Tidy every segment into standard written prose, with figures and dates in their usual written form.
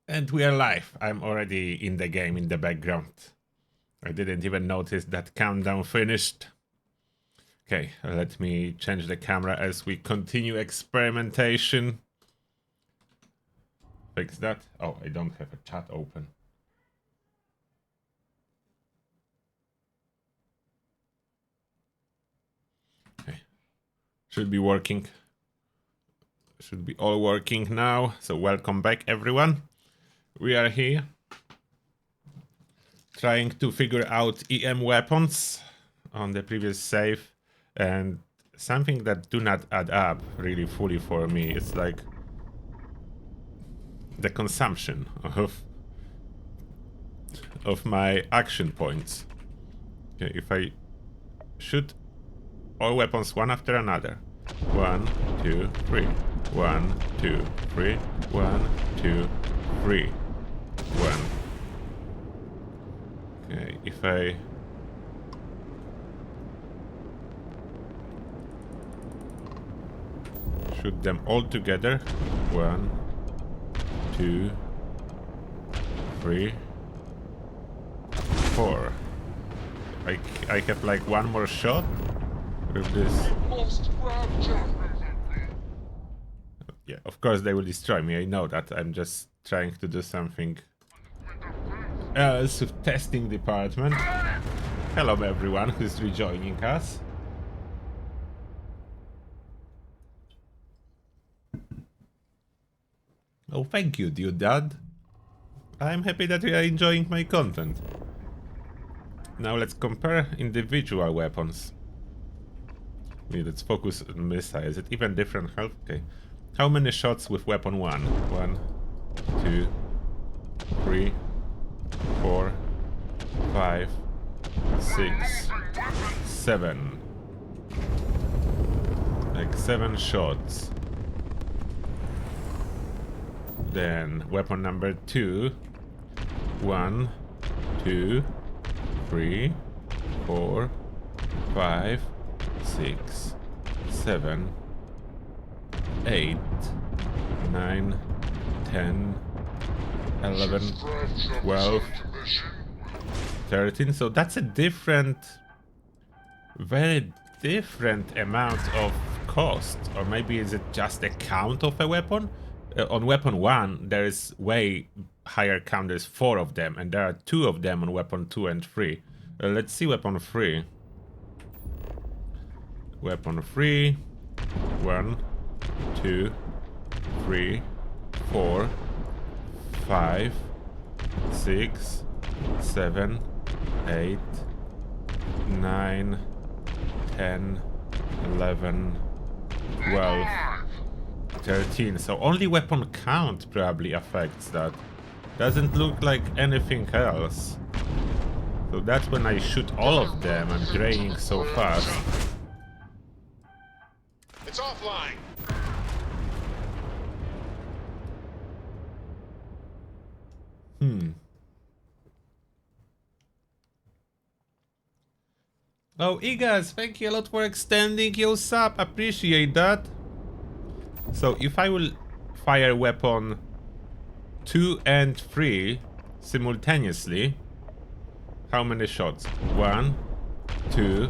And we are live. I'm already in the game in the background. I didn't even notice that countdown finished. Okay, let me change the camera as we continue experimentation. Fix that. Oh, I don't have a chat open. Okay, should be working. Should be all working now. So welcome back, everyone. We are here trying to figure out EM weapons on the previous save, and something that do not add up really fully for me. It's like the consumption of my action points. Okay, if I shoot all weapons one after another, 1, 2, 3, 1, 2, 3, 1, 2, 3, 1. Okay, if I shoot them all together, 1, 2, 3, 4. I have like one more shot with this. Yeah, of course they will destroy me. I know that. I'm just trying to do something else with testing department. Hello everyone who's rejoining us. Oh, thank you, dude dad. I'm happy that you are enjoying my content. Now let's compare individual weapons. Let's focus on missile. Is it even different health? Okay. How many shots with weapon 1? 1, 2, 3, 4, 5, 6, 7. Like 7 shots. Then weapon number 2. 1, 2, 3, 4, 5, 6, 7, 8, 9, 10, 11, 12, 13. So that's a different, very different amount of cost. Or maybe is it just a count of a weapon? On weapon 1 there is way higher count. There's 4 of them, and there are 2 of them on weapon 2 and 3. Let's see weapon 3. Weapon 3. 1, 2, 3, 4, 5, 6, 7, 8, 9, 10, 11, 12, 13. So only weapon count probably affects that. Doesn't look like anything else. So that's when I shoot all of them. I'm draining so fast. It's offline. Oh, Igas, thank you a lot for extending your sub. Appreciate that. So if I will fire weapon 2 and 3 simultaneously, how many shots? 1, 2,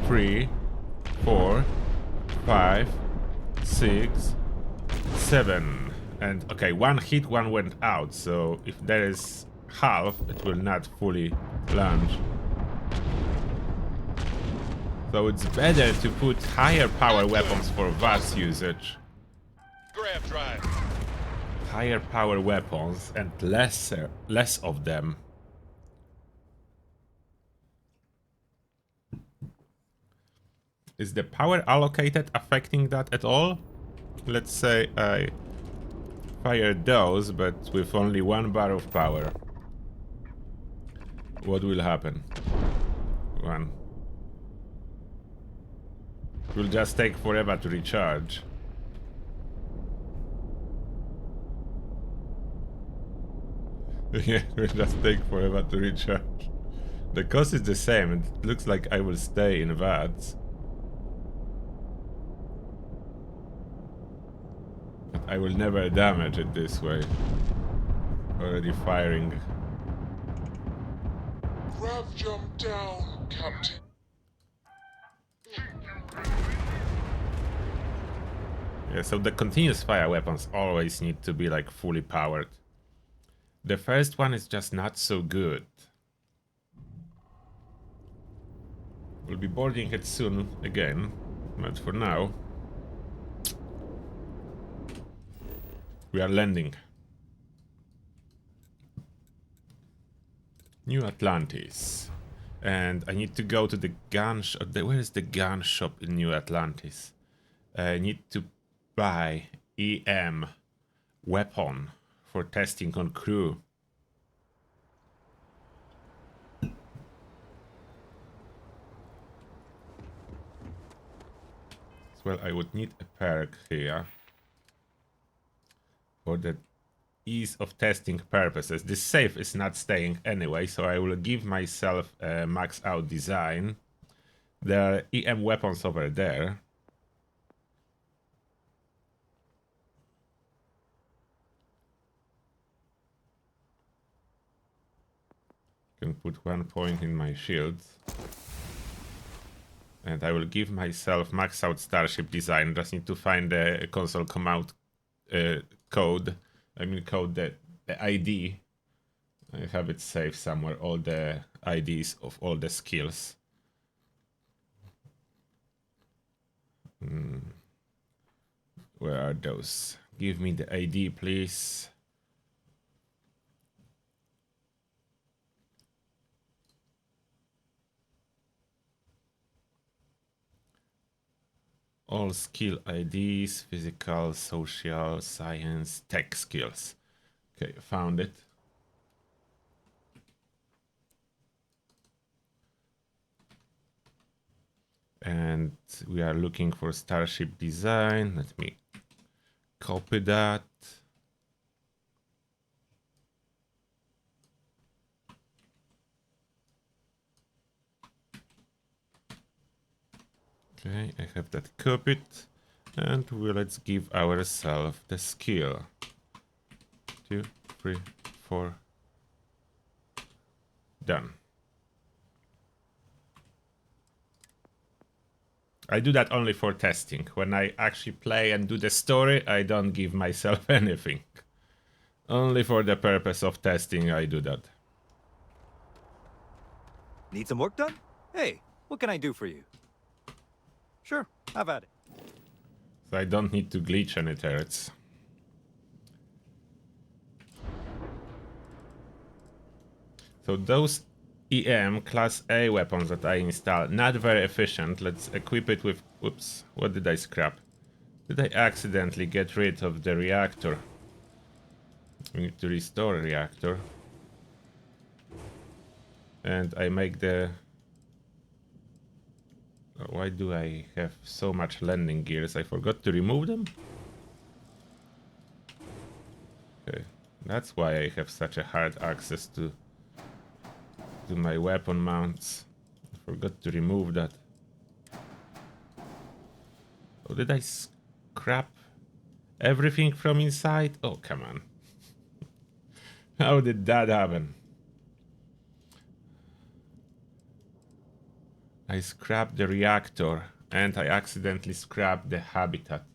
3, 4, 5, 6, 7. And okay, one hit, one went out. So if there is half, it will not fully launch. So it's better to put higher power weapons for VATS usage. Grab drive. Higher power weapons and less of them. Is the power allocated affecting that at all? Let's say I fire those, but with only 1 bar of power. What will happen? 1. It will just take forever to recharge. Yeah, it will just take forever to recharge. The cost is the same. It looks like I will stay in VATS. But I will never damage it this way. already firing. Grav jump down, Captain. Yeah, so the continuous fire weapons always need to be like fully powered. The first one is just not so good. We'll be boarding it soon again, but for now we are landing. New Atlantis. And I need to go to the gun shop. Where is the gun shop in New Atlantis? I need to buy EM weapon for testing on crew. Well, I would need a perk here for the ease of testing purposes. This safe is not staying anyway, so I will give myself a max out design. There are EM weapons over there. Can put 1 point in my shield. And I will give myself max out starship design. Just need to find the console command code. I mean code, the ID. I have it saved somewhere, all the IDs of all the skills. Where are those? Give me the ID, please. All skill IDs, physical, social, science, tech skills. Okay, found it. And we are looking for starship design. Let me copy that. Okay, I have that copied. And let's give ourselves the skill. 2, 3, 4. Done. I do that only for testing. When I actually play and do the story, I don't give myself anything. Only for the purpose of testing, I do that. Need some work done? Hey, what can I do for you? Sure, have at it. So I don't need to glitch any turrets. So those EM Class A weapons that I installed, not very efficient. Let's equip it with... Oops, what did I scrap? Did I accidentally get rid of the reactor? We need to restore a reactor. And I make the... Why do I have so much landing gears? I forgot to remove them? Okay, that's why I have such a hard access to my weapon mounts. I forgot to remove that. Oh, did I scrap everything from inside? Oh, come on. How did that happen? I scrapped the reactor and I accidentally scrapped the habitat.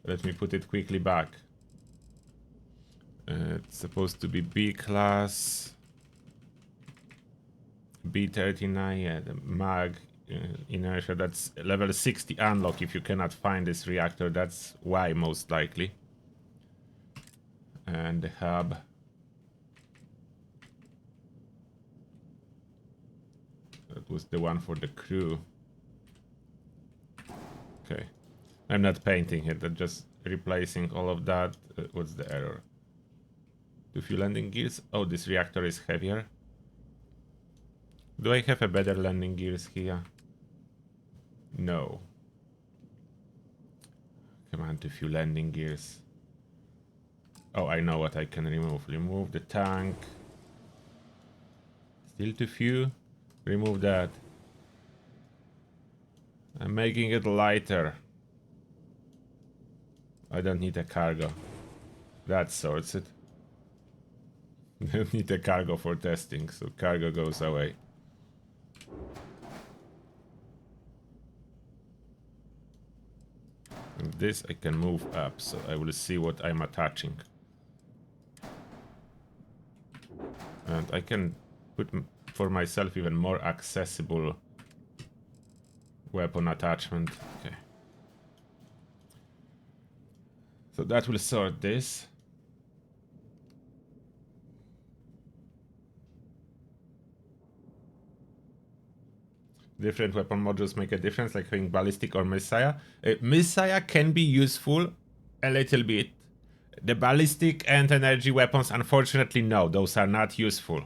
Let me put it quickly back. It's supposed to be B class. B39, yeah, the mag inertia, that's level 60 unlock if you cannot find this reactor. That's why, most likely. And the hub. That was the one for the crew. Okay. I'm not painting it, I'm just replacing all of that. What's the error? Too few landing gears? Oh, this reactor is heavier. Do I have a better landing gears here? No. Come on, too few landing gears. Oh, I know what I can remove. Remove the tank. Still too few. Remove that. I'm making it lighter. I don't need a cargo. That sorts it. Need a cargo for testing, so cargo goes away. And this I can move up, so I will see what I'm attaching. And I can put for myself even more accessible weapon attachment. Okay. So that will sort this. Different weapon modules make a difference, like having ballistic or messiah. Messiah can be useful a little bit. The ballistic and energy weapons, unfortunately, no, those are not useful.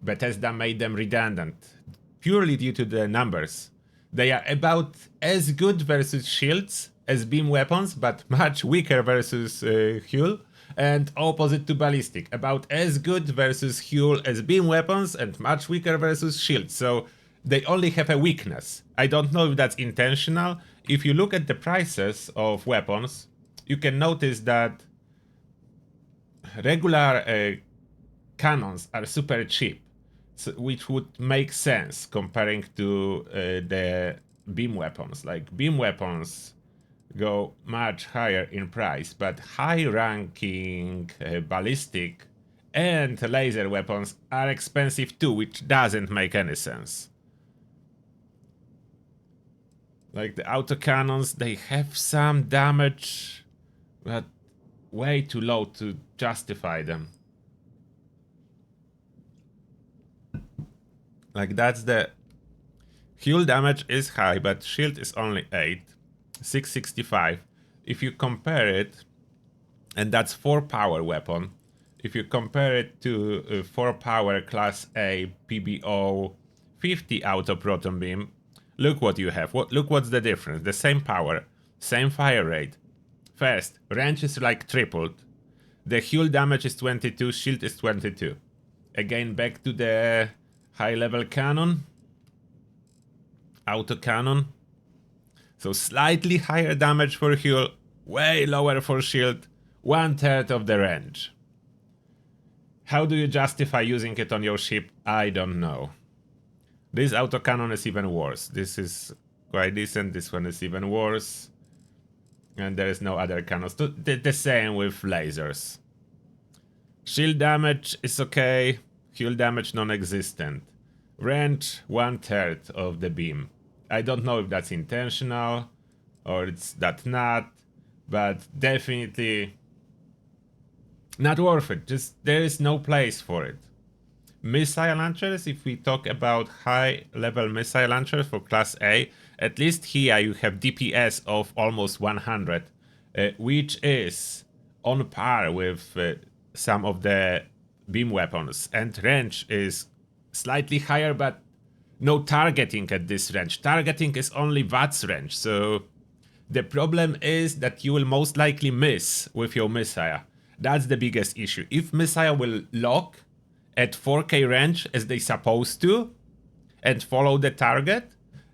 Bethesda made them redundant, purely due to the numbers. They are about as good versus shields as beam weapons, but much weaker versus hull, and opposite to ballistic. About as good versus hull as beam weapons, and much weaker versus shields. So they only have a weakness. I don't know if that's intentional. If you look at the prices of weapons, you can notice that regular cannons are super cheap, so, which would make sense comparing to the beam weapons. Like, beam weapons go much higher in price, but high-ranking ballistic and laser weapons are expensive too, which doesn't make any sense. Like, the autocannons, they have some damage, but way too low to justify them. Like, that's the... Hull damage is high, but shield is only 8. 665. If you compare it, and that's 4 power weapon, if you compare it to 4 power class A PBO 50 auto proton beam, look what you have. Look what's the difference. The same power, same fire rate. First, range is like tripled. The hull damage is 22, shield is 22. Again, back to the high level cannon. Auto cannon. So slightly higher damage for hull, way lower for shield, 1/3 of the range. How do you justify using it on your ship? I don't know. This autocannon is even worse. This is quite decent, this one is even worse. And there is no other cannons. The same with lasers. Shield damage is okay, hull damage non-existent. Range 1/3 of the beam. I don't know if that's intentional or it's that not, but definitely not worth it. Just there is no place for it. Missile launchers, if we talk about high level missile launchers for class A, at least here you have DPS of almost 100, which is on par with some of the beam weapons, and range is slightly higher, but no targeting at this range. Targeting is only VATS range, so the problem is that you will most likely miss with your Messiah. That's the biggest issue. If Messiah will lock at 4K range as they supposed to and follow the target,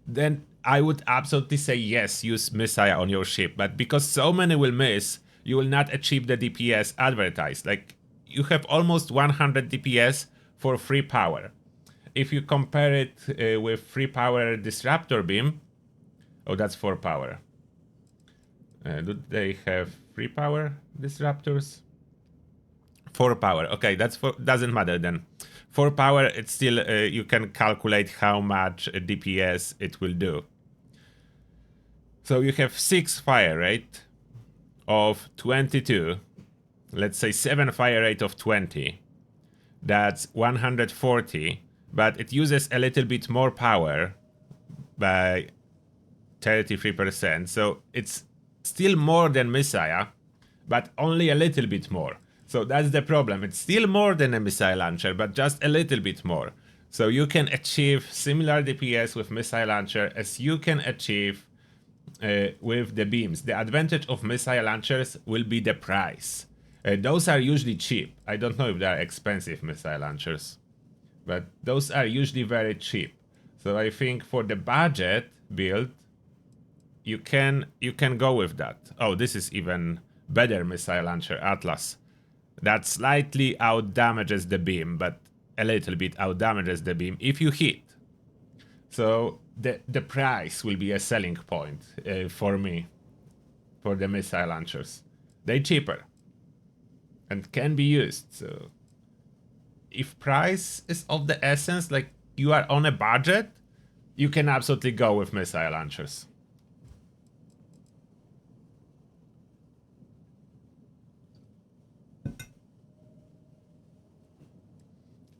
then I would absolutely say yes, use Messiah on your ship. But because so many will miss, you will not achieve the DPS advertised. Like, you have almost 100 DPS for free power. If you compare it with free power Disruptor Beam, oh, that's 4 power. Do they have free power disruptors? 4 power. Okay, that's doesn't matter then. 4 power, it's still you can calculate how much DPS it will do. So you have 6 fire rate of 22. Let's say 7 fire rate of 20. That's 140, but it uses a little bit more power by 33%. So it's still more than Messiah, but only a little bit more. So that's the problem. It's still more than a missile launcher, but just a little bit more. So you can achieve similar DPS with missile launcher as you can achieve with the beams. The advantage of missile launchers will be the price. Those are usually cheap. I don't know if they are expensive missile launchers, but those are usually very cheap. So I think for the budget build, you can go with that. Oh, this is even better missile launcher, Atlas. that slightly outdamages the beam, but a little bit outdamages the beam if you hit. So the price will be a selling point for me, for the missile launchers. They're cheaper and can be used. So if price is of the essence, like you are on a budget, you can absolutely go with missile launchers.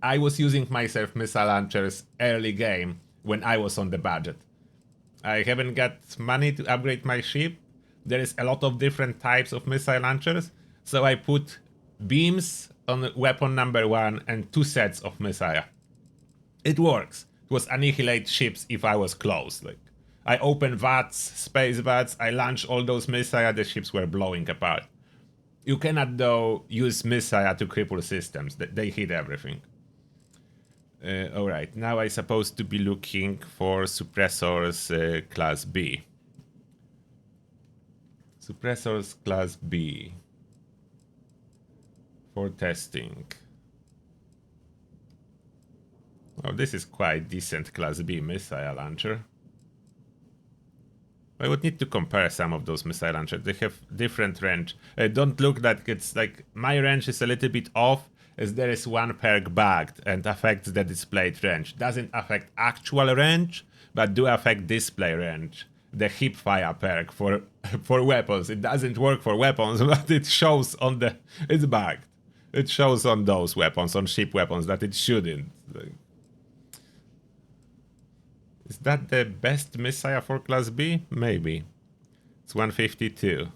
I was using myself missile launchers early game when I was on the budget. I haven't got money to upgrade my ship. There is a lot of different types of missile launchers, so I put beams on weapon number 1 and 2 sets of missile. It works. It was annihilate ships if I was close. Like I opened VATS, space VATS, I launched all those missile, the ships were blowing apart. You cannot though use missile to cripple systems. They hit everything. Alright, now I'm supposed to be looking for suppressors class B. Suppressors class B. For testing. Oh, this is quite decent class B missile launcher. I would need to compare some of those missile launchers. They have different range. Don't look like it's like my range is a little bit off, as there is one perk bugged and affects the displayed range. Doesn't affect actual range, but do affect display range. The hip fire perk for weapons. It doesn't work for weapons, but it shows on the... It's bugged. It shows on those weapons, on ship weapons, that it shouldn't. Is that the best missile for class B? Maybe. It's 152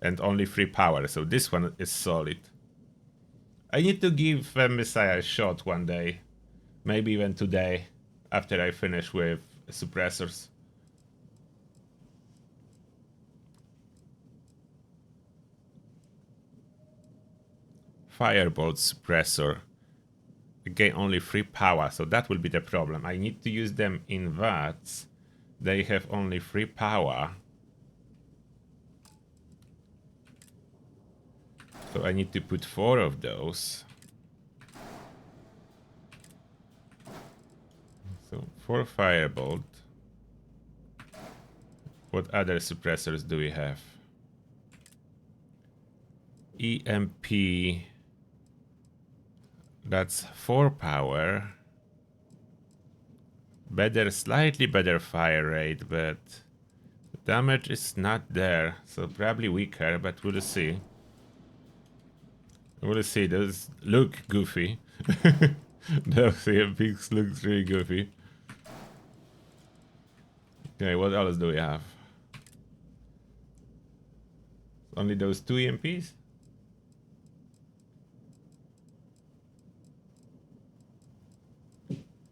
and only 3 power, so this one is solid. I need to give a missile a shot one day. Maybe even today, after I finish with suppressors. Firebolt suppressor. Again, only 3 power, so that will be the problem. I need to use them in VATS. They have only 3 power. So I need to put 4 of those. So 4 Firebolt. What other suppressors do we have? EMP. That's 4 power. Better, slightly better fire rate, but damage is not there. So probably weaker, but we'll see. We'll see. Those look goofy. Those EMPs look really goofy. Okay, what else do we have? Only those 2 EMPs?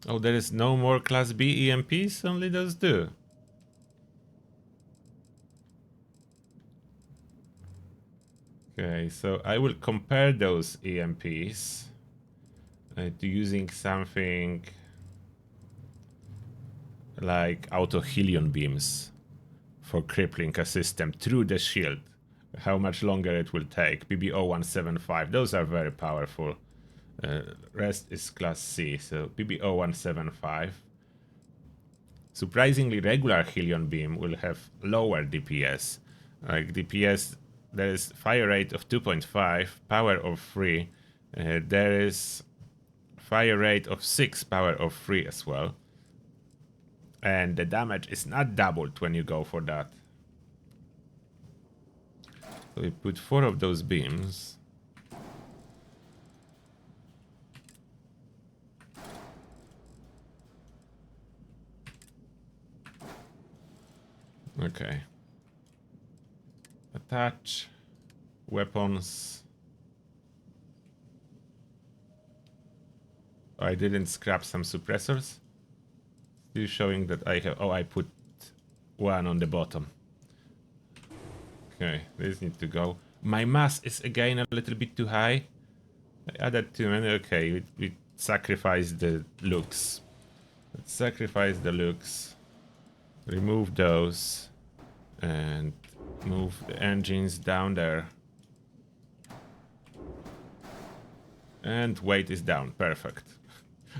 Oh, there is no more class B EMPs? Only those 2. Okay, so I will compare those EMPs to using something like auto-helion beams for crippling a system through the shield. How much longer it will take. PB0175, those are very powerful. Rest is class C, so PB0175. Surprisingly, regular helion beam will have lower DPS. Like DPS, there is fire rate of 2.5, power of 3. There is fire rate of 6, power of 3 as well. And the damage is not doubled when you go for that. So we put 4 of those beams. Okay. Attach weapons. I didn't scrap some suppressors. Still showing that I have... Oh, I put 1 on the bottom. Okay, this needs to go. My mass is again a little bit too high. I added too many. Okay, we sacrifice the looks. Let's sacrifice the looks. Remove those. And move the engines down there. And weight is down. Perfect.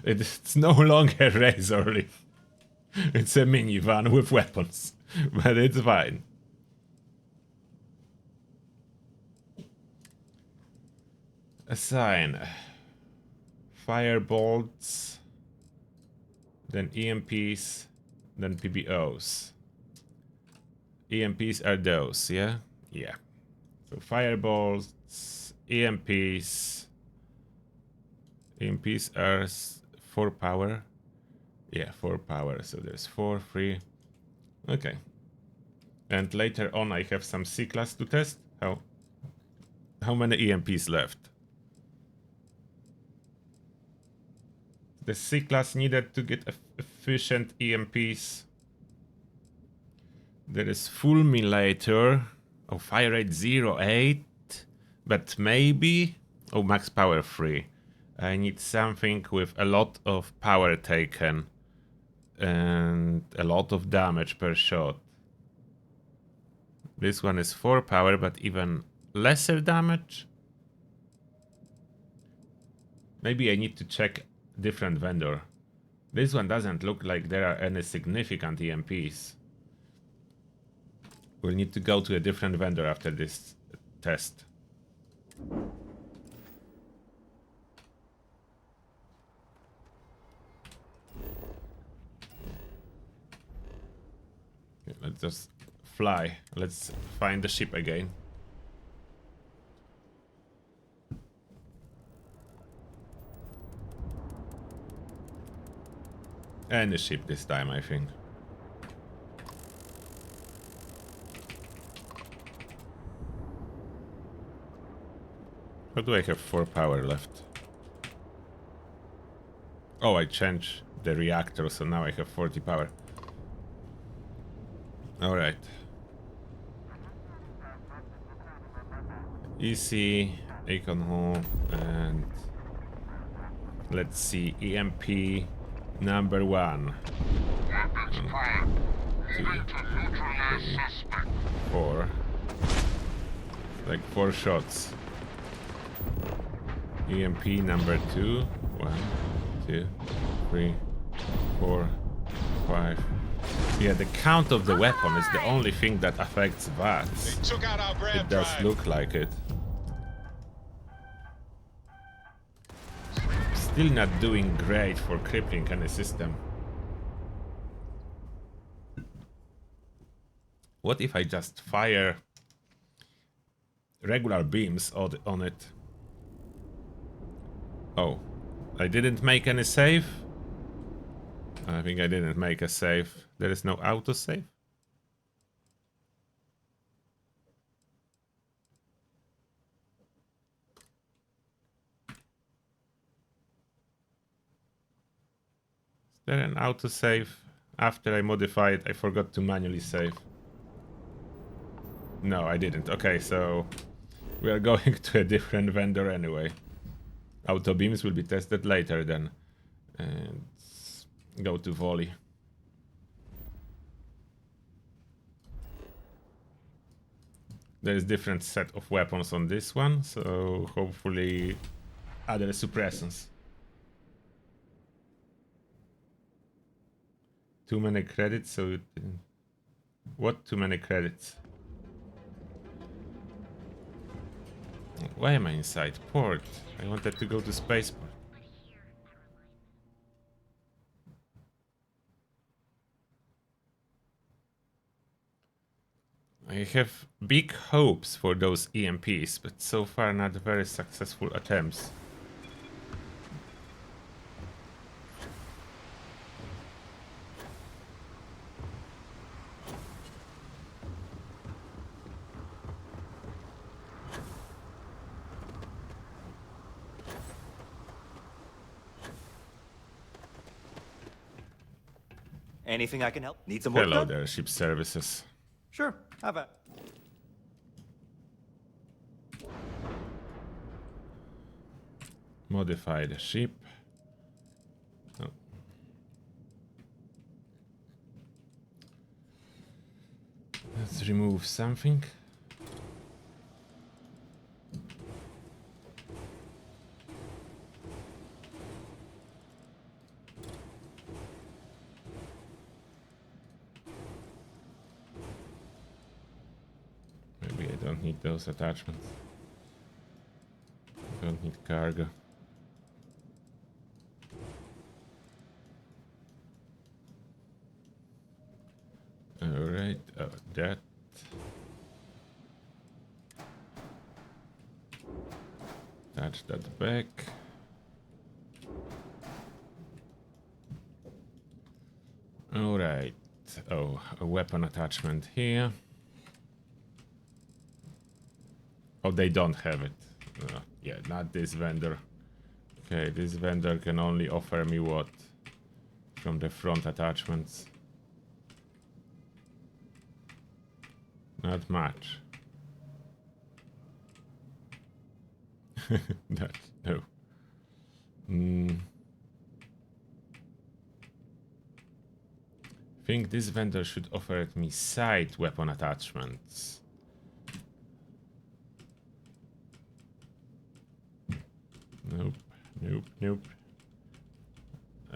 It's no longer a razor leaf. It's a minivan with weapons. But it's fine. Assign. Firebolts. Then EMPs. Then PBOs. EMPs are those, yeah? Yeah. So firebolts, EMPs. EMPs are 4 power. Yeah, 4 power. So there's 4, 3. Okay. And later on I have some C-class to test. How many EMPs left? The C-class needed to get efficient EMPs. There is Fulminator. Oh, fire rate 0.8. But maybe... Oh, max power 3. I need something with a lot of power taken. And a lot of damage per shot. This one is 4 power, but even lesser damage? Maybe I need to check different vendor. This one doesn't look like there are any significant EMPs. We'll need to go to a different vendor after this test. Okay, let's just fly. Let's find the ship again. And the ship this time, I think. How do I have 4 power left? Oh, I changed the reactor, so now I have 40 power. Alright. Easy, Icon Hall, and let's see, EMP number 1. 2, 3, 4. Like 4 shots. EMP number 2. 1, 2, 3, 4, 5. Yeah, the count of the weapon is the only thing that affects VATS. It does look like it. Still not doing great for crippling any system. What if I just fire regular beams on it? Oh, I didn't make any save? I think I didn't make a save. There is no autosave? Is there an autosave? After I modified, I forgot to manually save. No, I didn't. Okay, so we are going to a different vendor anyway. Auto beams will be tested later then. And go to volley. There is different set of weapons on this one, so hopefully other suppressants. Too many credits, so it didn't... What too many credits? Why am I inside port? I wanted to go to spaceport. I have big hopes for those EMPs, but so far not very successful attempts. Anything I can help? Need some work Hello done? there, ship services. Sure, have a... Modify the ship. Oh. Let's remove something. don't need those attachments. Don't need cargo. Alright, that. Attach that back. Alright. Oh, a weapon attachment here. Oh, they don't have it. Yeah, not this vendor. Okay, this vendor can only offer me what? From the front attachments. Not much. That, no. I think this vendor should offer me side weapon attachments. Nope, nope, nope.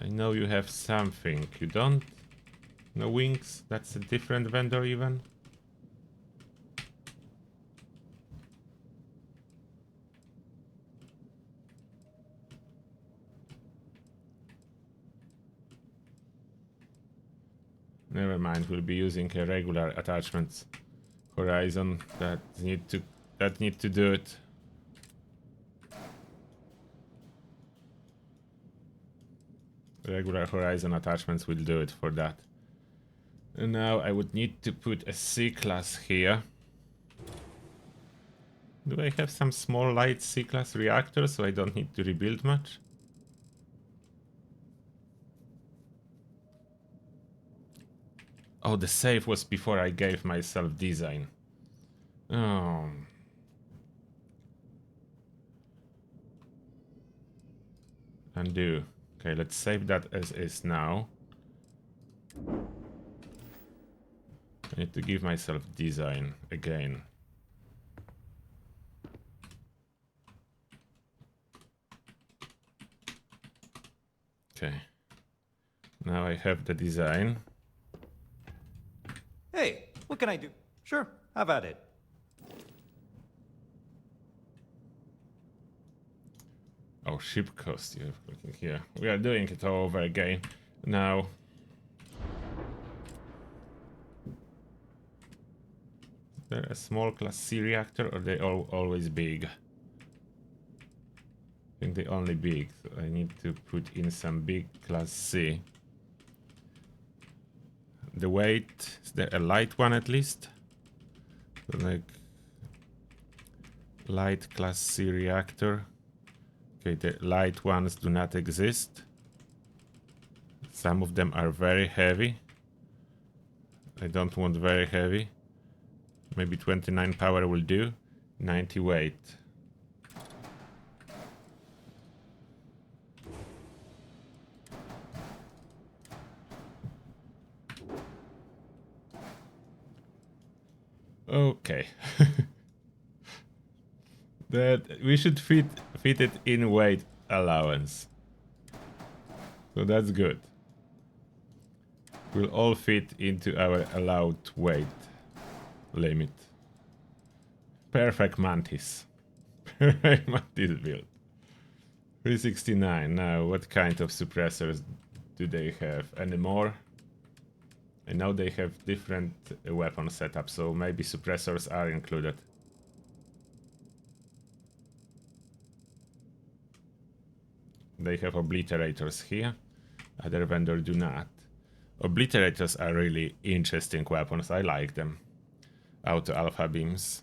I know you have something. You don't? No wings? That's a different vendor even? Never mind, we'll be using a regular attachments horizon that need to do it. Regular horizon attachments will do it for that. And now I would need to put a C-class here. Do I have some small light C-class reactors so I don't need to rebuild much? Oh, the save was before I gave myself design. Oh. Undo. Okay, let's save that as is now. I need to give myself design again. Okay. Now I have the design. Hey, what can I do? Sure, have at it. Oh, ship cost. You have looking here. We are doing it all over again. Now. Is there a small class C reactor or they all always big? I think they only big, so I need to put in some big class C. The weight, is there a light one at least? So like light class C reactor. Okay, the light ones do not exist. Some of them are very heavy. I don't want very heavy. Maybe 29 power will do. 90 weight. Okay. That we should fit it in weight allowance. So that's good. Will all fit into our allowed weight limit. Perfect mantis. Perfect mantis build. 369. Now, what kind of suppressors do they have? Any more? I know they have different weapon setups, so maybe suppressors are included. They have obliterators here. Other vendor do not. Obliterators are really interesting weapons. I like them. Auto alpha beams.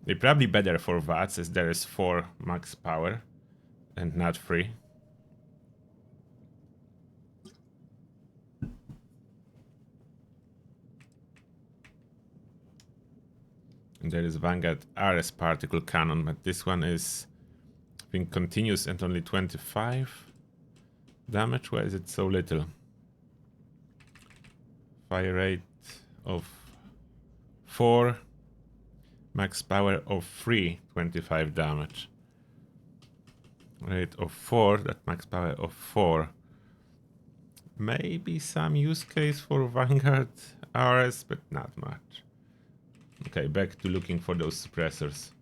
They're probably better for VATS as there is 4 max power and not 3. And there is Vanguard RS particle cannon, but this one is, I think, continuous and only 25 damage. Why is it so little? Fire rate of 4, max power of 3, 25 damage. Rate of 4, that max power of 4. Maybe some use case for Vanguard RS, but not much. Okay, back to looking for those suppressors.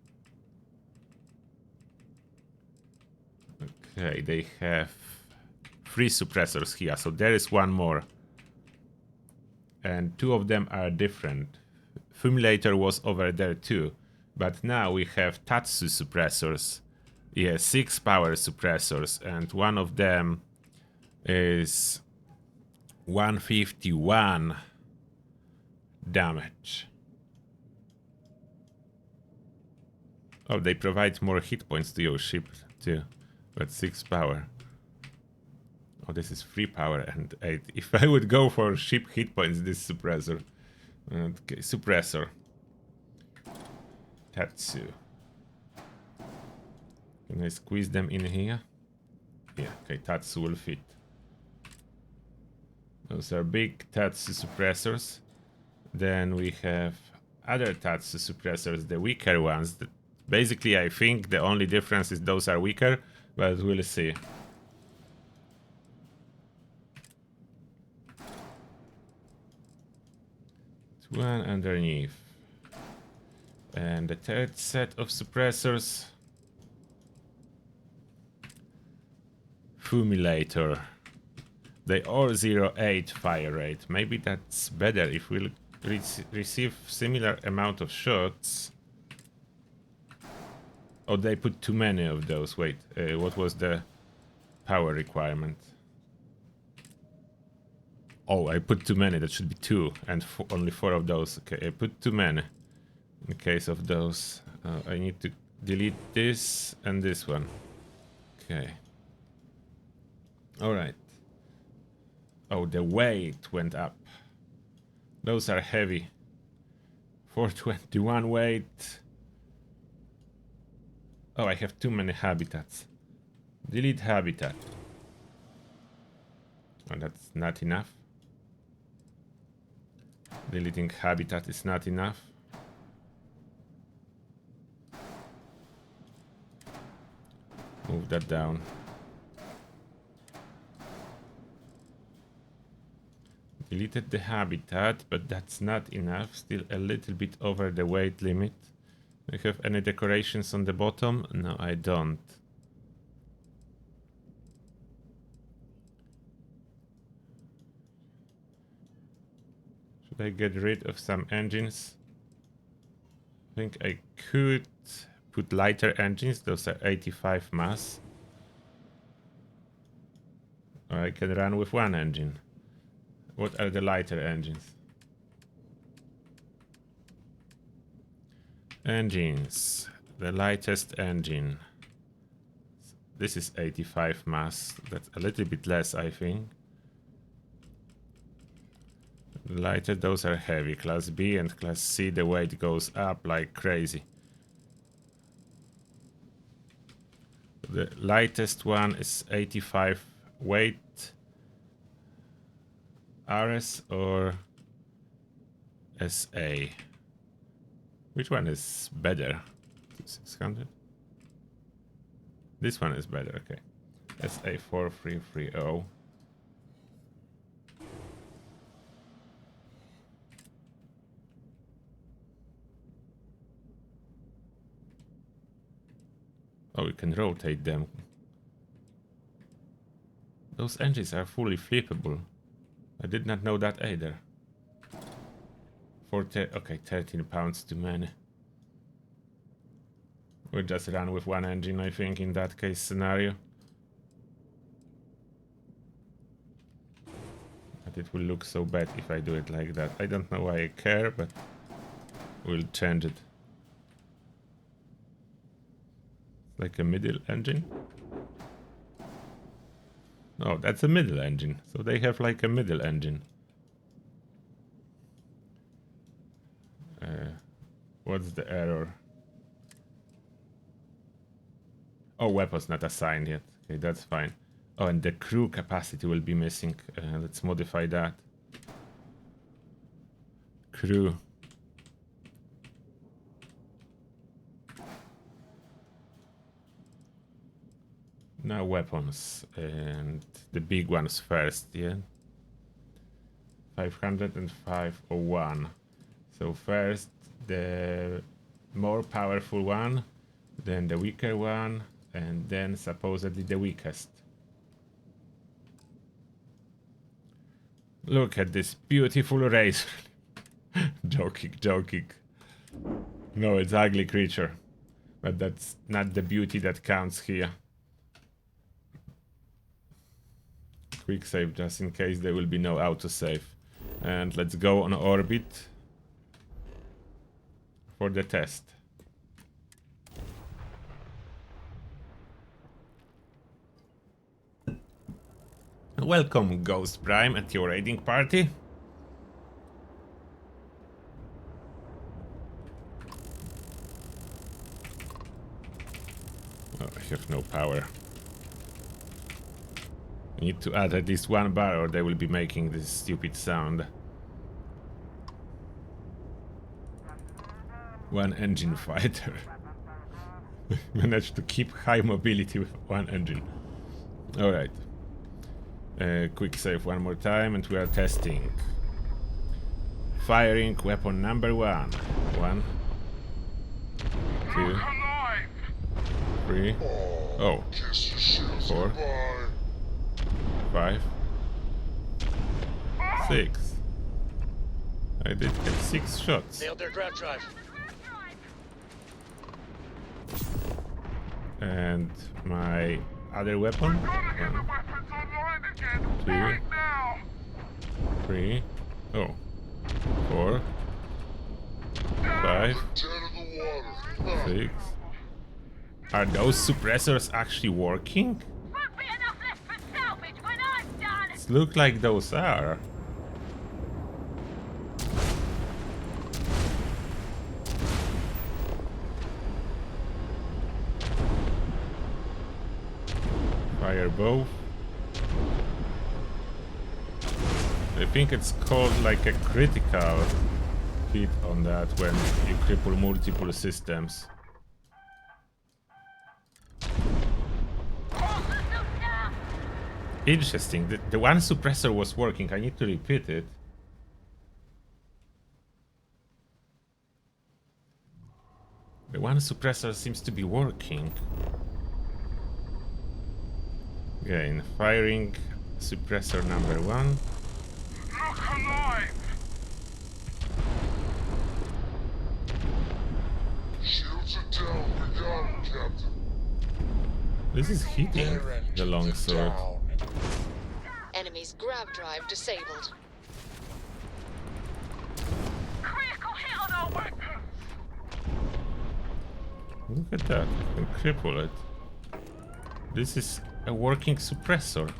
Okay, they have 3 suppressors here, so there is one more. And 2 of them are different. Fumulator was over there too, but now we have Tatsu suppressors. Yeah, 6 power suppressors, and one of them is 151 damage. Oh, they provide more hit points to your ship too, but 6 power. Oh, this is 3 power and 8. If I would go for ship hit points, this suppressor. Okay, suppressor. Tatsu. Can I squeeze them in here? Yeah, okay, Tatsu will fit. Those are big Tatsu suppressors. Then we have other Tatsu suppressors, the weaker ones. That basically, I think the only difference is those are weaker, but we'll see. One underneath. And the third set of suppressors. Fumulator. They all 0.8 fire rate. Maybe that's better if we'll receive similar amount of shots. Oh, they put too many of those. Wait, what was the power requirement? Oh, I put too many. That should be 2 and only 4 of those. Okay, I put too many in case of those. I need to delete this and this one. Okay. All right. Oh, the weight went up. Those are heavy. 421 weight. Oh, I have too many habitats. Delete habitat. Oh, that's not enough. Deleting habitat is not enough. Move that down. Deleted the habitat, but that's not enough. Still a little bit over the weight limit. Do I have any decorations on the bottom? No, I don't. Should I get rid of some engines? I think I could put lighter engines. Those are 85 mass. Or I can run with 1 engine. What are the lighter engines? Engines. The lightest engine. This is 85 mass. That's a little bit less, I think. Lighter, those are heavy. Class B and Class C, the weight goes up like crazy. The lightest one is 85 weight. RS or SA? Which one is better? 600? This one is better, okay. SA4330. Oh, we can rotate them. Those engines are fully flippable. I did not know that either. Okay, 13 pounds too many. We'll just run with 1 engine, I think, in that case scenario. But it will look so bad if I do it like that. I don't know why I care, but we'll change it. Like a middle engine? Oh, that's a middle engine. So they have like a middle engine. What's the error? Oh, weapons not assigned yet. Okay, that's fine. Oh, and the crew capacity will be missing. Let's modify that. Crew. Now weapons, and the big ones first, yeah? 50501. So first, the more powerful one, then the weaker one, and then supposedly the weakest. Look at this beautiful razor. Joking, joking. No, it's ugly creature. But that's not the beauty that counts here. Quick save just in case there will be no autosave. And let's go on orbit for the test. Welcome, Ghost Prime, at your raiding party. Oh, I have no power. Need to add at least one bar or they will be making this stupid sound. One engine fighter. Managed to keep high mobility with one engine. Alright. Quick save one more time and we are testing. Firing weapon number 1. 1, 2, 3. Oh. 4, 5, 6. I did get 6 shots. Nailed their grab drive. And my other weapon. 1, 2, 3. Oh. 4, 5, 6. Are those suppressors actually working? Won't be enough left for salvage when I'm done. It looks like those are. Fire both. I think it's called like a critical hit on that when you cripple multiple systems. Interesting. The one suppressor was working. I need to repeat it. The one suppressor seems to be working. Again, firing suppressor number 1. Look alive! Shields are down. We got him, Captain. This is hitting the longsword. Enemy's grab drive disabled. Critical hit on our weapons. Look at that. I can cripple it. This is a working suppressor.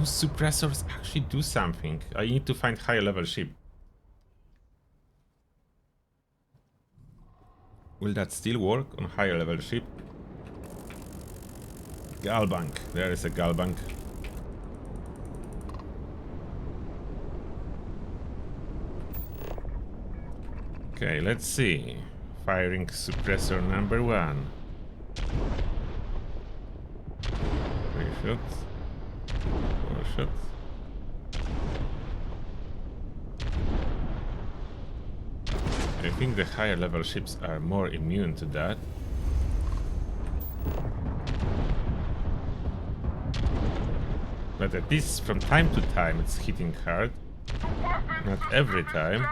Suppressors actually do something. I need to find higher level ship. Will that still work on higher level ship? Galbank. There is a Galbank. Okay, let's see. Firing suppressor number 1. 3 shots. 4 shots. I think the higher level ships are more immune to that. But at least from time to time it's hitting hard. Not every time.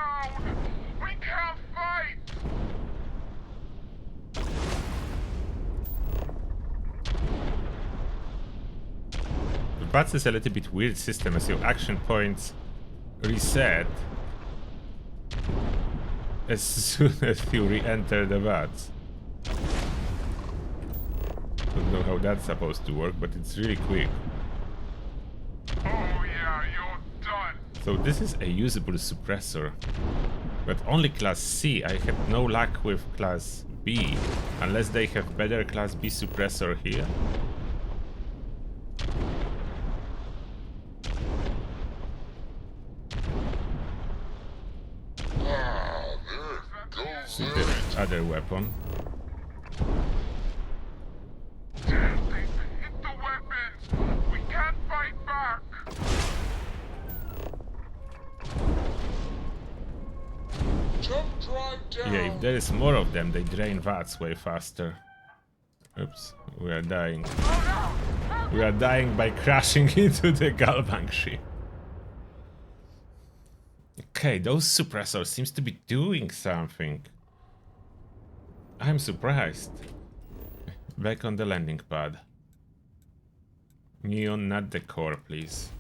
We can't fight! The BATS is a little bit weird system as your action points reset as soon as you re-enter the BATS. Don't know how that's supposed to work, but it's really quick. Oh yeah, you're done. So this is a usable suppressor, but only class C. I had no luck with class B, unless they have better class B suppressor here. their weapon. Damn, they've hit the weapons! We can't fight back! Jump drive down! Yeah, if there is more of them, they drain VATS way faster. Oops, we are dying. We are dying by crashing into the Galbanshee. Okay, those suppressors seems to be doing something. I'm surprised. Back on the landing pad. Neon, not the core, please.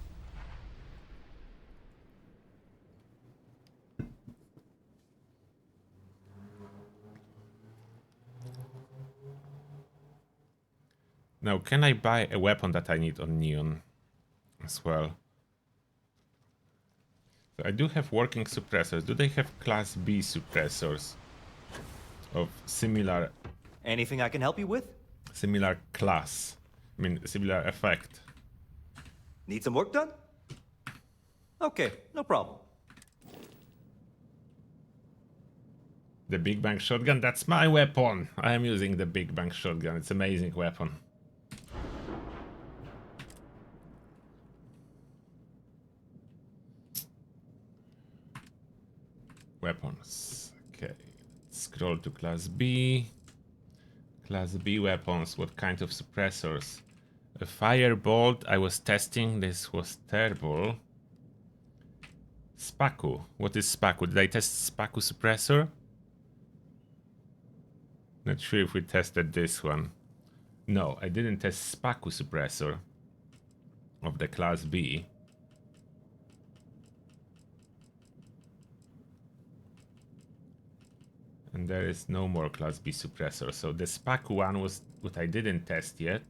Now, can I buy a weapon that I need on Neon as well? So I do have working suppressors. Do they have Class B suppressors of similar Anything I can help you with? class? I mean, similar effect. Need some work done? Okay, no problem. The Big Bang Shotgun, that's my weapon. I am using the Big Bang Shotgun. It's an amazing weapon. Weapons. Okay. Scroll to Class B. Class B weapons. What kind of suppressors? A Firebolt. I was testing. This was terrible. Spaku. What is Spaku? Did I test Spaku suppressor? Not sure if we tested this one. No, I didn't test Spaku suppressor of the Class B. And there is no more Class B suppressor. So the Spaku one was what I didn't test yet.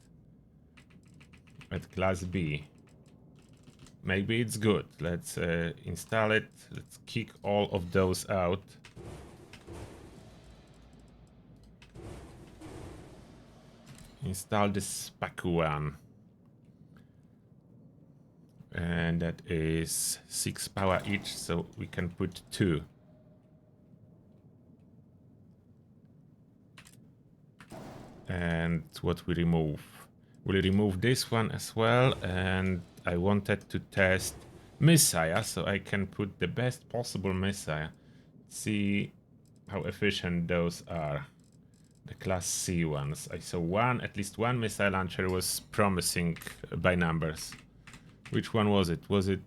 At Class B. Maybe it's good. Let's install it. Let's kick all of those out. Install the Spaku one. And that is 6 power each, so we can put 2. And what we remove? We'll remove this one as well, and I wanted to test Messiah, so I can put the best possible Messiah. See how efficient those are. The Class C ones. I saw at least one missile launcher was promising by numbers. Which one was it? Was it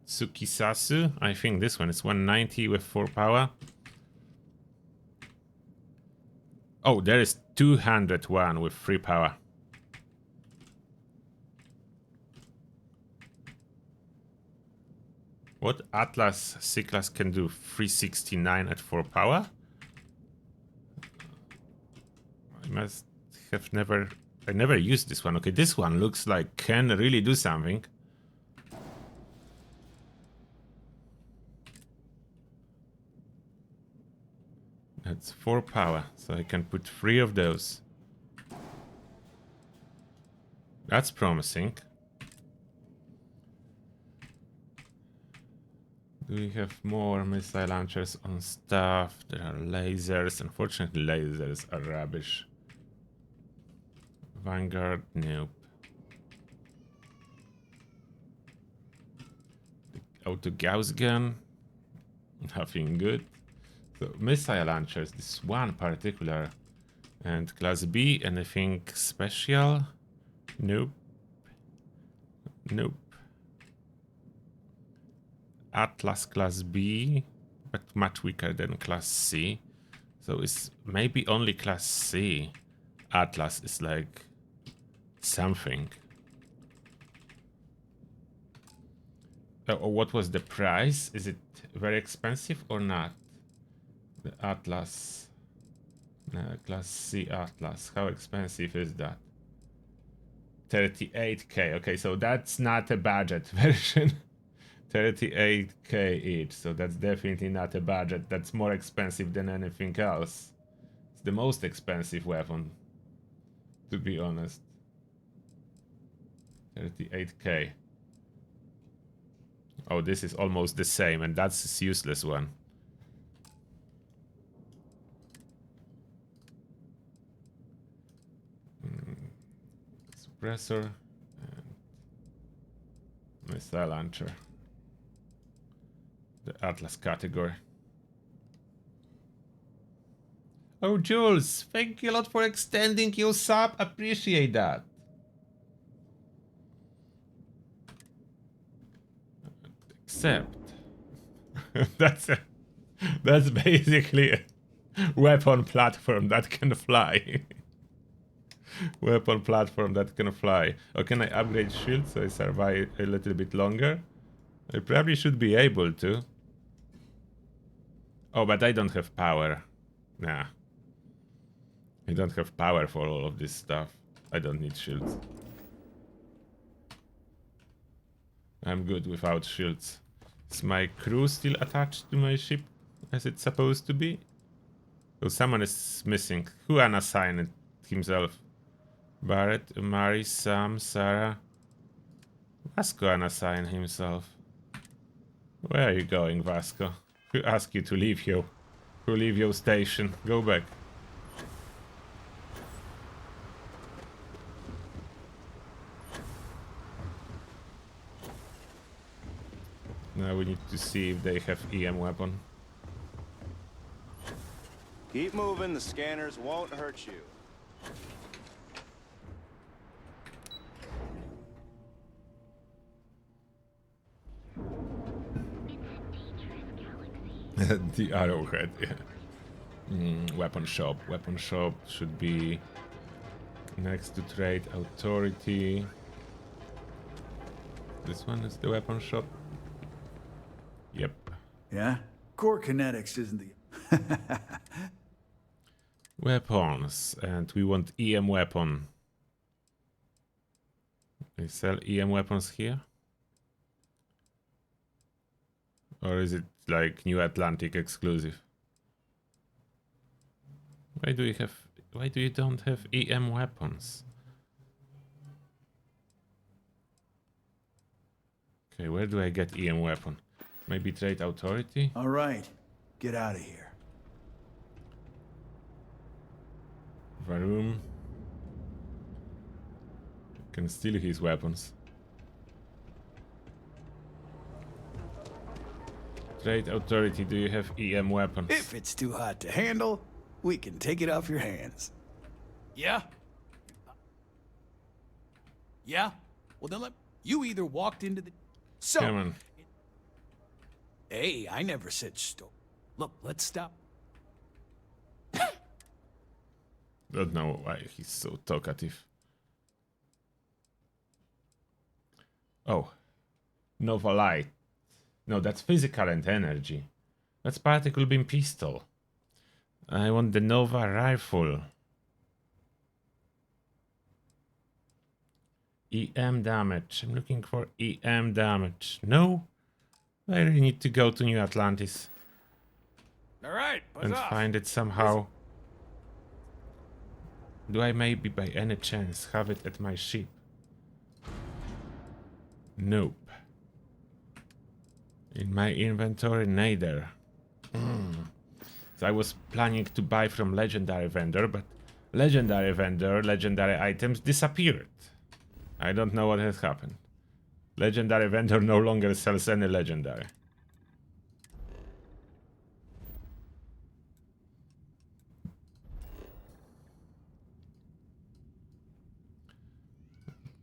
Tsukisasu? I think this one is 190 with 4 power. Oh, there is 201 with 3 power. What Atlas C-Class can do? 369 at 4 power? I must have I never used this one. Okay, this one looks like can really do something. That's 4 power, so I can put 3 of those. That's promising. Do we have more missile launchers on staff? There are lasers. Unfortunately, lasers are rubbish. Vanguard, nope. The auto Gauss gun, nothing good. So missile launchers, this one particular, and Class B, anything special? Nope. Nope. Atlas Class B, but much weaker than Class C. So it's maybe only Class C. Atlas is like something. Oh, what was the price? Is it very expensive or not? The Atlas. Class C Atlas. How expensive is that? 38k. Okay, so that's not a budget version. 38k each, so that's definitely not a budget. That's more expensive than anything else. It's the most expensive weapon, to be honest. 38k. Oh, this is almost the same, and that's a useless one. suppressor, and missile launcher. The Atlas category. Oh, Jules, thank you a lot for extending your sub. Appreciate that. Except that's basically a weapon platform that can fly. Weapon platform that can fly. Or can I upgrade shield so I survive a little bit longer? I probably should be able to. Oh, but I don't have power. Nah. I don't have power for all of this stuff. I don't need shields. I'm good without shields. Is my crew still attached to my ship as it's supposed to be? Oh, someone is missing. Who unassigned himself? Barrett, Mari, Sam, Sarah. Vasco unassigned himself. Where are you going, Vasco? Who asked you to leave your station? Go back. Now we need to see if they have EM weapon. Keep moving, the scanners won't hurt you. The arrowhead, yeah. Weapon shop. Weapon shop should be next to trade authority. This one is the weapon shop. Yep. Yeah? Core kinetics isn't the... Weapons, and we want EM weapon. They sell EM weapons here? Or is it like New Atlantic exclusive? Why do you don't have EM weapons? Okay, where do I get EM weapon? Maybe trade authority? All right, get out of here. Varum can steal his weapons. Trade authority, do you have EM weapons? If it's too hot to handle, we can take it off your hands. Yeah? Yeah? Well, then you either walked into the... So... Come on. Hey, I never said Look, let's stop. Don't know why he's so talkative. Oh. Nova Light. No, that's physical and energy. That's particle beam pistol. I want the Nova rifle. EM damage. I'm looking for EM damage. No? I really need to go to New Atlantis. Alright, And find it somehow. Do I maybe by any chance have it at my ship? Nope. In my inventory, neither. So I was planning to buy from legendary vendor, but legendary items disappeared. I don't know what has happened. Legendary vendor no longer sells any legendary.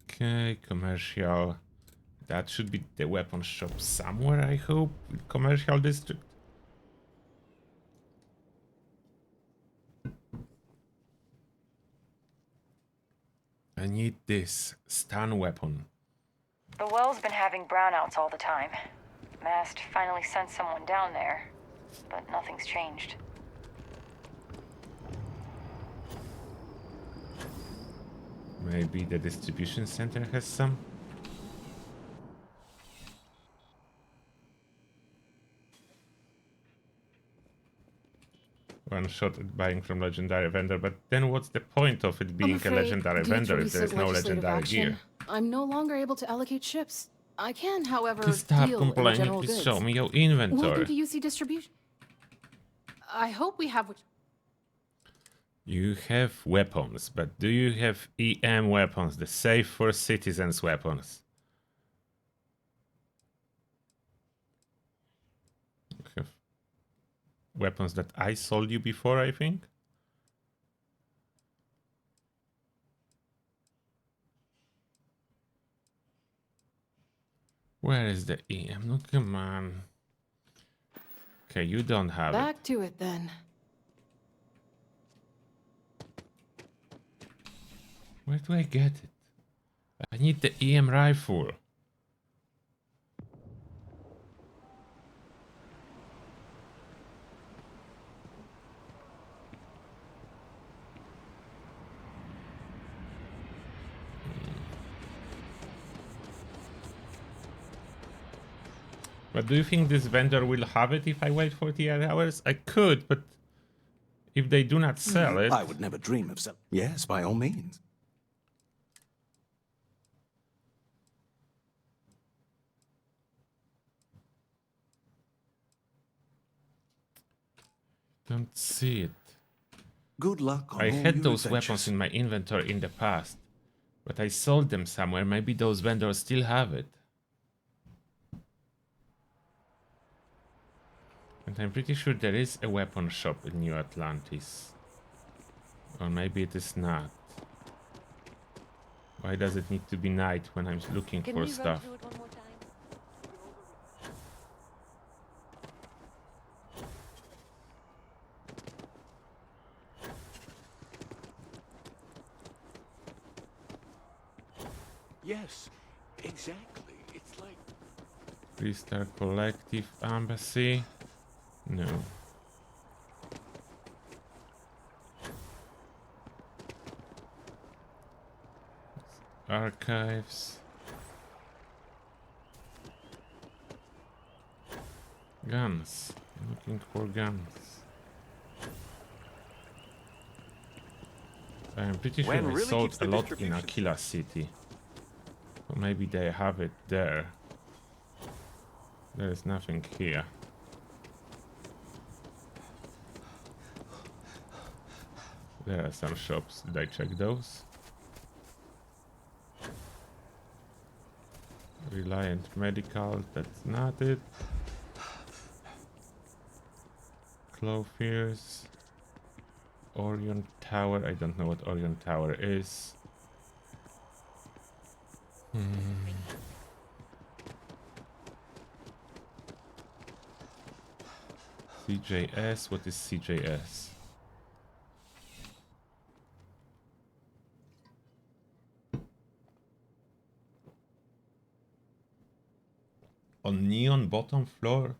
Okay, commercial. That should be the weapon shop somewhere, I hope. Commercial district. I need this stun weapon. The well's been having brownouts all the time. Mast finally sent someone down there, but nothing's changed. Maybe the distribution center has some? One shot at buying from legendary vendor, but then what's the point of it being a legendary vendor if there is no legendary gear? I'm no longer able to allocate ships. I can, however, Please stop deal in complaining, general please goods. show me your Welcome inventory. to UC Distribution. I hope we have what... You have weapons, but do you have EM weapons, the safe for citizens weapons? You have weapons that I sold you before, I think? Where is the EM? No, come on. Okay, you don't have it. Back to it then. Where do I get it? I need the EM rifle. But do you think this vendor will have it if I wait 48 hours? I could, but if they do not sell it... I would never dream of selling. Yes, by all means. Don't see it. Good luck on I all had your those adventures. weapons in my inventory in the past, but I sold them somewhere. Maybe those vendors still have it. And I'm pretty sure there is a weapon shop in New Atlantis. Or maybe it is not. Why does it need to be night when I'm looking for stuff? Yes, exactly. It's like... Freestar Collective Embassy? No. Archives. Guns. I'm looking for guns. I'm pretty sure Wen I really sold keeps a the lot in distribution. Aquila City. So maybe they have it there. There is nothing here. There are some shops. Did I check those? Reliant Medical, that's not it. Clothiers. Orion Tower, I don't know what Orion Tower is. CJS, what is CJS? On Neon bottom floor?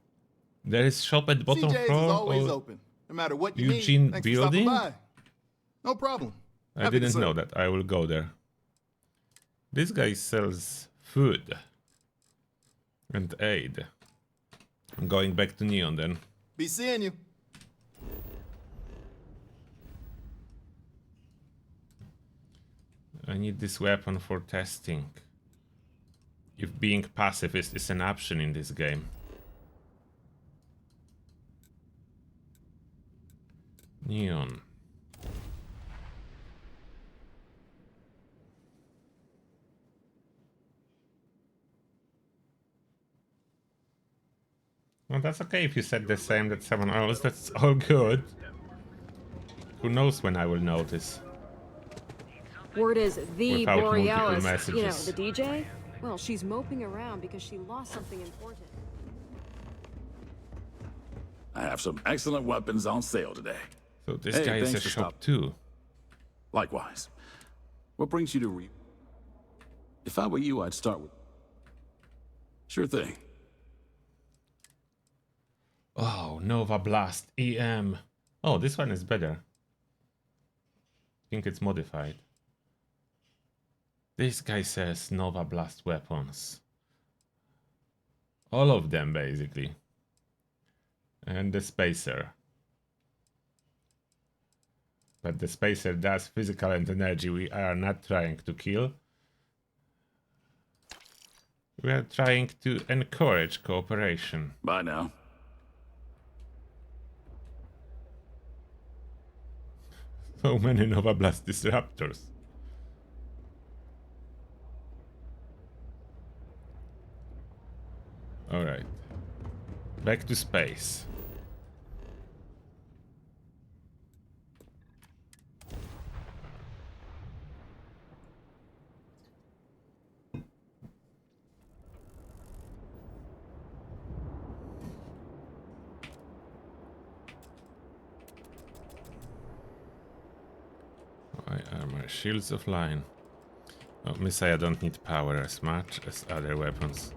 There is shop at bottom CJ's floor? is always or open. No matter what you Eugene need. Thanks for stopping building? by. No problem. I Happy to didn't know serve. that. I will go there. This guy sells food and aid. I'm going back to Neon then. Be seeing you. I need this weapon for testing. If being pacifist is an option in this game. Neon. Well, that's okay if you said the same that someone else. That's all good. Who knows when I will notice? Word is the Without multiple Borealis, you know, messages. the DJ? Well, she's moping around because she lost something important. I have some excellent weapons on sale today. So this Hey, guy is a thanks for shop stopping. too. Likewise. What brings you to If I were you, I'd start with... Sure thing. Oh, Nova Blast EM. Oh, this one is better. I think it's modified. This guy says Nova Blast weapons. All of them, basically. And the Spacer. But the Spacer does physical and energy we are not trying to kill. We are trying to encourage cooperation. Bye now. So many Nova Blast disruptors. Alright. Back to space. Why armor? Shields of line. Oh, Messiah don't need power as much as other weapons.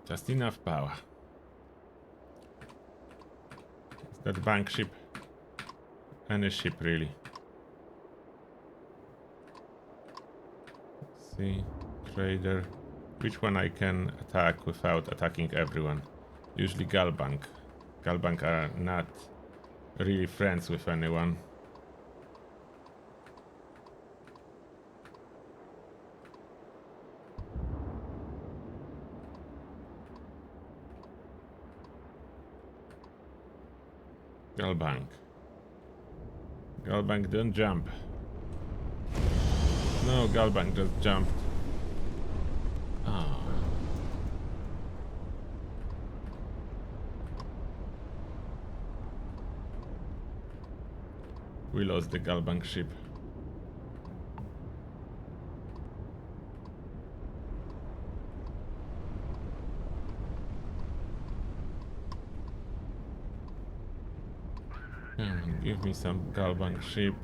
Just enough power. Is that bank ship? Any ship really. Let's see. Trader. Which one I can attack without attacking everyone? Usually Galbank. Galbank are not really friends with anyone. Galbank. Galbank, don't jump. No, Galbank just jumped. Ah. We lost the Galbank ship. Give me some Galbank ship.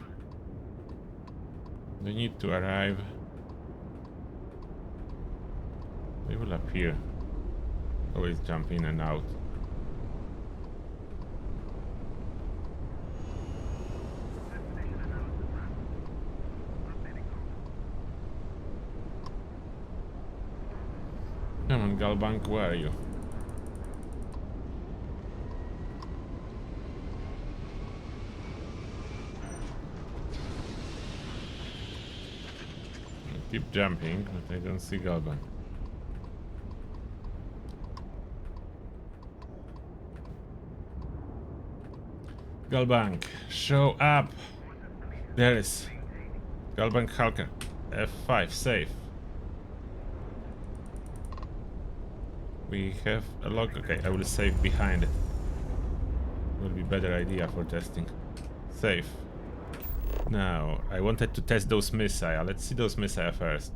They need to arrive. They will appear. Always jump in and out. Come on, Galbank, where are you? Keep jumping, but I don't see Galbank. Galbank, show up! There is Galbank Hulker. F5, safe. We have a lock. Okay, I will save behind it. Will be better idea for testing. Safe. Now, I wanted to test those missiles. Let's see those missiles first.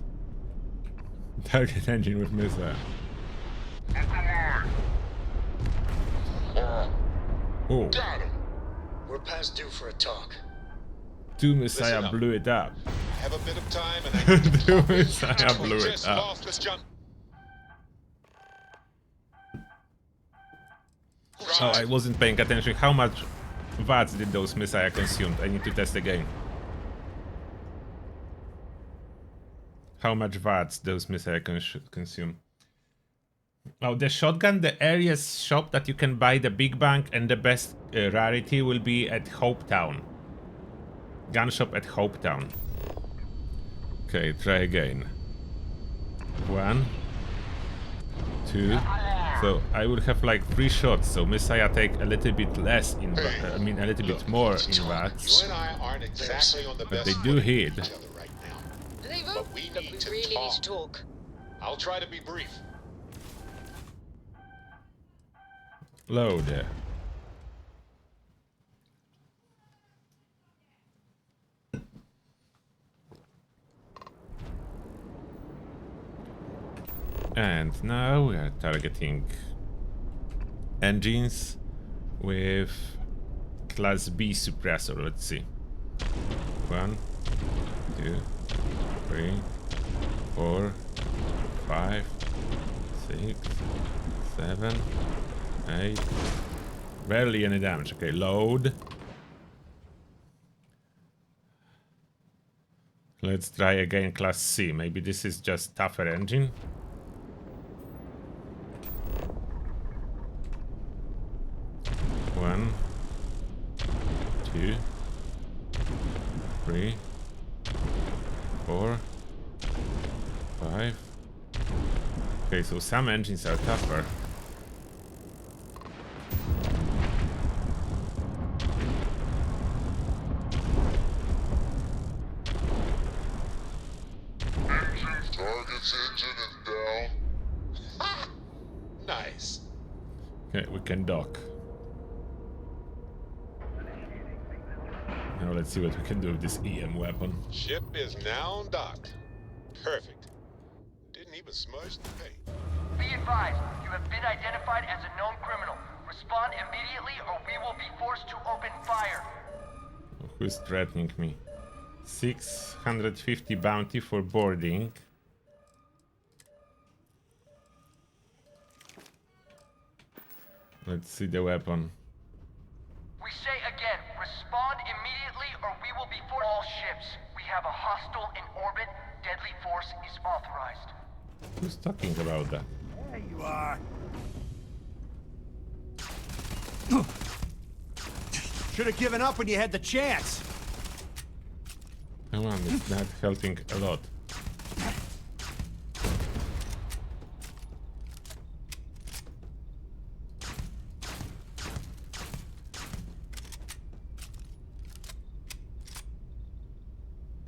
Target engine with missile. Oh. Got him. We're past due for a talk. Two missiles blew it up. Have a bit of time and I need to Two missiles blew it just up. lost this jump. Oh, I wasn't paying attention. How much watts did those missiles consume? I need to test again. How much watts those missiles consume? Oh, the shotgun, the earliest shop that you can buy the big bank and the best rarity will be at Hopetown. Gun shop at Hopetown. Okay, try again. 1, 2. So I would have like 3 shots, so Messiah take a little bit less in, a little bit more in watts. You and I aren't exactly on the But best they do hit. right now. But we need to talk. I'll try to be brief. Load. And now we are targeting engines with Class B suppressor. Let's see. 1, 2, 3, 4, 5, 6, 7, 8. Barely any damage. Okay, load. Let's try again Class C. Maybe this is just tougher engine. One, 2, 3, 4, 5. Okay, so some engines are tougher. target's engine is down. Ha! Nice. Okay, we can dock. Now let's see what we can do with this EM weapon. Ship is now docked. Perfect. Didn't even smudge the paint. Be advised, you have been identified as a known criminal. Respond immediately or we will be forced to open fire. Who's threatening me? 650 bounty for boarding. Let's see the weapon. We say again, respond immediately or we will be forced. All ships, we have a hostile in orbit. Deadly force is authorized. Who's talking about that? There you are. Should have given up when you had the chance. Come on, it's not helping a lot.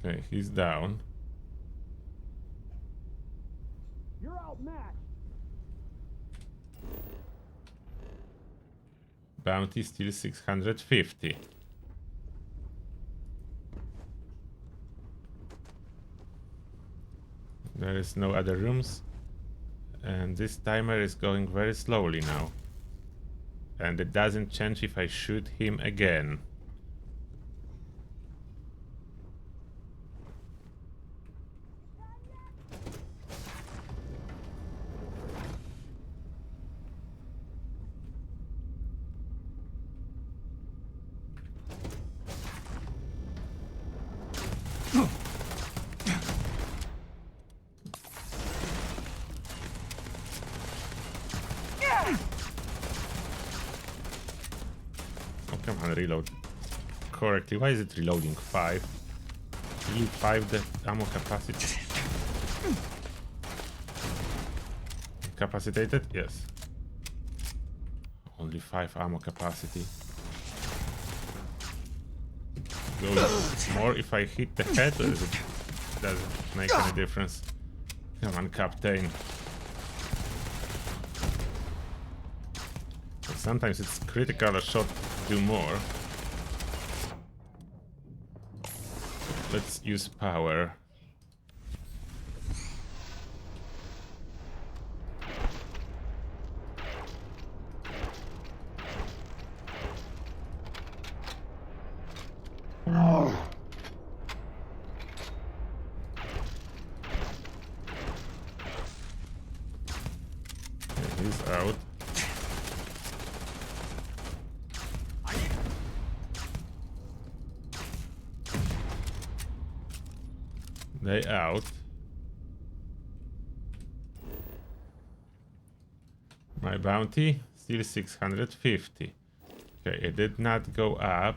Okay, he's down. You're outmatched. Bounty still 650. There is no other rooms. And this timer is going very slowly now. And it doesn't change if I shoot him again. Oh, come on, reload correctly. Why is it reloading 5? Really 5 the ammo capacity. Incapacitated? Yes. Only 5 ammo capacity. Goes more if I hit the head, or is it doesn't make any difference? Come on, Captain. Sometimes it's critical, a shot do more. Let's use power. Okay, he's out. They out. My bounty still 650. Okay, it did not go up.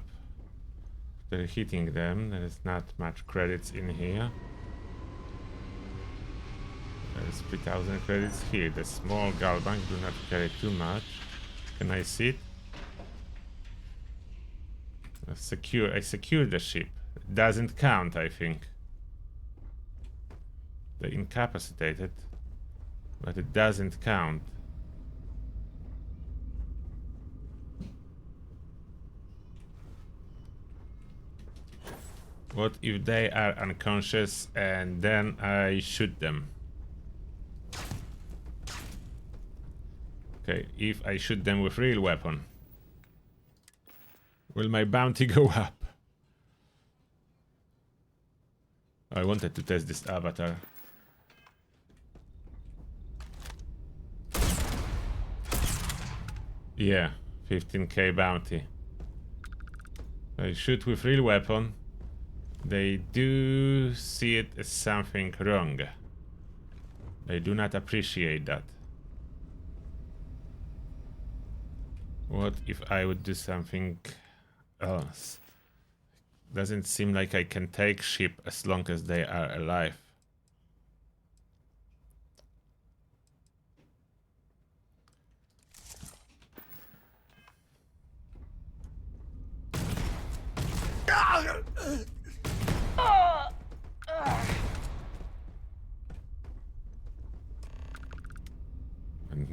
They're hitting them. There is not much credits in here. There's 3000 credits here. The small Galbank do not carry too much. Can I see it? I secured the ship. It doesn't count, I think. They incapacitated, but it doesn't count. What if they are unconscious and then I shoot them? Okay, if I shoot them with real weapon, will my bounty go up? I wanted to test this avatar. Yeah, 15k bounty. I shoot with real weapon. They do see it as something wrong. They do not appreciate that. What if I would do something else? Doesn't seem like I can take ship as long as they are alive.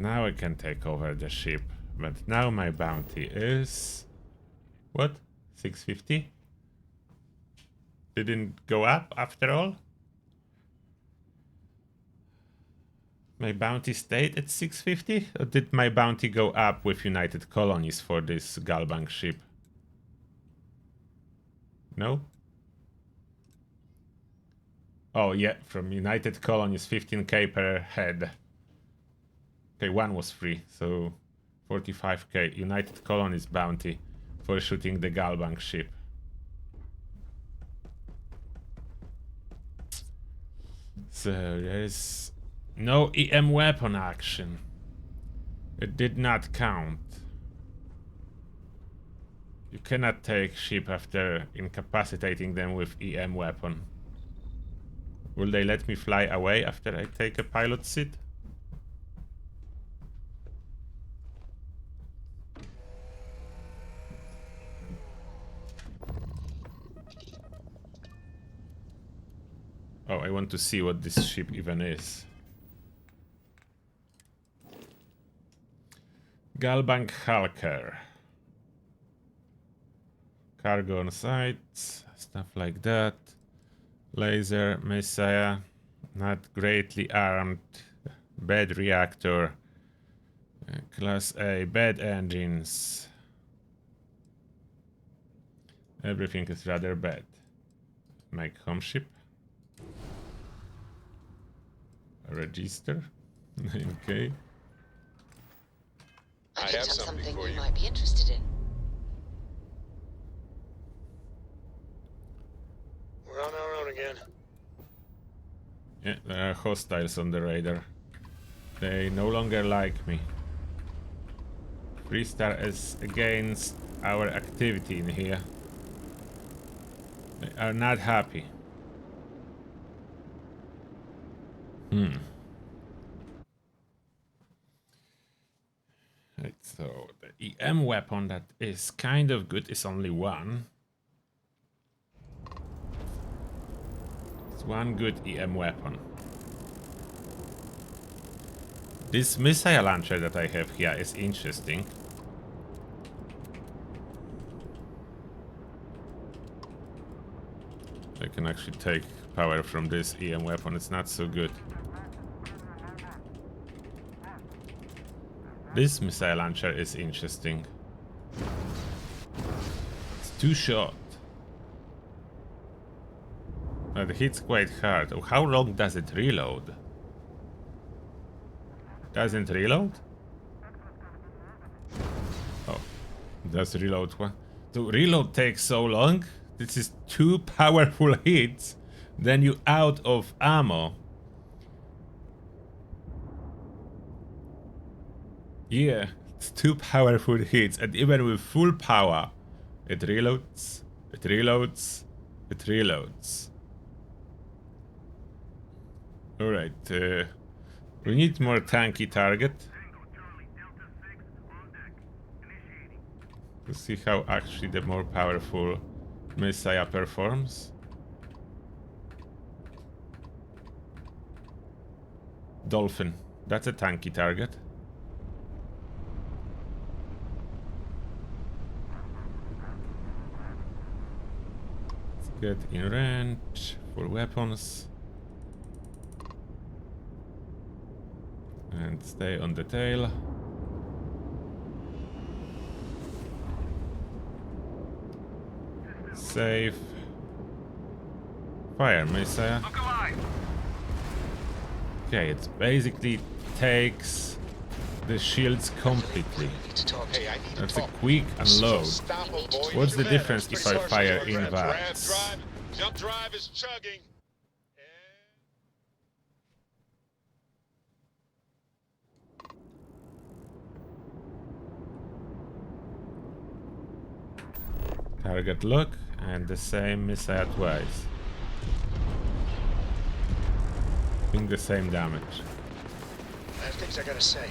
now I can take over the ship. But now my bounty is... what? 650? Didn't go up after all? My bounty stayed at 650? Or did my bounty go up with United Colonies for this Galbank ship? No? Oh yeah, from United Colonies 15k per head. Okay, one was free, so 45k United Colonies bounty for shooting the Galbank ship. So there's no EM weapon action. It did not count. You cannot take ship after incapacitating them with EM weapon. Will they let me fly away after I take a pilot seat? Oh, I want to see what this ship even is. Galbank Halker. Cargo on site, stuff like that. Laser, Messiah, not greatly armed. Bad reactor. Class A, bad engines. Everything is rather bad. Make home ship. Register. Okay. I picked up something you might be interested in. We're on our own again. Yeah, there are hostiles on the radar. They no longer like me. Freestar is against our activity in here. They are not happy. Right, so the EM weapon that is kind of good is only one. It's one good EM weapon. This missile launcher that I have here is interesting. I can actually take power from this EM weapon. It's not so good. This missile launcher is interesting. It's too short. But it hits quite hard. Oh, how long does it reload? Doesn't reload? Oh, it does reload one. To reload takes so long. This is two powerful hits. Then you out of ammo. Yeah, it's two powerful hits, and even with full power, it reloads, it reloads, it reloads. Alright, we need more tanky target. To see how actually the more powerful Messiah performs. Dolphin, that's a tanky target. Get in range for weapons and stay on the tail. Save. Fire, Messiah. Okay, it basically takes the shields completely. That's a quick unload. What's the difference if I fire in VATS? Jump drive is chugging. Target lock and the same missile twice. Doing the same damage. I have things I gotta say.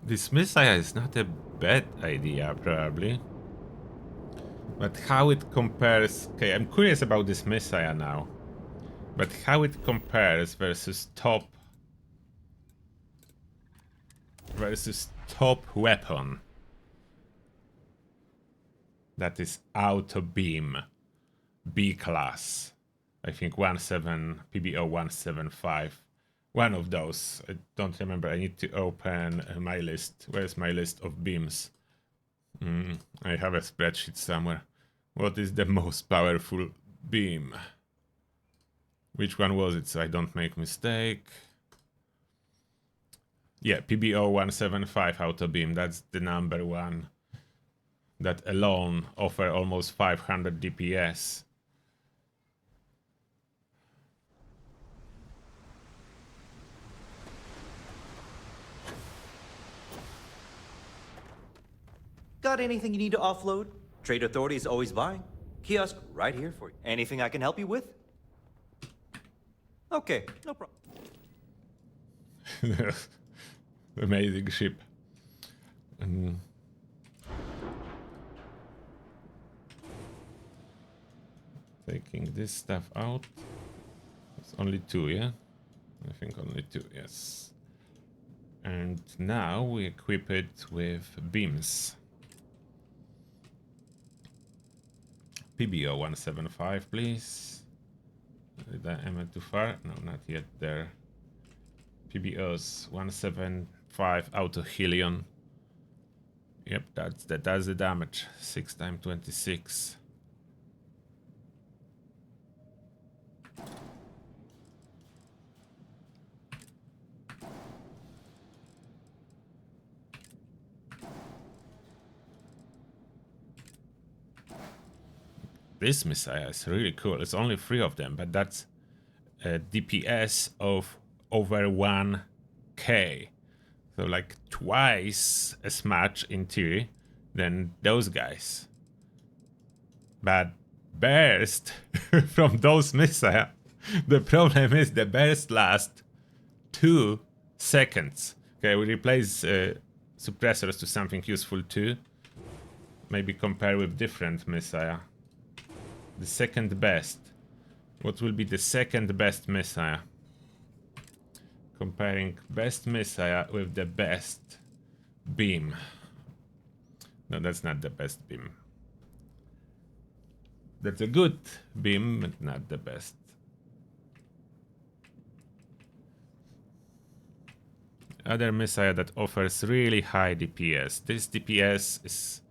This missile is not a bad idea, probably. But how it compares... Okay, I'm curious about this missile now. But how it compares versus top... versus top weapon. That is auto beam. B class. I think 17 PBO 175. One of those. I don't remember. I need to open my list. Where's my list of beams? I have a spreadsheet somewhere. What is the most powerful beam? Which one was it, so I don't make mistake? Yeah, PBO 175 auto beam. That's the number one. That alone offer almost 500 DPS. Got anything you need to offload? Trade Authority is always buying. Kiosk right here for you. Anything I can help you with? Okay, no problem. Amazing ship. Taking this stuff out. It's only 2, yeah? I think only 2, yes. And now we equip it with beams. PBO 175, please. Am I too far? No, not yet there. PBO's 175 auto Helion. Yep, that does the damage. 6 times 26. This missile is really cool. It's only 3 of them, but that's a DPS of over 1k. So like twice as much in theory than those guys. But burst from those missiles. The problem is the burst lasts 2 seconds. Okay, we replace suppressors to something useful too. Maybe compare with different missile. The second best. What will be the second best missile? Comparing best missile with the best beam. No, that's not the best beam. That's a good beam, but not the best. Other missile that offers really high DPS. This DPS is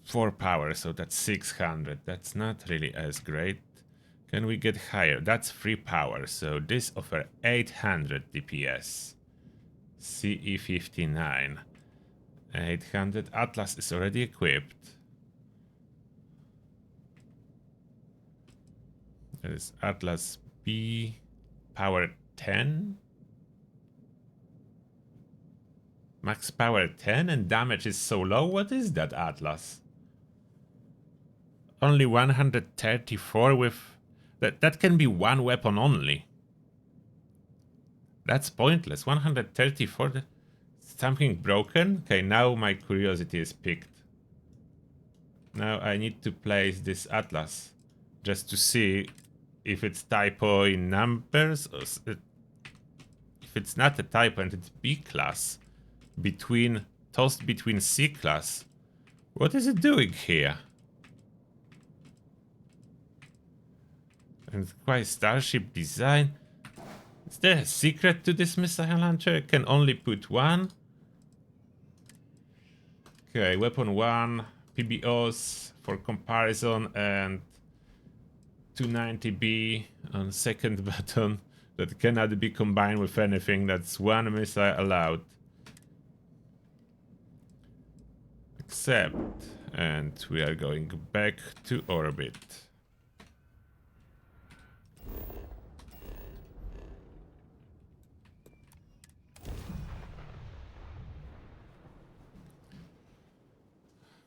4 power, so that's 600. That's not really as great. Can we get higher? That's 3 power, so this offers 800 DPS. CE59. 800. Atlas is already equipped. There is Atlas B power 10. Max power 10 and damage is so low. What is that Atlas? Only 134 with... That can be one weapon only. That's pointless. 134... Something broken? Okay, now my curiosity is piqued. Now I need to place this Atlas. Just to see if it's typo in numbers. Or if it's not a typo and it's B class. Tossed between C class. What is it doing here? And quite Starship design. Is there a secret to this missile launcher? I can only put 1. Okay, weapon 1, PBOs for comparison, and 290B on second button that cannot be combined with anything. That's 1 missile allowed. Accept, and we are going back to orbit.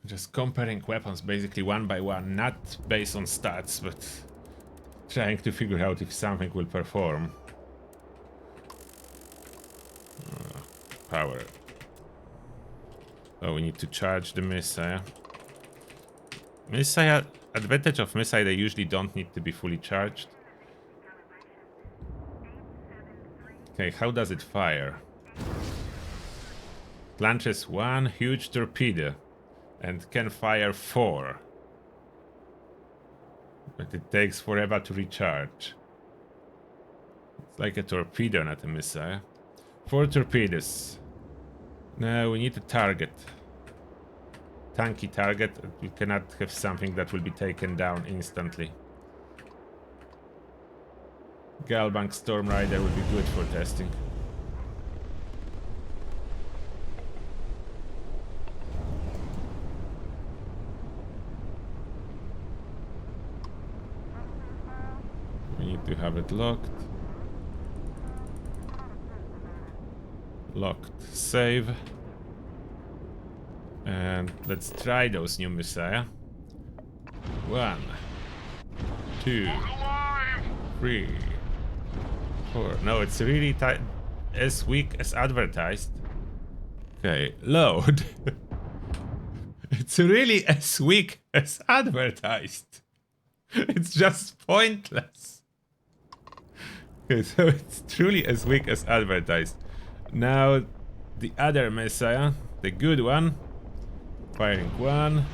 Just comparing weapons basically one by one, not based on stats, but trying to figure out if something will perform. Power. Oh, we need to charge the missile. Missile advantage of missile, they usually don't need to be fully charged. Okay, how does it fire? Launches one huge torpedo and can fire 4. But it takes forever to recharge. It's like a torpedo, not a missile. 4 torpedoes. Now we need a target. Tanky target. We cannot have something that will be taken down instantly. Galbank Storm Rider will be good for testing. We need to have it locked. Locked. Save. And let's try those new missiles. 1, 2, 3, 4. No, it's really as weak as advertised. Okay, load. It's really as weak as advertised. It's just pointless. Okay, so it's truly as weak as advertised. Now, the other missile, the good one, firing 1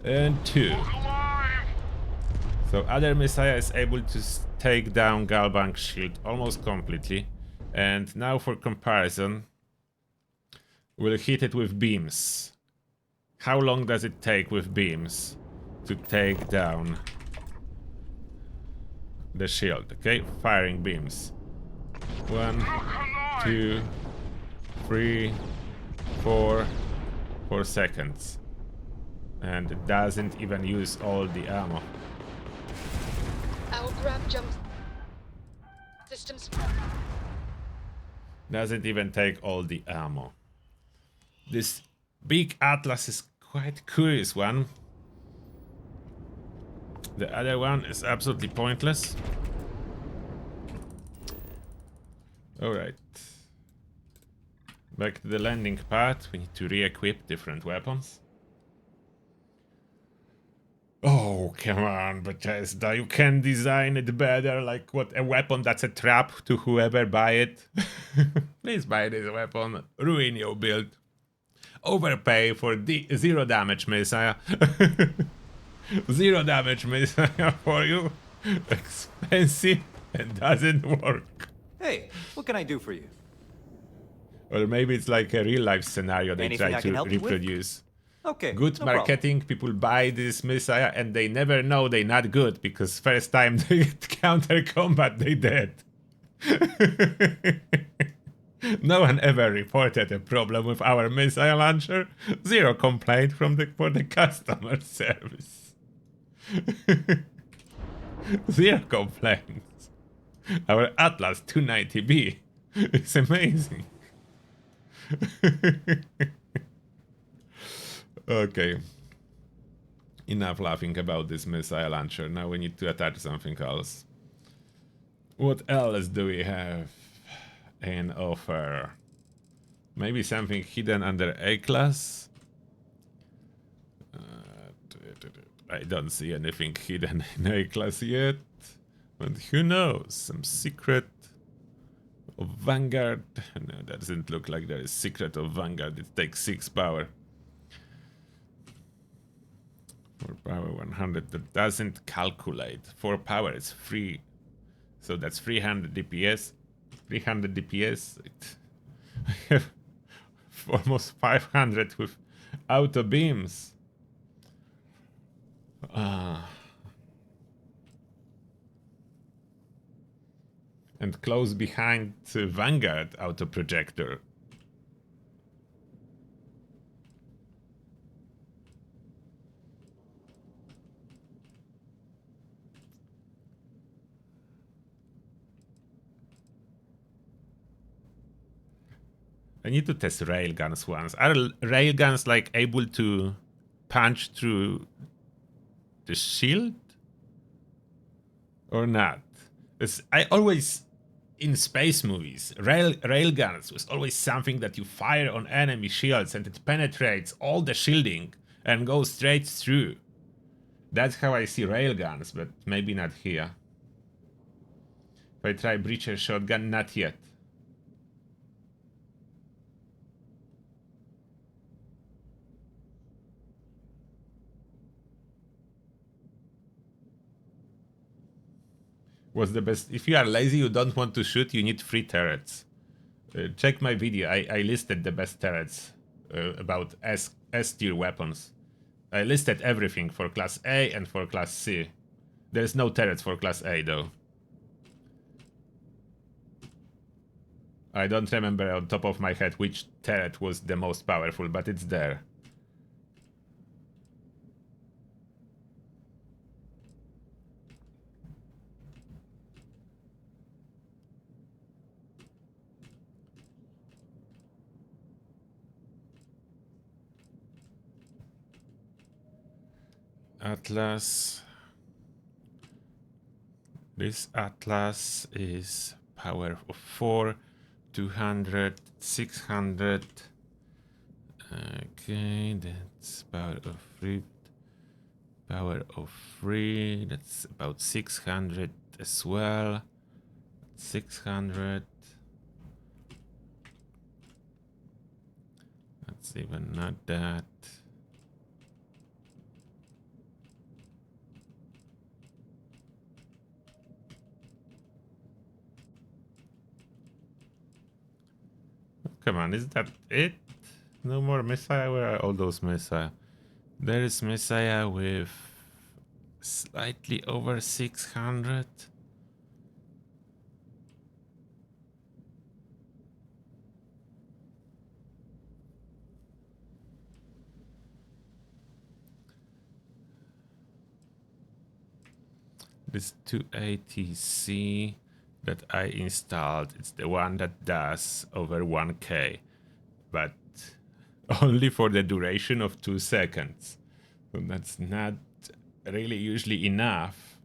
and 2. So other missile is able to take down Galbank shield almost completely. And now for comparison, we'll hit it with beams. How long does it take with beams to take down the shield? Okay, firing beams. 1, 2, 3, 4 seconds. And it doesn't even use all the ammo. Our grab jump systems. Doesn't even take all the ammo. This big Atlas is quite curious one. The other one is absolutely pointless. Alright. Back to the landing pad. We need to re-equip different weapons. Oh, come on, Bethesda. You can design it better. Like, what, a weapon that's a trap to whoever buy it? Please buy this weapon. Ruin your build. Overpay for the 0 damage missile. 0 damage missile for you. Expensive and doesn't work. Hey, what can I do for you? Or maybe it's like a real life scenario they Anything try I can to help you with? reproduce. Okay. Good no marketing, people buy this missile and they never know they're not good because first time they counter combat they dead. No one ever reported a problem with our missile launcher. 0 complaint for the customer service. 0 complaints. Our Atlas 290B is amazing. Okay. Enough laughing about this missile launcher. Now we need to attach something else. What else do we have in offer? Maybe something hidden under A-class? I don't see anything hidden in A-class yet. But who knows? Some secret of Vanguard? No, that doesn't look like there is secret of Vanguard. It takes 6 power. For power 100, that doesn't calculate. For power it's free. So that's 300 DPS. 300 DPS. I have almost 500 with auto beams. And close behind Vanguard auto projector. I need to test railguns once. Are railguns like able to punch through the shield? Or not? I always, in space movies, railguns was always something that you fire on enemy shields and it penetrates all the shielding and goes straight through. That's how I see railguns, but maybe not here. If I try breacher shotgun, not yet. Was the best. If you are lazy, you don't want to shoot, you need 3 turrets. Check my video. I listed the best turrets about S tier weapons. I listed everything for class A and for class C. There's no turrets for class A though. I don't remember on top of my head which turret was the most powerful, but it's there. Atlas. This Atlas is power of 4, 200, 600. Okay, that's power of 3. Power of 3, that's about 600 as well. 600. That's even not that. Come on, is that it? No more Messiah? Where are all those Messiah? There is Messiah with slightly over 600. This 280C that I installed, it's the one that does over 1k, but only for the duration of 2 seconds. So that's not really usually enough.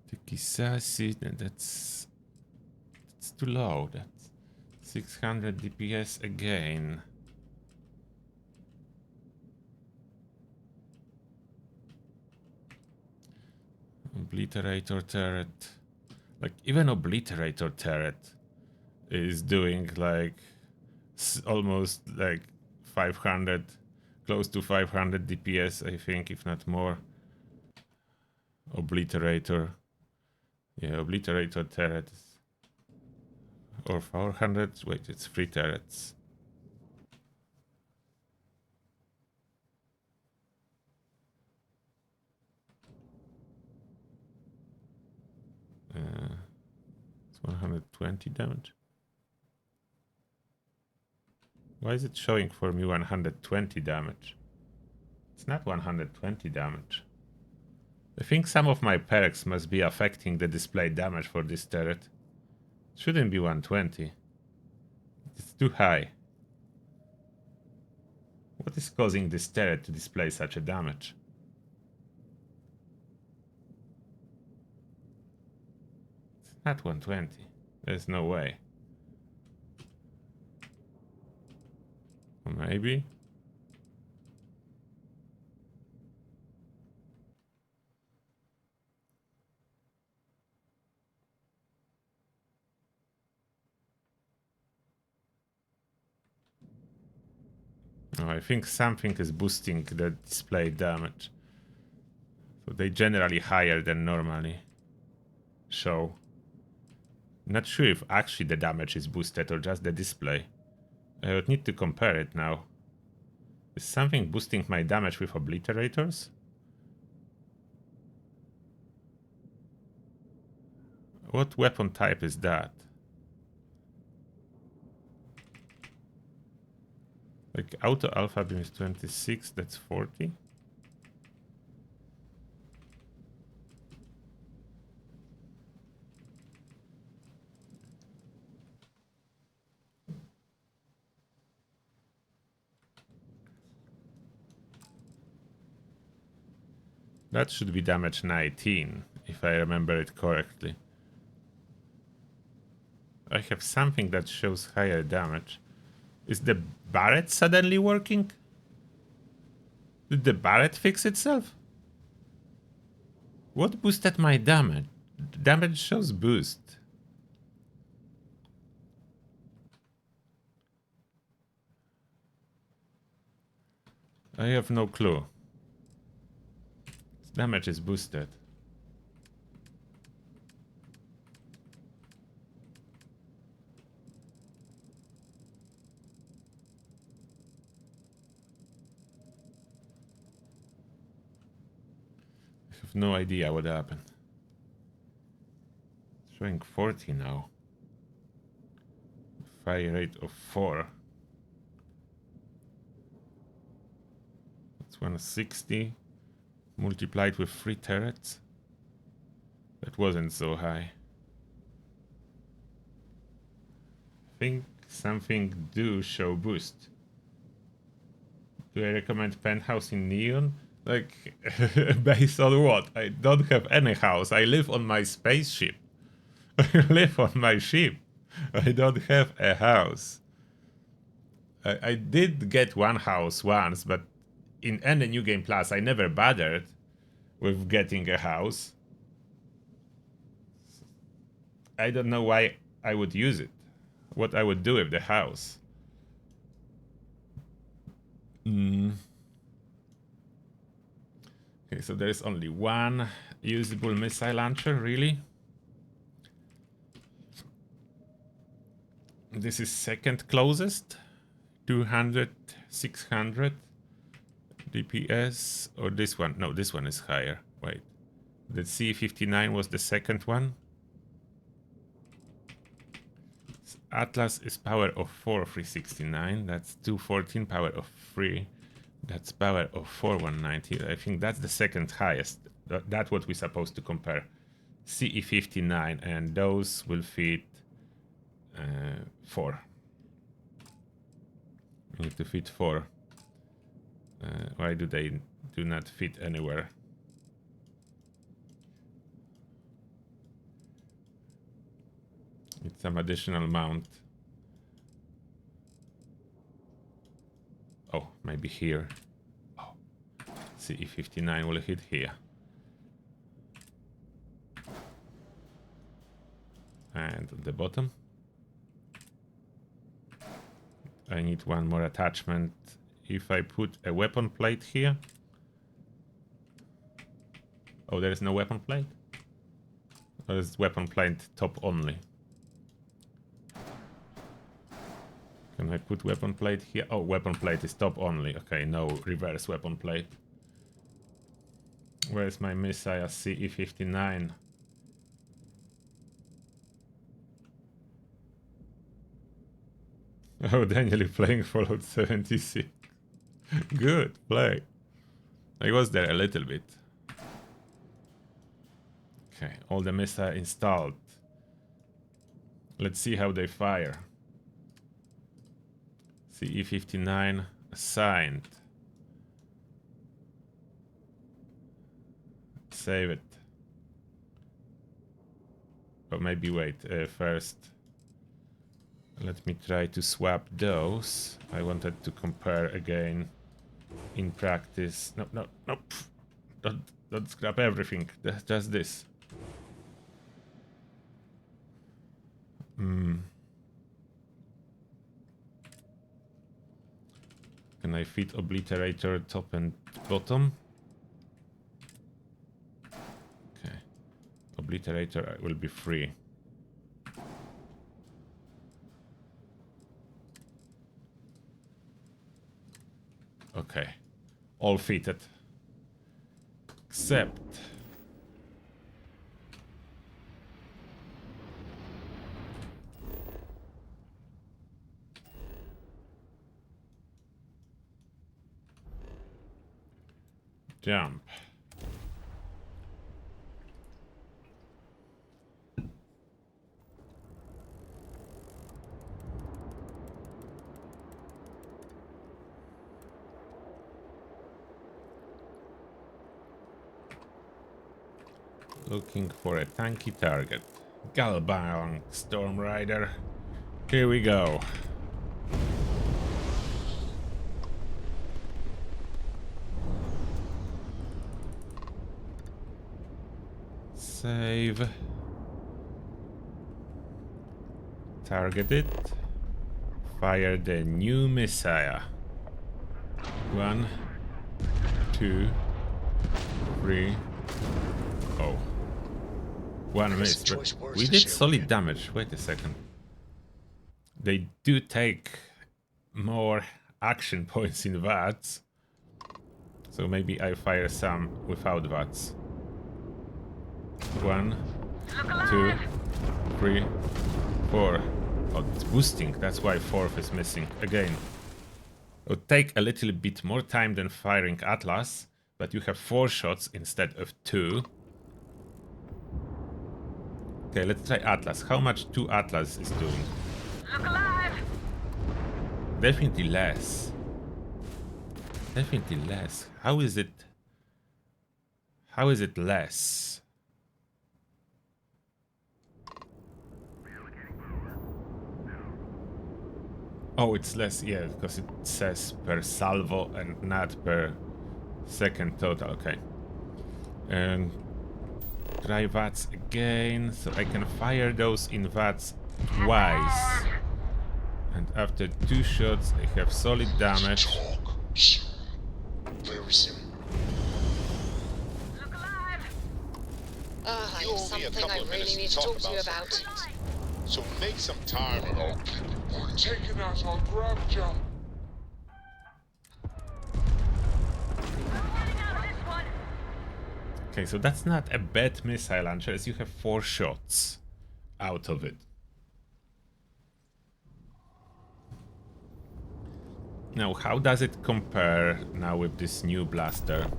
The Kisasi, that's too low. That's 600 DPS again. Obliterator turret. Like, even Obliterator turret is doing like almost like 500, close to 500 DPS, I think, if not more. Obliterator. Yeah, Obliterator turret. Or 400. Wait, it's 3 turrets. It's 120 damage. Why is it showing for me 120 damage? It's not 120 damage. I think some of my perks must be affecting the display damage for this turret. It shouldn't be 120. It's too high. What is causing this turret to display such a damage? It's not 120. There's no way. Or maybe? Oh, I think something is boosting the display damage. So they generally higher than normally show. Not sure if actually the damage is boosted or just the display. I would need to compare it now. Is something boosting my damage with obliterators? What weapon type is that? Like auto alpha beam is 26, that's 40. That should be damage 19, if I remember it correctly. I have something that shows higher damage. Is the Barrett suddenly working? Did the Barrett fix itself? What boosted my damage? Damage shows boost. I have no clue. Damage is boosted. I have no idea what happened. Showing 40 now. Fire rate of 4. That's 160. Multiplied with 3 turrets. That wasn't so high. I think something do show boost. Do I recommend penthouse in Neon? Like, based on what? I don't have any house. I live on my spaceship. I live on my ship. I don't have a house. I did get one house once, but in any New Game Plus, I never bothered with getting a house. I don't know why I would use it. What I would do with the house. Okay, so there is only one usable missile launcher, really? This is second closest. 200, 600 DPS. Or this one. No, this one is higher. Wait. The C-59 was the second one. Atlas is power of 4, 369. That's 214, power of 3. That's power of 4, 190. I think that's the second highest. That's what we're supposed to compare. CE-59, and those will fit 4. We need to fit 4. Why do they do not fit anywhere? It's some additional mount. Oh, maybe here. Oh, CE-59 will hit here. And at the bottom. I need one more attachment. If I put a weapon plate here. Oh, there is no weapon plate? Or is weapon plate top only? Can I put weapon plate here? Oh, weapon plate is top only. Okay, no reverse weapon plate. Where's my missile CE-59? Oh, Daniel, you're playing Fallout 76. Good play. I was there a little bit. Okay, all the missiles installed. Let's see how they fire. CE-59 assigned. Save it. Or maybe wait, first. Let me try to swap those. I wanted to compare again in practice. No, no, no. Don't scrap everything. Just this. Can I fit obliterator top and bottom? Okay. Obliterator will be free. Okay. All fitted. Except jump. Looking for a tanky target. Galbang Storm Rider. Here we go. Save. Target it. Fire the new Messiah. 1, 2, 3. Oh. One miss, but we did solid damage. Wait a second. They do take more action points in VATS. So maybe I fire some without VATS. 1, 2, 3, 4. Oh, it's boosting. That's why 4th is missing. Again. It would take a little bit more time than firing Atlas, but you have 4 shots instead of 2. Okay, let's try Atlas. How much 2 Atlas is doing? Look alive! Definitely less. Definitely less. How is it? How is it less? Oh, it's less, yeah, because it says per salvo and not per second total. Okay. And try VATS again, so I can fire those in VATS twice. And after 2 shots, I have solid damage. Very soon. I have something I really need to talk to you about. So make some time and I'll keep it. We're taking us on grab jump. Okay, so that's not a bad missile launcher, as you have 4 shots out of it. Now, how does it compare now with this new blaster?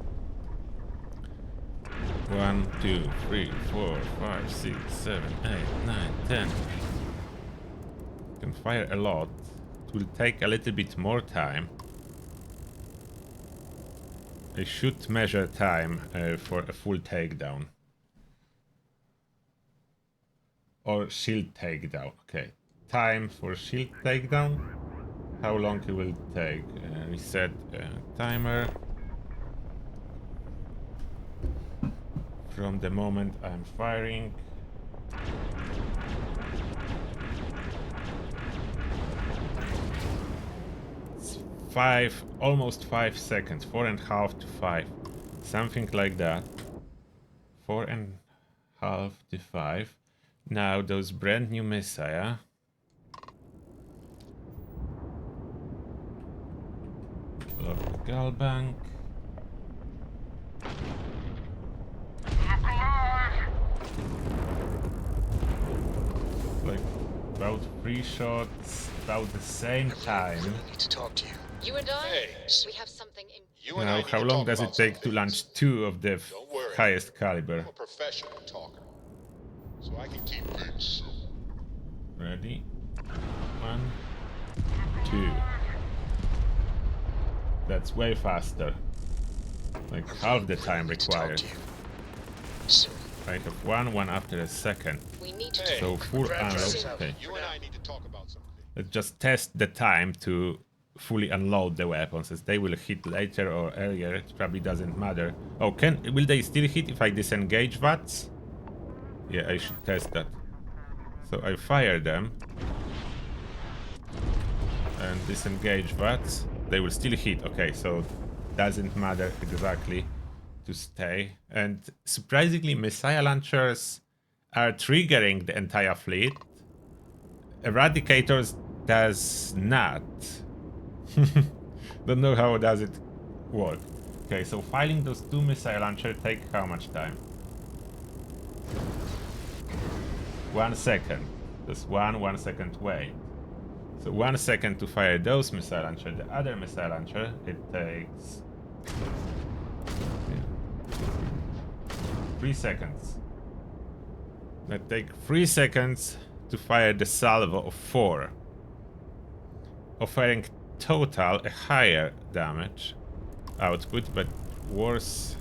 1, 2, 3, 4, 5, 6, 7, 8, 9, 10. You can fire a lot. It will take a little bit more time. I should measure time for a full takedown. Or shield takedown. Okay. Time for shield takedown. How long it will take? Reset timer. From the moment I'm firing. It's almost 5 seconds. 4.5 to 5. Something like that. 4.5 to 5. Now those brand new Messiah. Lock the gal bank. Like about 3 shots, about the same time. I need to talk to you. You and I, we have something in. Now, how long does it take to launch 2 of the highest caliber? I'm a professional talker, so I can keep things simple. Ready? 1, 2. That's way faster. Like half the time required. I have one after a second. So full unload. Okay. You and I need to talk about something. Let's just test the time to fully unload the weapons, as they will hit later or earlier. It probably doesn't matter. Oh, will they still hit if I disengage VATS? Yeah, I should test that. So I fire them and disengage VATS. They will still hit. Okay, so doesn't matter exactly to stay. And surprisingly, missile launchers are triggering the entire fleet. Eradicators does not. Don't know how does it work. Okay, so filing those 2 missile launchers take how much time? 1 second. Just 1 second wait. So 1 second to fire those missile launchers. The other missile launcher, it takes 3 seconds. That take 3 seconds to fire the salvo of 4, offering total a higher damage output, but worse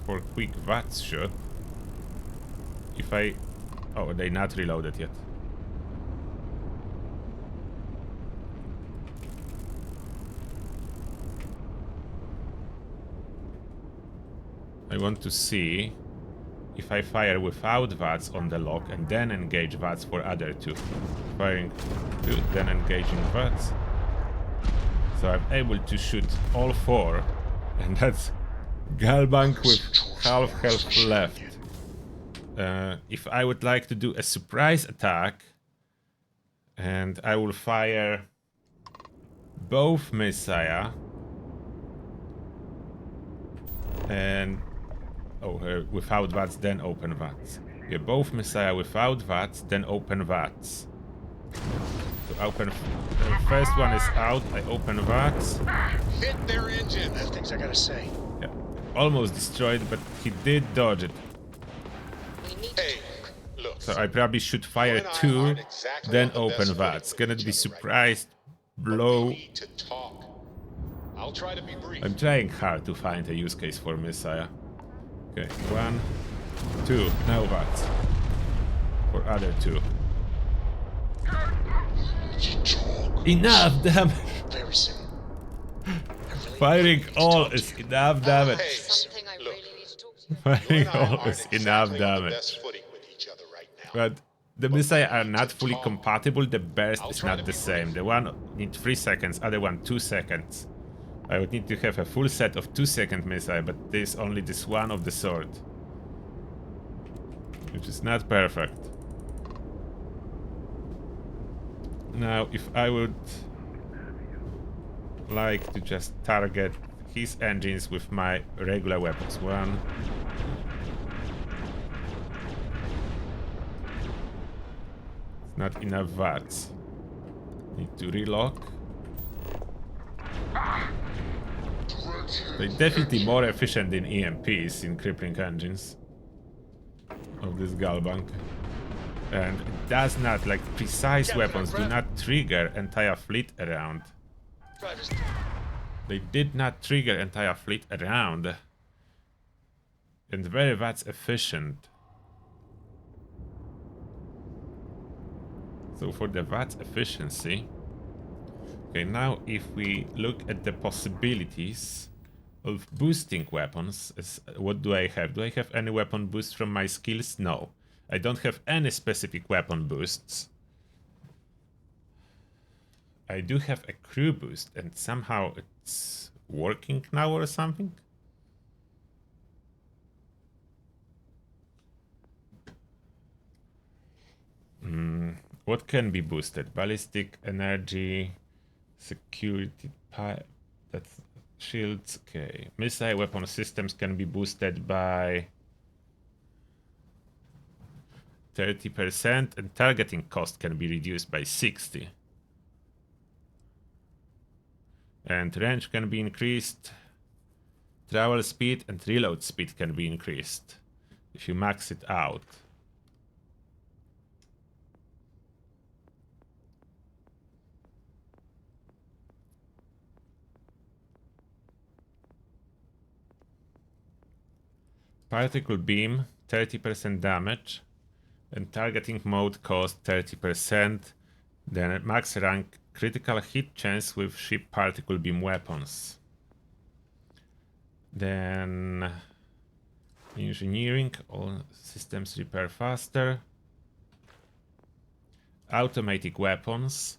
for quick VATS shot. If I... Oh, they not reloaded yet. I want to see if I fire without VATS on the lock and then engage VATS for other two. Firing 2, then engaging VATS. So I'm able to shoot all 4, and that's Galbank with half health left. If I would like to do a surprise attack, and I will fire both Messiah and without VATS, then open VATS. Yeah, both Messiah without VATS, then open VATS. So open. First one is out. I open VATS. Hit their engine. That's things I gotta say. Yeah, almost destroyed, but he did dodge it. Hey, look. So I probably should fire 2, then open VATS. Gonna be surprised blow. To talk. I'll try to be brief. I'm trying hard to find a use case for Messiah. Okay, 1, 2, now VATS. For other 2. Enough damage! Very soon. Firing all is enough damage. Something I really need to talk to you. Firing all is enough damage. But the Messiah are not fully compatible, the burst is not the same. The one needs 3 seconds, other one 2 seconds. I would need to have a full set of 2-second Messiah, but there's only this one of the sort. Which is not perfect. Now, if I would like to just target his engines with my regular weapons. 1. It's not enough VATS. Need to relock. They're definitely more efficient than EMPs in crippling engines of this Galbank. And it does not, like, precise weapons do not trigger entire fleet around. They did not trigger entire fleet around. And very VATS efficient. So for the VATS efficiency. Okay, now if we look at the possibilities of boosting weapons, what do I have? Do I have any weapon boost from my skills? No. I don't have any specific weapon boosts. I do have a crew boost, and somehow it's working now or something. What can be boosted? Ballistic, energy, security, that's shields. Okay, missile weapon systems can be boosted by 30%, and targeting cost can be reduced by 60%. And range can be increased. Travel speed and reload speed can be increased if you max it out. Particle beam, 30% damage, and targeting mode cost 30%. Then max rank critical hit chance with ship particle beam weapons. Then engineering, all systems repair faster. Automatic weapons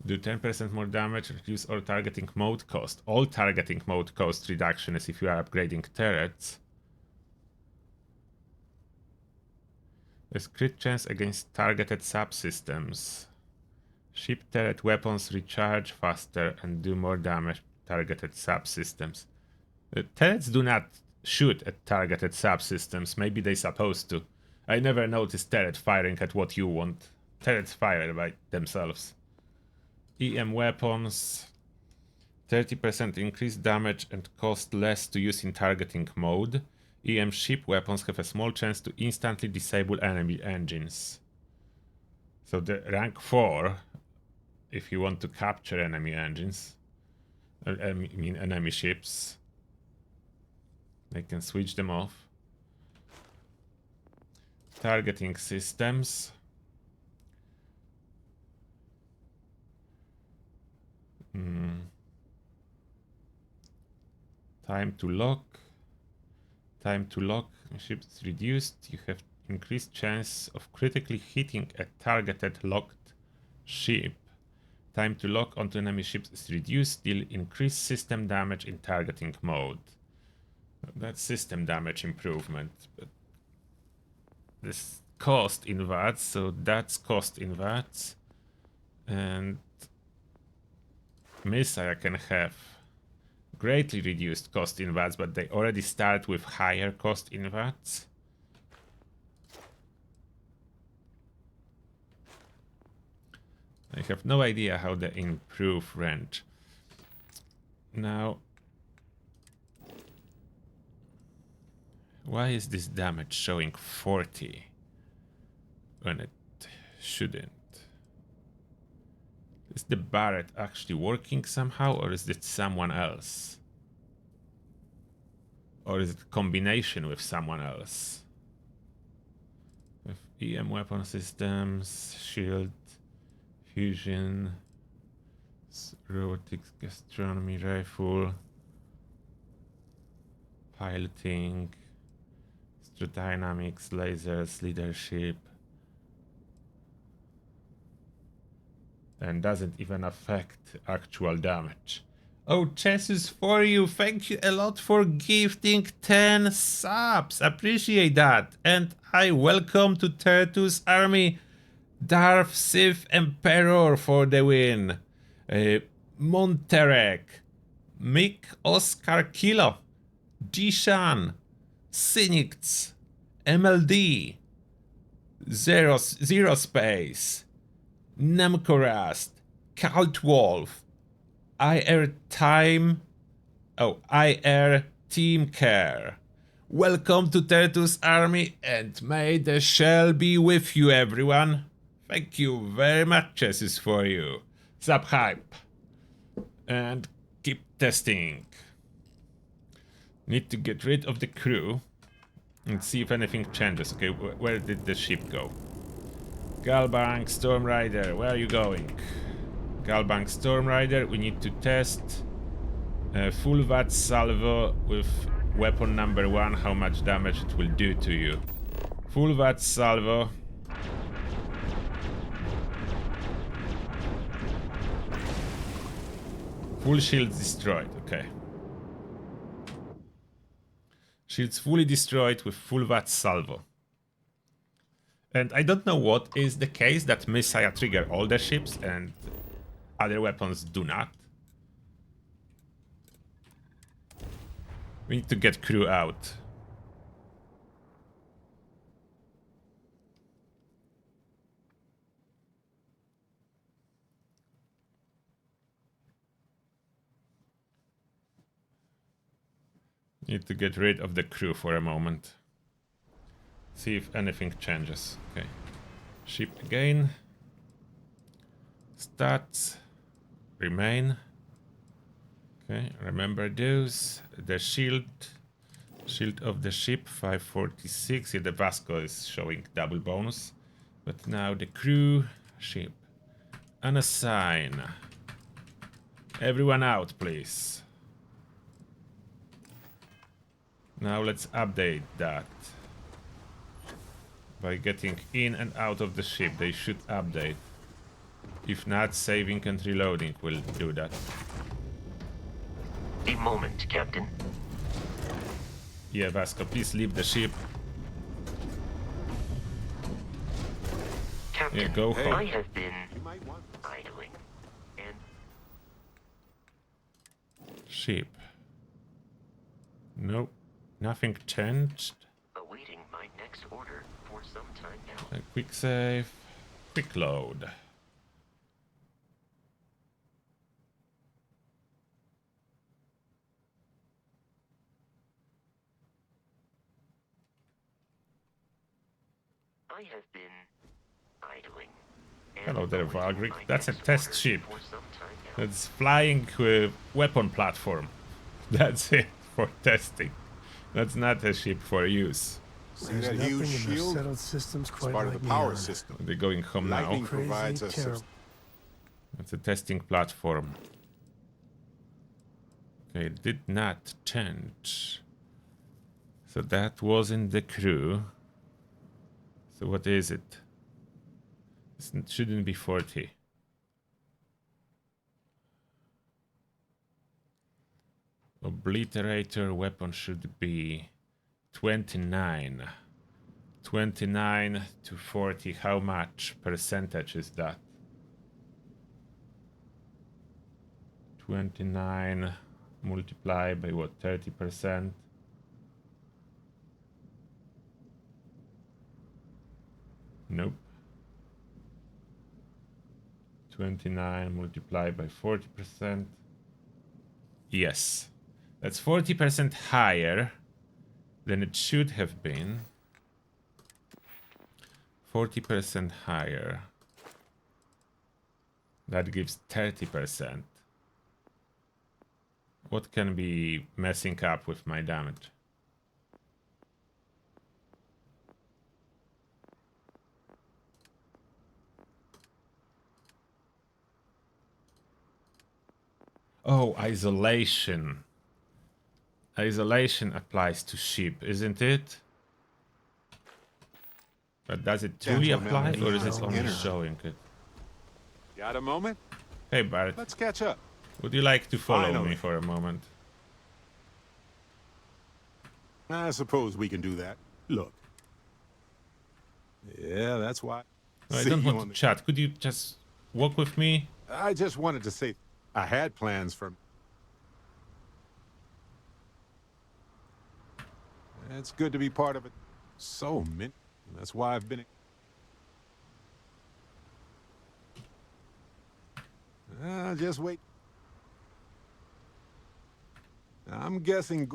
do 10% more damage, reduce all targeting mode cost. All targeting mode cost reduction is if you are upgrading turrets. There's crit chance against targeted subsystems. Ship turret weapons recharge faster and do more damage to targeted subsystems. Turrets do not shoot at targeted subsystems. Maybe they're supposed to. I never noticed turret firing at what you want. Turrets fire by themselves. EM weapons. 30% increased damage and cost less to use in targeting mode. EM ship weapons have a small chance to instantly disable enemy engines. So the rank 4, if you want to capture enemy engines, I mean enemy ships, they can switch them off. Targeting systems. Time to lock. Time to lock ship is reduced. You have increased chance of critically hitting a targeted locked ship. Time to lock onto enemy ships is reduced. Deal increased system damage in targeting mode. That's system damage improvement. But this cost in VATs, so that's cost in VATs. And Messiah can have greatly reduced cost in VATs, but they already start with higher cost in VATs. I have no idea how they improve range. Now, why is this damage showing 40 when it shouldn't? Is the Barrett actually working somehow, or is it someone else? Or is it a combination with someone else? With EM weapon systems, shield, fusion, robotics, gastronomy rifle, piloting, astrodynamics, lasers, leadership. And doesn't even affect actual damage. Oh, chess is for you. Thank you a lot for gifting 10 subs. Appreciate that. And I welcome to Turtle's army Darth Sith Emperor for the win. Monterek, Mick Oscar Kilo, Jishan, Cynics, MLD, Zero Space, Nemcorast, Cult Wolf, IR Team Care. Welcome to Turtle's army, and may the shell be with you, everyone. Thank you very much, Chess is for you. Sub hype. And keep testing. Need to get rid of the crew and see if anything changes. Okay, where did the ship go? Galbank, Storm Rider, where are you going? Galbank, Storm Rider, we need to test full VAT salvo with weapon number 1, how much damage it will do to you. Full VAT salvo. Full shields destroyed, okay. Shields fully destroyed with full VAT salvo. And I don't know what is the case that Messiah trigger all the ships and other weapons do not. We need to get crew out. Need to get rid of the crew for a moment. See if anything changes. Okay. Ship again. Stats. Remain. Okay, remember those. The shield. Shield of the ship, 546. Yeah, the Vasco is showing double bonus. But now the crew. Ship. Unassign. Everyone out, please. Now let's update that. By getting in and out of the ship, they should update. If not, saving and reloading will do that. A moment, Captain. Yeah, Vasco, please leave the ship. Captain, yeah, go home. I have been idling and... Ship. Nope. Nothing changed. Awaiting my next order for some time now. Quick save. Quick load. I have been idling. Hello there, Valgric. That's a test ship. It's flying weapon platform. That's it for testing. That's not a ship for use. See that huge shield? Systems it's part of the power system. They're going home Lightning now. provides us. That's a testing platform. Okay, it did not change. So that wasn't the crew. So what is it? It shouldn't be 40. Obliterator weapon should be 29. 29 to 40. How much percentage is that? 29 multiplied by what? 30%? Nope. 29 multiplied by 40%. Yes. That's 40% higher than it should have been. 40% higher. That gives 30%. What can be messing up with my damage? Oh, isolation. Isolation applies to ship, isn't it? But does it truly apply, or is it only showing it? Got a moment? Hey, Bart. Let's catch up. Would you like to follow Finally. me for a moment? I suppose we can do that. Look. Yeah, that's why. No, I See don't you want on to chat. Could you just walk with me? I just wanted to say I had plans for... It's good to be part of it. So many. That's why I've been... Just wait. I'm guessing...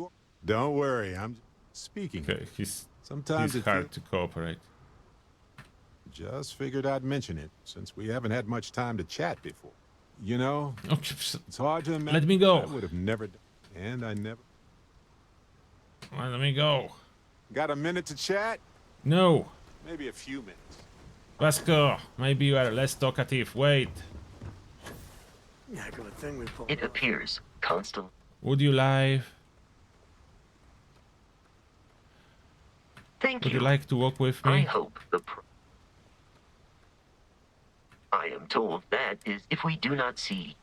Don't worry, I'm speaking. Okay, he's Sometimes it's hard to cooperate. Just figured I'd mention it, since we haven't had much time to chat before. You know, Okay, it's hard to imagine. let me go. I would have never done, and I never... Let me go. Got a minute to chat? No. Maybe a few minutes. Vasco, maybe you are less talkative. Wait. Heck of a thing we pulled. It appears constant. Would you like? Thank Would you. you like to walk with I me? hope the. I am told that is if we do not see.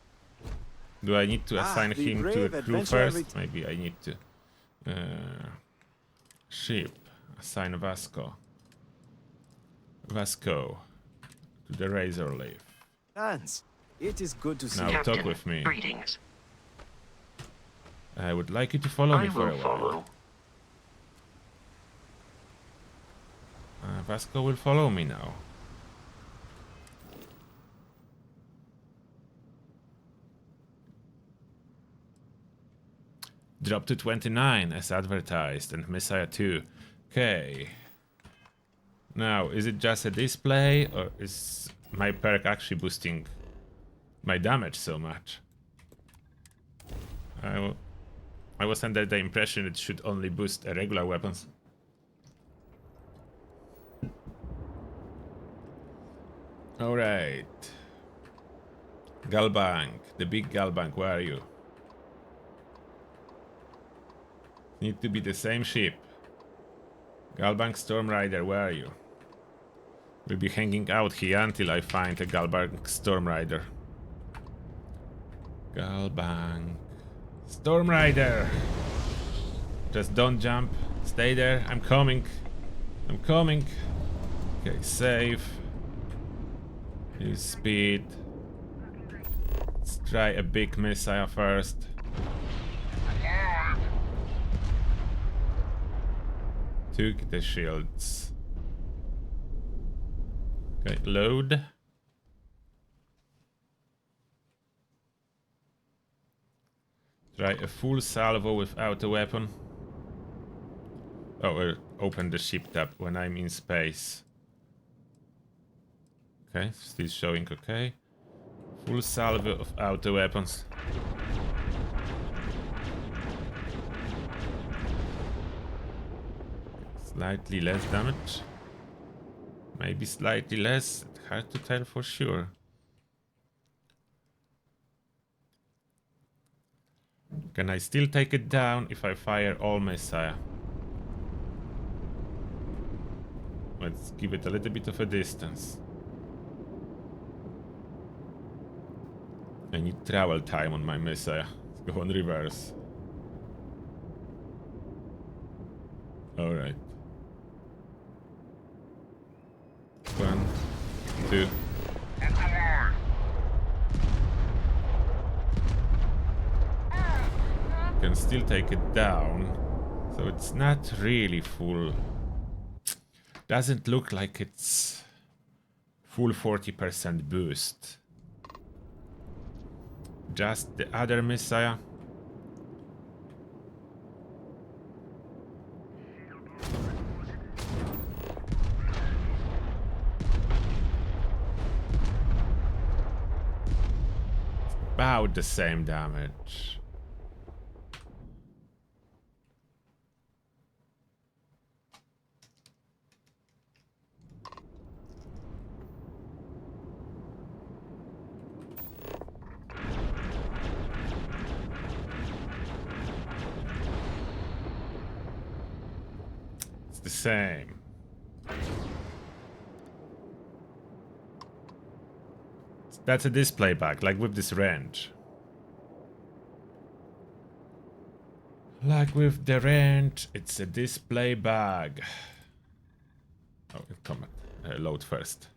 Do I need to assign the him to brave a crew adventurer first? Maybe I need to. Ship. Assign Vasco. Vasco. To the Razor Leaf. Hans, it is good to see Now you. talk with me. Greetings. I would like you to follow me I for a will while. follow. Vasco will follow me now. Drop to 29 as advertised, and Messiah 2. Okay. Now, is it just a display, or is my perk actually boosting my damage so much? I was under the impression it should only boost regular weapons. Alright. Galbank, the big Galbank, where are you? Need to be the same ship. Galbank Storm Rider, where are you? We'll be hanging out here until I find a Galbank Storm Rider. Galbank Storm Rider! Just don't jump. Stay there. I'm coming. I'm coming. Okay, save. Use speed. Let's try a big missile first. Took the shields. Okay, load. Try a full salvo without a weapon. Oh, open the ship tab when I'm in space. Okay, still showing okay. Full salvo of auto weapons. Slightly less damage. Maybe slightly less. Hard to tell for sure. Can I still take it down if I fire all Messiah? Let's give it a little bit of a distance. I need travel time on my missile. Let's go on reverse. Alright. 1, 2. Can still take it down, so it's not really full. Doesn't look like it's full 40% boost. Just the other missile. About the same damage. It's the same. That's a display bug, like with this range. Like with the range, it's a display bug. Oh, comment. Load first.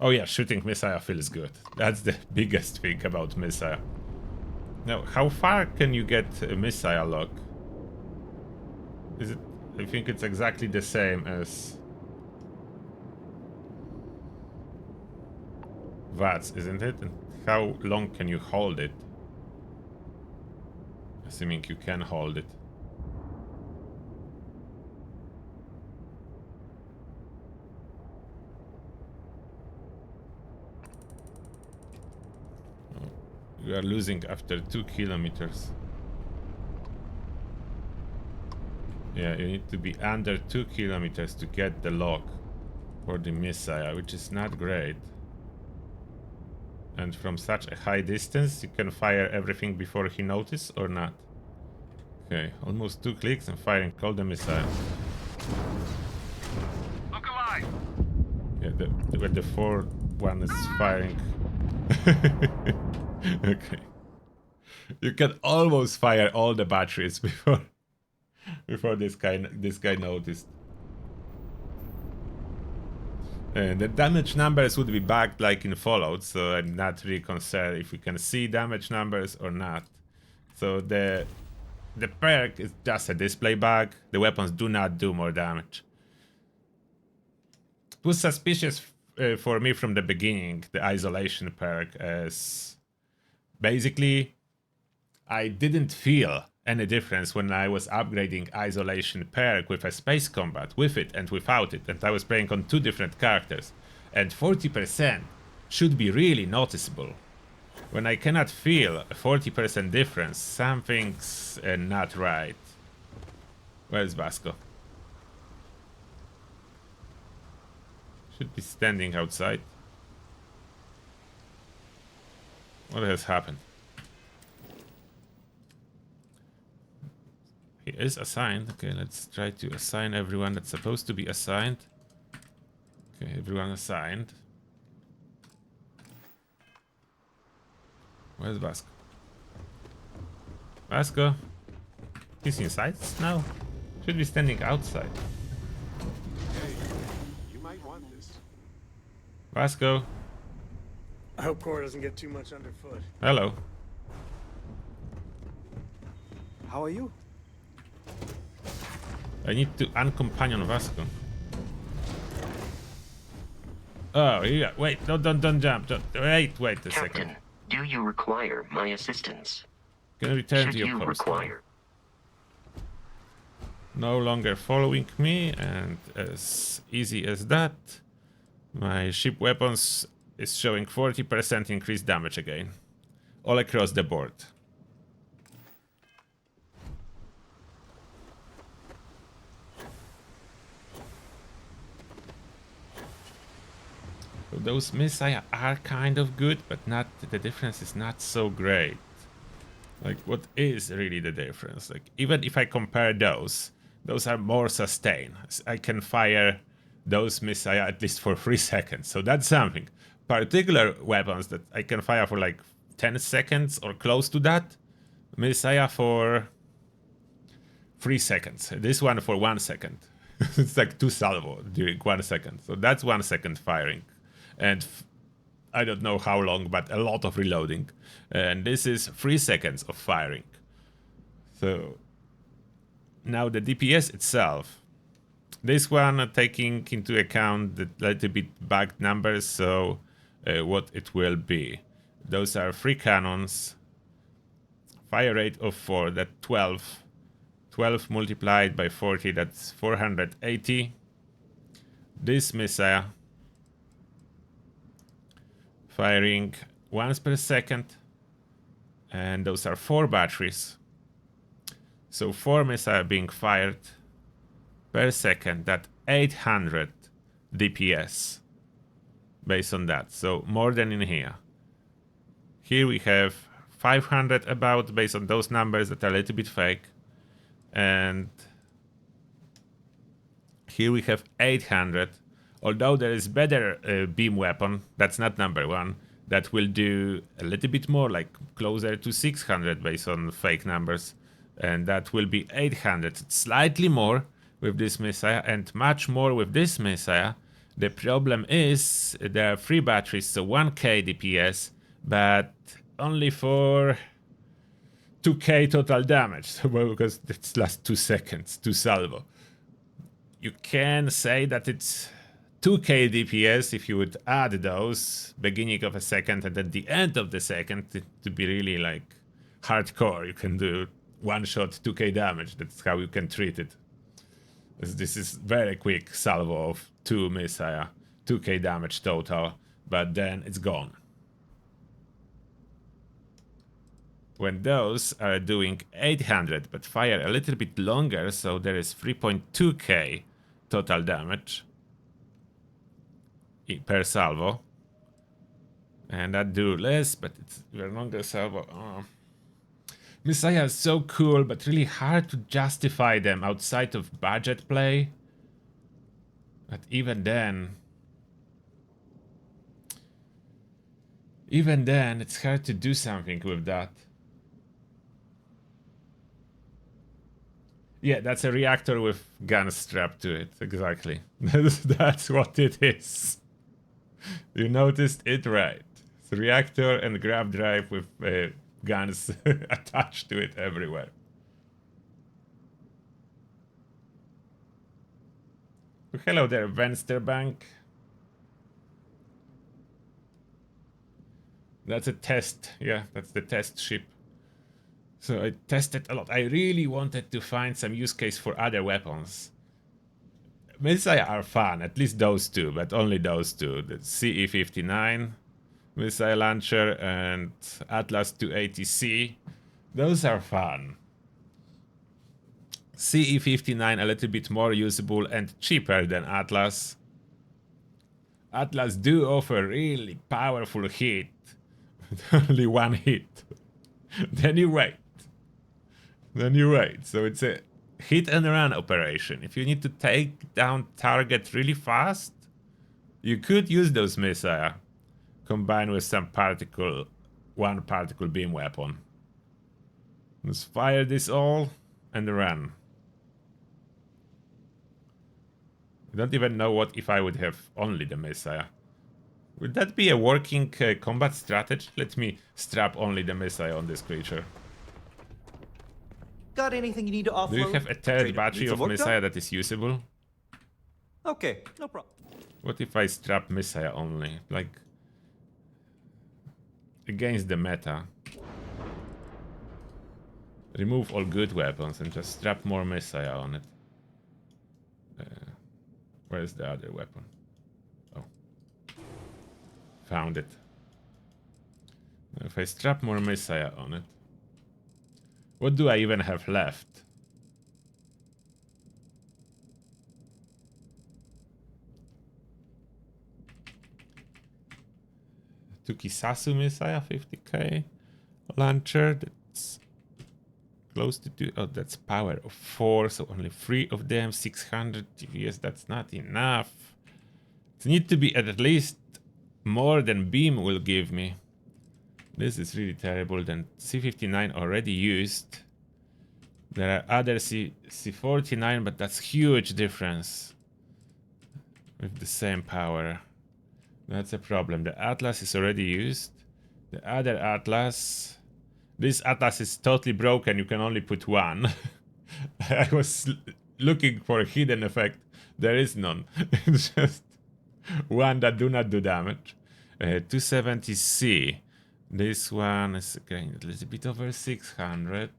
Oh yeah, shooting missile feels good. That's the biggest thing about missile. Now, how far can you get a missile lock? Is it? I think it's exactly the same as VATS, isn't it? And how long can you hold it? Assuming you can hold it. Oh, you are losing after 2 kilometers. Yeah, you need to be under 2 kilometers to get the lock for the missile, which is not great. And from such a high distance, you can fire everything before he notices or not. Okay, almost 2 clicks and firing all the missile. Look alive! Yeah, the fourth one is firing. Okay. You can almost fire all the batteries before this guy noticed. The damage numbers would be backed like in Fallout, so I'm not really concerned if we can see damage numbers or not. So the perk is just a display bug. The weapons do not do more damage. It was suspicious for me from the beginning, the isolation perk, as basically I didn't feel any difference when I was upgrading isolation perk with a space combat, with it and without it, and I was playing on 2 different characters, and 40% should be really noticeable. When I cannot feel a 40% difference, something's not right. Where's Vasco? Should be standing outside. What has happened? He is assigned. Okay, let's try to assign everyone that's supposed to be assigned. Okay, everyone assigned. Where's Vasco? Vasco? He's inside now? Should be standing outside. Hey, you might want this. Vasco? I hope Cora doesn't get too much underfoot. Hello. How are you? I need to uncompanion Vasco. Oh, yeah. Wait, don't jump. Wait a second. Do you require my assistance? Can return Should to your you post. require? No longer following me, and as easy as that, my ship weapons is showing 40% increased damage again, all across the board. So those missiles are kind of good, but not the difference is not so great. Like, what is really the difference? Like, even if I compare those are more sustained. I can fire those missiles at least for 3 seconds, so that's something. Particular weapons that I can fire for like 10 seconds or close to that, missile for 3 seconds. This one for 1 second. It's like 2 salvo during 1 second, so that's 1 second firing. And I don't know how long, but a lot of reloading. And this is 3 seconds of firing. So now the DPS itself, this one taking into account the little bit bugged numbers, so what it will be. Those are 3 cannons, fire rate of 4, that 12. 12 multiplied by 40, that's 480. This missile firing once per second, and those are 4 batteries. So 4 missiles being fired per second, that 800 DPS based on that, so more than in here. Here we have 500 about based on those numbers that are a little bit fake, and here we have 800, although there is better beam weapon, that's not number 1, that will do a little bit more, like closer to 600 based on fake numbers, and that will be 800, slightly more with this missile and much more with this missile. The problem is there are 3 batteries, so 1k DPS, but only for 2k total damage, because it's last 2 seconds, 2 salvo. You can say that it's 2k DPS if you would add those beginning of a second and at the end of the second to be really like hardcore. You can do one shot 2k damage. That's how you can treat it. This is very quick salvo of 2 missile, 2k damage total, but then it's gone. When those are doing 800 but fire a little bit longer, so there is 3.2k total damage per salvo, and that do less, but it's even longer salvo. Messiah is so cool, but really hard to justify them outside of budget play. But even then, it's hard to do something with that. Yeah, that's a reactor with guns strapped to it, exactly. That's what it is. You noticed it right. It's a reactor and grab drive with guns attached to it everywhere. Oh, hello there, Vensterbank. That's a test. Yeah, that's the test ship. So I tested a lot. I really wanted to find some use case for other weapons. Missiles are fun, at least those 2, but only those 2. The CE-59 missile launcher and Atlas 280C. Those are fun. CE-59 a little bit more usable and cheaper than Atlas. Atlas do offer really powerful hit. Only 1 hit. Then you wait. So it's a hit and run operation. If you need to take down target really fast, you could use those missiles combined with some one particle beam weapon. Just fire this all and run. I don't even know what if I would have only the missile. Would that be a working combat strategy? Let me strap only the missile on this creature. Got anything you need to offload? Do you have a third battery of missile that is usable? Okay, no problem. What if I strap missile only? Like, against the meta. Remove all good weapons and just strap more missile on it. Where's the other weapon? Oh. Found it. Now if I strap more missile on it, what do I even have left? Tukisasu missile, 50k. Launcher, that's close to 2. Oh, that's power of 4, so only 3 of them, 600 TVS, that's not enough. It needs to be at least more than beam will give me. This is really terrible. Then C59 already used. There are other C49, but that's huge difference with the same power. That's a problem. The Atlas is already used. The other Atlas, this Atlas is totally broken. You can only put one. I was looking for a hidden effect. There is none. It's just one that do not do damage. 270C. This one is again a little bit over 600.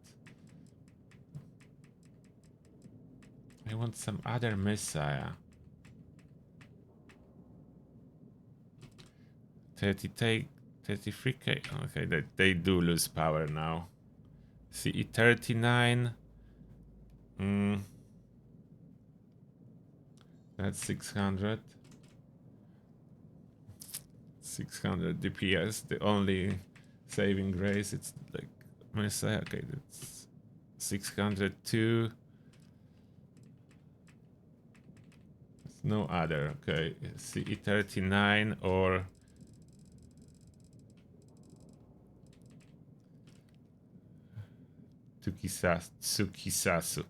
I want some other missile. 33k. Okay, they do lose power now. CE39. That's 600. 600 DPS. The only saving grace. It's like missile. Okay, that's 602. There's no other. Okay, CE39 or Tsukisasu. I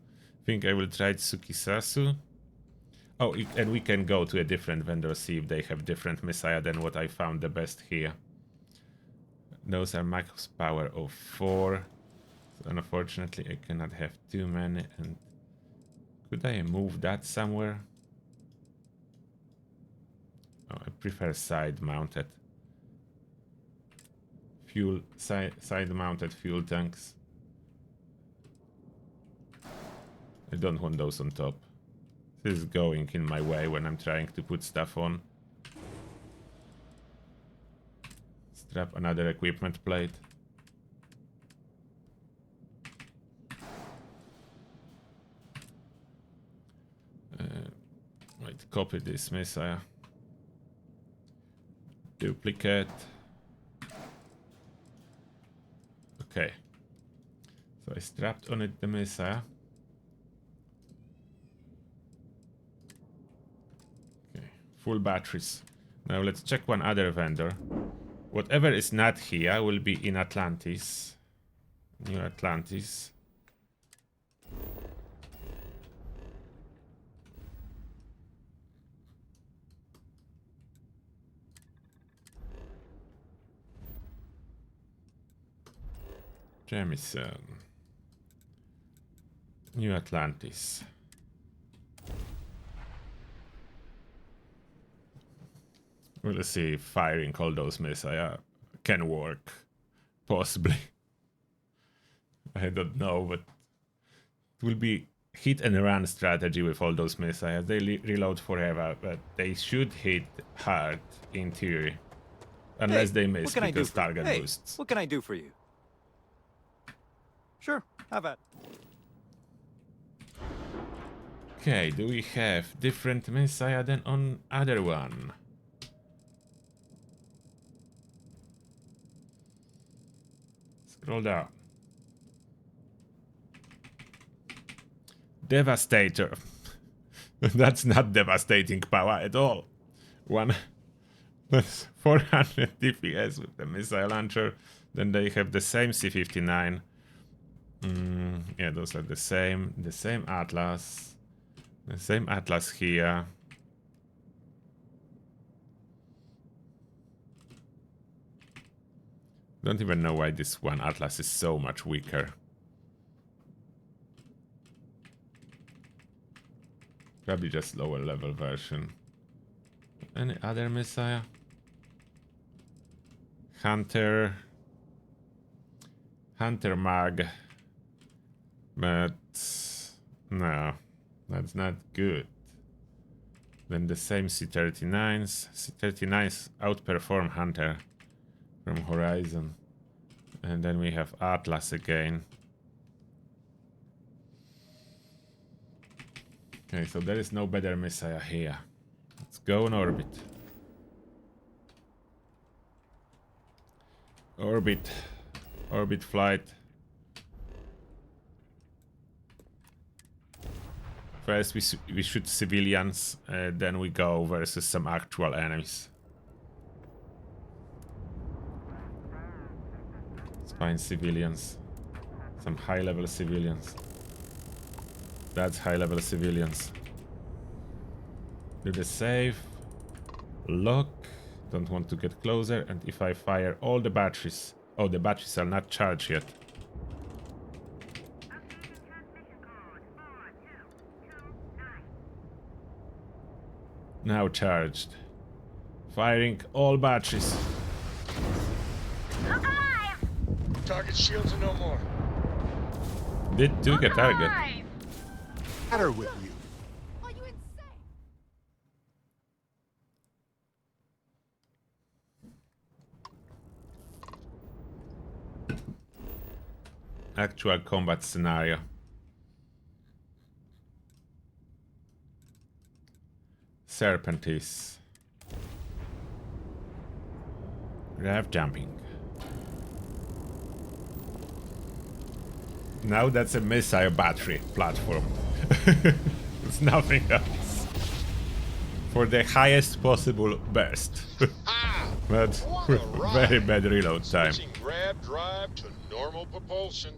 think I will try Tsukisasu. Oh, and we can go to a different vendor, see if they have different messiah than what I found the best here. Those are max power of 4. So unfortunately, I cannot have too many. And could I move that somewhere? Oh, I prefer side-mounted. Side-mounted fuel tanks. I don't want those on top. This is going in my way when I'm trying to put stuff on. Strap another equipment plate. Wait, copy this missile. Duplicate. Okay. So I strapped on it the missile. Full batteries. Now let's check one other vendor. Whatever is not here will be in Atlantis. New Atlantis. Jamison. New Atlantis. We'll see if firing all those missiles can work. Possibly. I don't know, but it will be hit and run strategy with all those missiles. They reload forever, but they should hit hard in theory. Unless they miss because target boosts. What can I do for you? Sure, have at. Okay, do we have different missile than on other one? Scroll down. Devastator. That's not devastating power at all. That's 400 DPS with the missile launcher. Then they have the same C59. Yeah, those are the same Atlas. The same Atlas here. Don't even know why this one Atlas is so much weaker. Probably just lower level version. Any other missile? Hunter Mag. But no, that's not good. Then the same C39s. C39s outperform Hunter from Horizon. And then we have Atlas again. Okay, so there is no better missile here. Let's go on orbit. Orbit flight. First we shoot civilians, then we go versus some actual enemies. Let's find civilians. Some high-level civilians. That's high-level civilians. Do the save. Look. Don't want to get closer. And if I fire all the batteries... Oh, the batteries are not charged yet. Now charged. Firing all batteries. Look alive! Target shields are no more. Did took a target. Matter with you? Are you insane? Actual combat scenario. Serpentines. Grav jumping. Now that's a missile battery platform. It's nothing else. For the highest possible burst. But with very bad reload time. Switching grab drive to normal propulsion.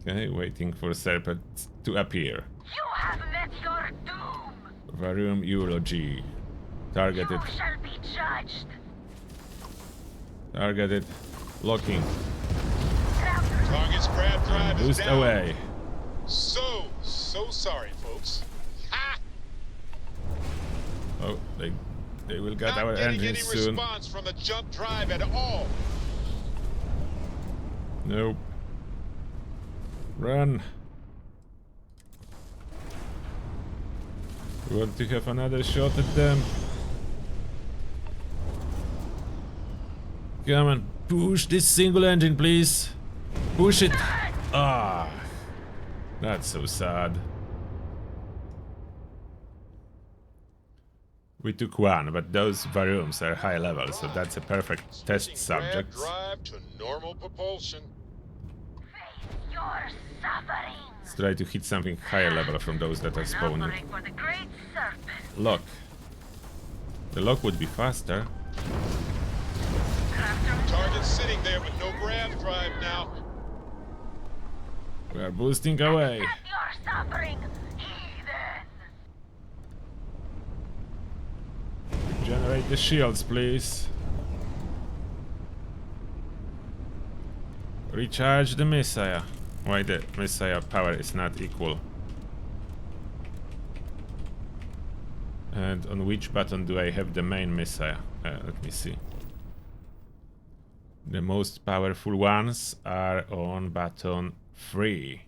Okay, waiting for Serpent to appear. You have met your doom! Varium Eulogy. Targeted. You shall be judged! Targeted. Locking. Target's grab drive is Boost down. away. So sorry, folks. Ha! Oh, they will get Not our getting engines any soon. response from the jump drive at all. Nope. Run. We want to have another shot at them. Come on, push this single engine, please. Push it. Ah, that's so sad. We took one, but those variums are high level, so that's a perfect test subject. Drive to normal propulsion. Your suffering! Let's try to hit something higher level from those that are spawning. For the great serpent. Lock. The lock would be faster. Target sitting there with no grab drive now. We are boosting away. Your suffering, heathen! Generate the shields, please. Recharge the missile. Why the missile power is not equal? And on which button do I have the main missile? Let me see. The most powerful ones are on button 3.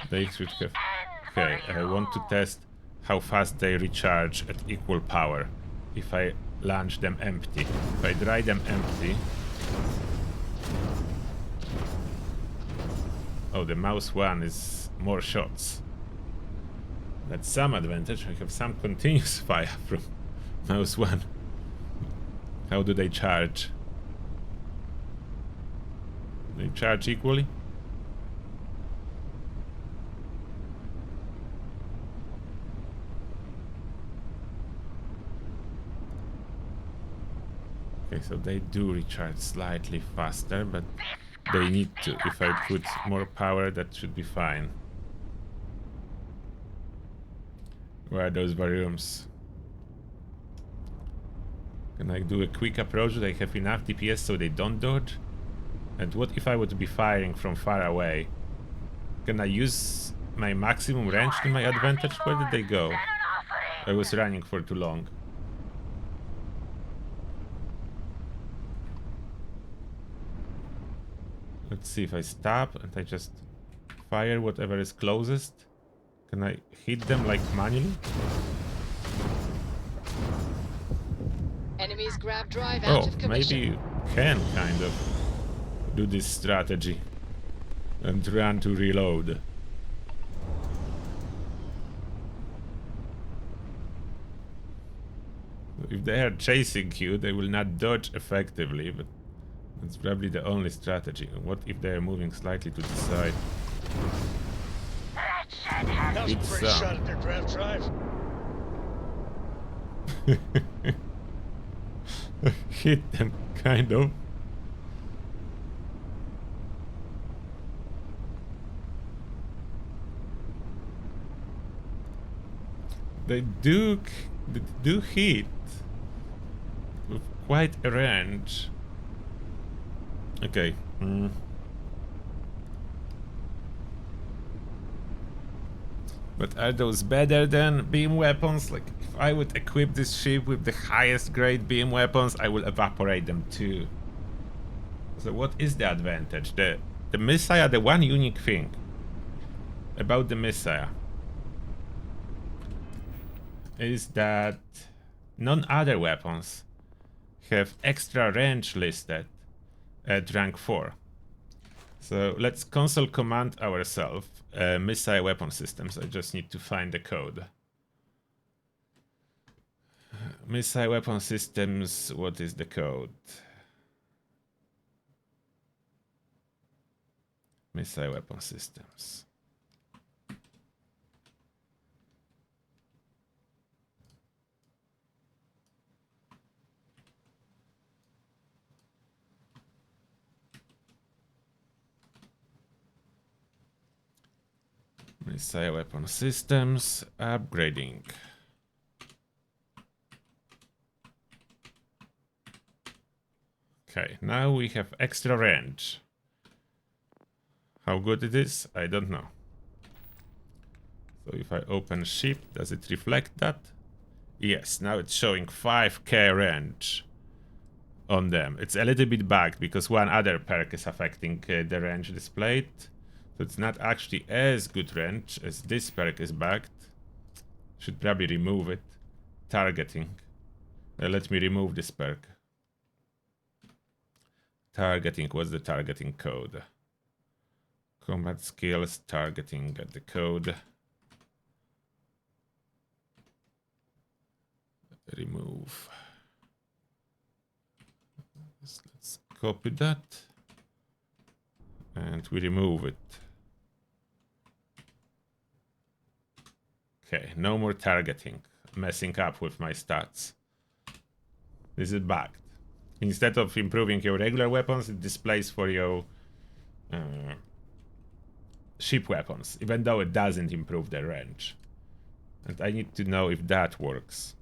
They should have... Okay, I want to test how fast they recharge at equal power if I launch them empty. If I dry them empty... Oh, the mouse one is more shots. That's some advantage. I have some continuous fire from mouse one. How do they charge? They charge equally? Okay, so they do recharge slightly faster, but they need to. If I put more power, that should be fine. Where are those variums? Can I do a quick approach? Do I have enough DPS so they don't dodge? And what if I would be firing from far away? Can I use my maximum range to my advantage? Where did they go? I was running for too long. Let's see if I stop and I just fire whatever is closest. Can I hit them like manually? Enemies grab drive out of commission. Maybe you can kind of do this strategy and run to reload. If they are chasing you, they will not dodge effectively, but that's probably the only strategy. What if they are moving slightly to the side? That was a pretty shot at their grav drive. Hit them, kind of. They do hit with quite a range. Okay. But are those better than beam weapons? Like, if I would equip this ship with the highest grade beam weapons, I will evaporate them too. So what is the advantage? The Messiah, the one unique thing about the Messiah is that none other weapons have extra range listed at rank 4. So let's console command ourselves missile weapon systems. I just need to find the code. Missile weapon systems, what is the code? Missile weapon systems. Missile weapon systems, upgrading. Okay, now we have extra range. How good it is, I don't know. So if I open ship, does it reflect that? Yes, now it's showing 5k range on them. It's a little bit bugged because one other perk is affecting the range displayed. So it's not actually as good range as this perk is bugged. Should probably remove it. Targeting. Let me remove this perk. Targeting, what's the targeting code? Combat skills, targeting, get the code. Remove. Let's copy that. And we remove it. Okay, no more targeting. Messing up with my stats. This is bugged. Instead of improving your regular weapons, it displays for your ship weapons, even though it doesn't improve their range. And I need to know if that works.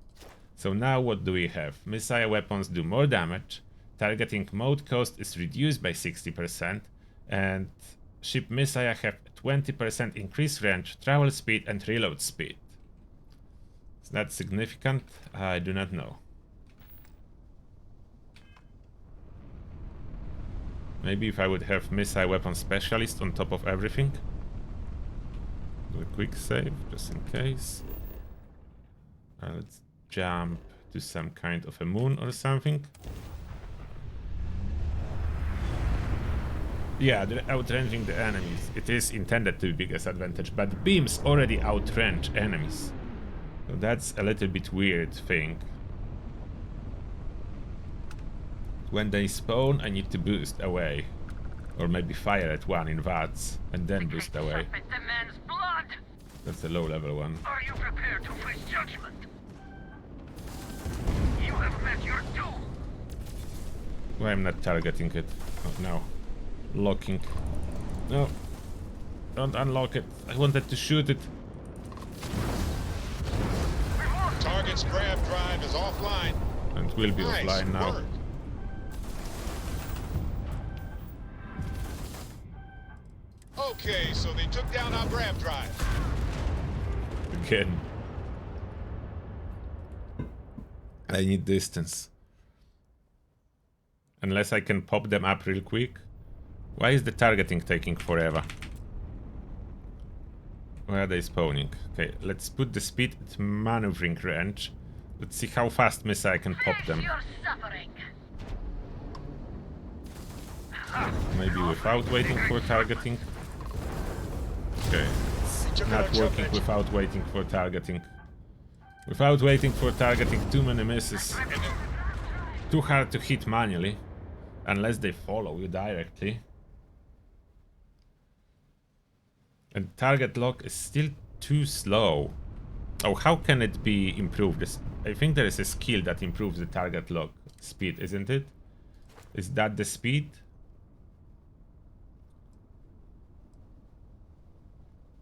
So now what do we have? Missile weapons do more damage, targeting mode cost is reduced by 60%, and ship Messiah have 20% increased range, travel speed, and reload speed. Is that significant? I do not know. Maybe if I would have missile weapon specialist on top of everything. Do a quick save, just in case. Let's jump to some kind of a moon or something. Yeah, they're outranging the enemies. It is intended to be biggest advantage, but beams already outrange enemies. So that's a little bit weird thing. When they spawn, I need to boost away. Or maybe fire at one in VATS and then boost away. That's a low level one. Are you prepared to face judgment? You have met your doom. Why I'm not targeting it? Oh, no. Locking. No. Don't unlock it. I wanted to shoot it. Target's grab drive is offline. And will be offline now. Work. Okay, so they took down our grab drive. Again. I need distance. Unless I can pop them up real quick. Why is the targeting taking forever? Where are they spawning? Okay, let's put the speed at maneuvering range. Let's see how fast missile can pop them. Maybe without waiting for targeting. Okay, it's not working without waiting for targeting. Without waiting for targeting too many misses. Too hard to hit manually. Unless they follow you directly. And target lock is still too slow. Oh, how can it be improved? I think there is a skill that improves the target lock speed, isn't it? Is that the speed?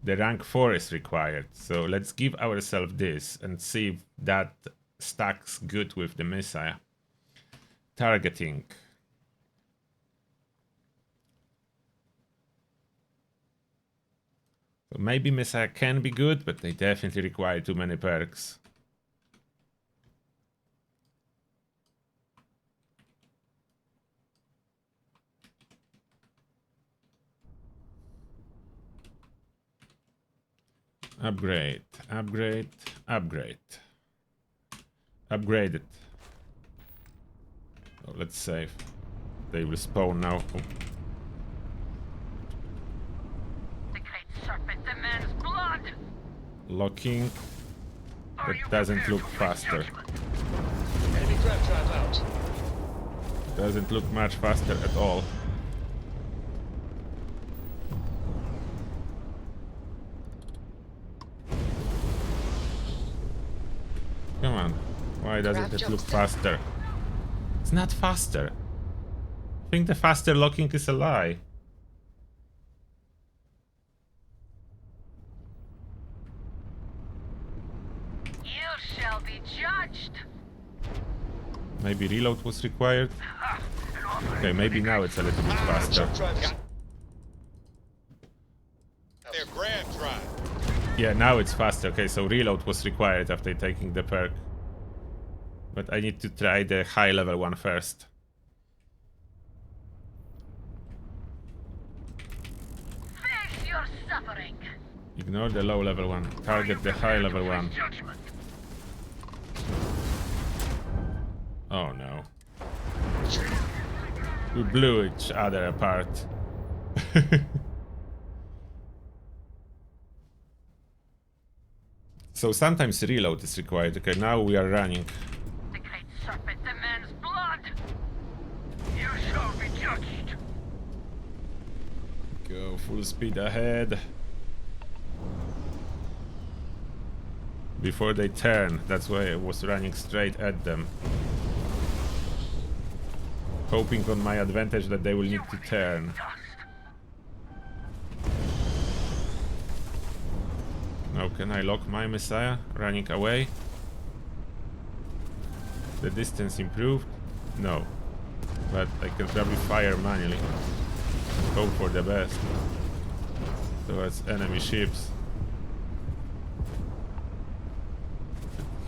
The rank 4 is required, so let's give ourselves this and see if that stacks good with the missile. Targeting. So maybe missile can be good, but they definitely require too many perks. Upgrade, upgrade, upgrade. Upgrade it. Oh, let's save. They will spawn now. Oh. The great serpent demands blood. Locking. That doesn't look faster. Enemy trap trap out. Doesn't look much faster at all. Come on. Why doesn't it look faster? It's not faster. I think the faster locking is a lie. You shall be judged. Maybe reload was required. Okay, maybe now it's a little bit faster. Their grab drive. Yeah, now it's faster. Okay, so reload was required after taking the perk. But I need to try the high level one first. Face your suffering. Ignore the low level one. Target the high level one. Oh no. We blew each other apart. So sometimes reload is required. Okay, now we are running. The great serpent demands blood. You shall be judged. Go full speed ahead. Before they turn, that's why I was running straight at them. Hoping on my advantage that they will need to turn. Now can I lock my Messiah running away? The distance improved? No. But I can probably fire manually. Hope for the best. Towards enemy ships.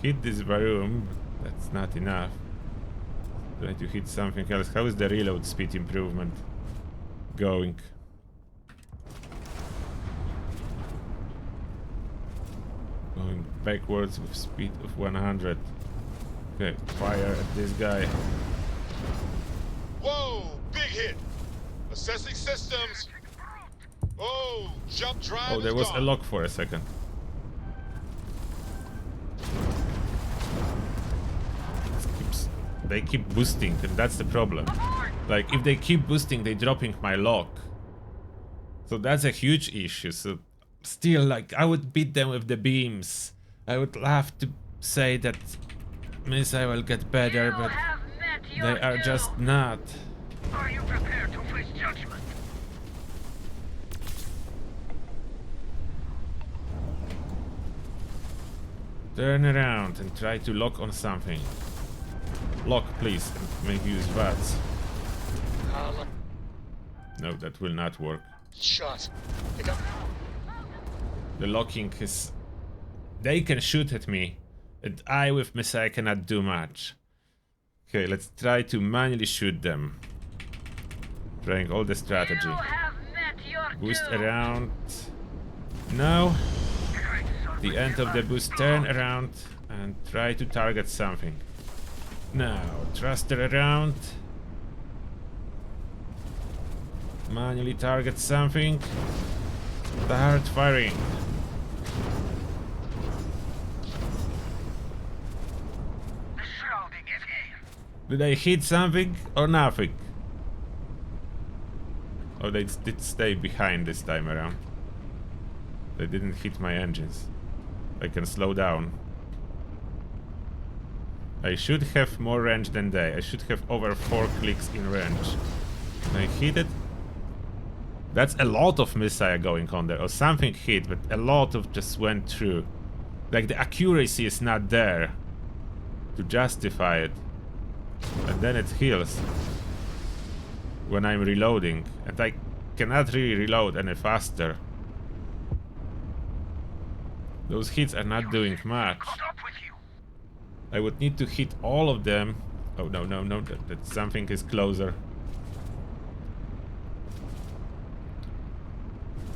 Hit this room, that's not enough. Try to hit something else. How is the reload speed improvement going? Going backwards with speed of 100. Okay, fire at this guy. Whoa, big hit. Assessing systems. Oh, jump drive. Oh, there was a lock for a second. They keep boosting, and that's the problem. Like, if they keep boosting, they're dropping my lock. So that's a huge issue. So still, like, I would beat them with the beams. I would love to say that missile will get better, but they are just not. Are you prepared to face judgment? Turn around and try to lock on something. Lock, please, and maybe use VATS. No, that will not work. Shot. Pick up. The locking is... They can shoot at me, and I with missile cannot do much. Okay, let's try to manually shoot them. Trying all the strategy. Boost around. No. The end of the boost, turn around and try to target something. Now, thruster around. Manually target something. Start firing. Did I hit something or nothing? Oh, they did stay behind this time around. They didn't hit my engines. I can slow down. I should have more range than they. I should have over 4 clicks in range. Can I hit it? That's a lot of missile going on there. Or something hit, but a lot of just went through. Like the accuracy is not there to justify it. And then it heals when I'm reloading. And I cannot really reload any faster. Those hits are not doing much. I would need to hit all of them. Oh, no, no, no, that something is closer.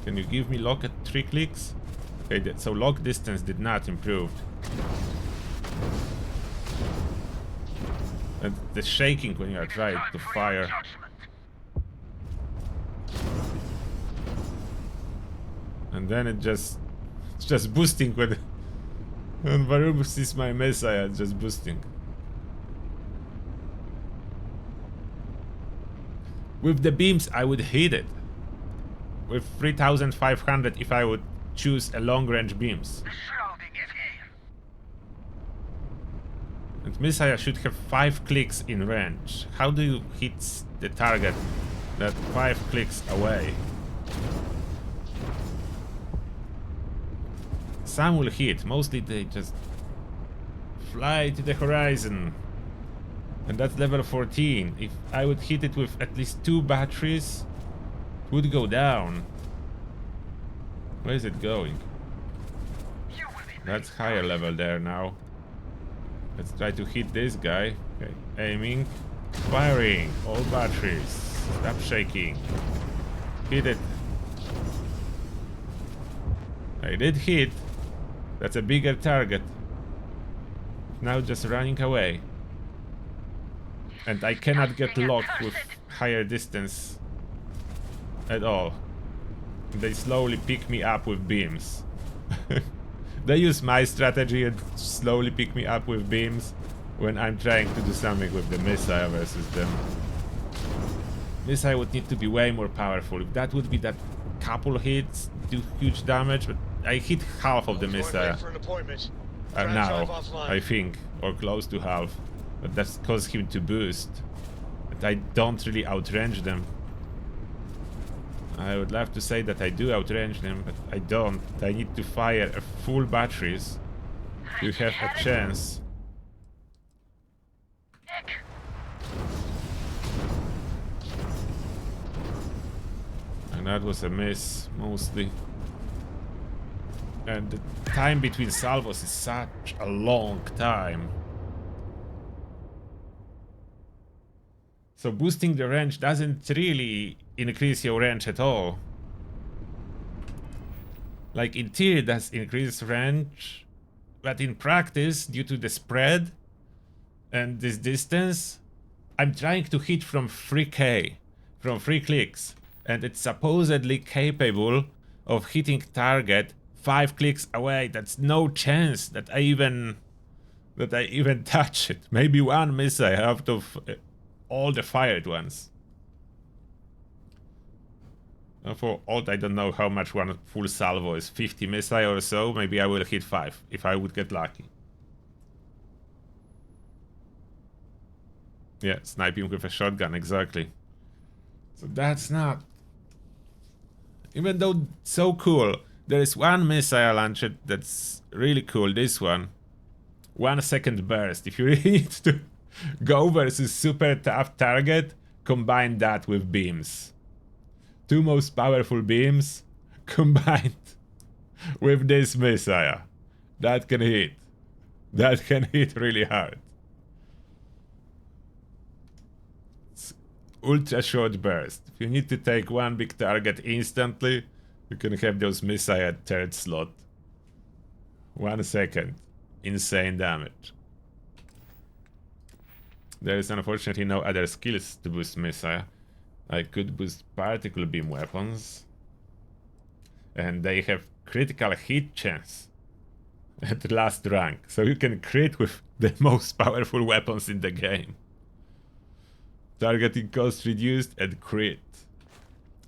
Can you give me lock at 3 clicks? Okay, so lock distance did not improve. And the shaking when you are trying to fire. And then it's just boosting when Varub sees my missile, it's just boosting. With the beams I would hit it. With 3500 if I would choose a long range beams. And missile should have 5 clicks in range. How do you hit the target that 5 clicks away? Some will hit, mostly they just fly to the horizon. And that's level 14. If I would hit it with at least 2 batteries, it would go down. Where is it going? That's higher level there now. Let's try to hit this guy. Okay, aiming, firing, all batteries. Stop shaking. Hit it. I did hit. That's a bigger target. Now just running away. And I cannot get locked with higher distance at all. They slowly pick me up with beams. They use my strategy and slowly pick me up with beams when I'm trying to do something with the missile versus them. Missile would need to be way more powerful. If that would be that couple hits, do huge damage, but I hit half of the missile now, I think, or close to half. But that's caused him to boost. But I don't really outrange them. I would love to say that I do outrange them, but I don't. I need to fire a full batteries to have a chance. And that was a miss, mostly. And the time between salvos is such a long time. So boosting the range doesn't really increase your range at all. Like in theory it does increase range, but in practice, due to the spread and this distance, I'm trying to hit from 3k, from 3 clicks, and it's supposedly capable of hitting target 5 clicks away. That's no chance that I even touch it. Maybe one missile out of all the fired ones. For alt, I don't know how much one full salvo is. 50 missile or so. Maybe I will hit 5 if I would get lucky. Yeah, sniping with a shotgun, exactly. So that's not... Even though so cool, there is one missile launcher that's really cool, this one. 1 second burst. If you really need to go versus super tough target, combine that with beams. 2 most powerful beams combined with this missile. That can hit. That can hit really hard. It's ultra short burst. If you need to take 1 big target instantly, you can have those missiles at 3rd slot. 1 second. Insane damage. There is unfortunately no other skills to boost missile. I could boost particle beam weapons. And they have critical hit chance at last rank. So you can crit with the most powerful weapons in the game. Targeting cost reduced and crit.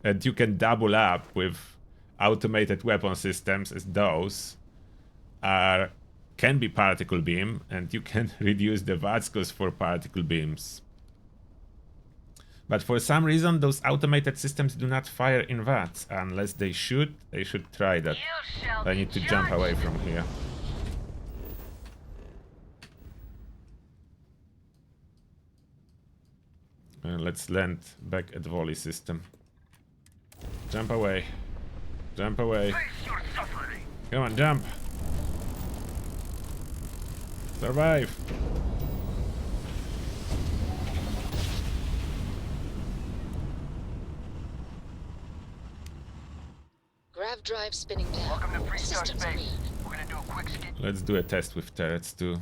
And you can double up with automated weapon systems as those can be particle beam, and you can reduce the VATS cost for particle beams. But for some reason those automated systems do not fire in VATS unless they should try that. I need to jump away from here. Let's land back at volley system. Jump away. Jump away. Come on, jump. Survive. Grav drive spinning down. Welcome to Freestar Systems Space. green. We're gonna do a quick scan. Let's do a test with turrets too.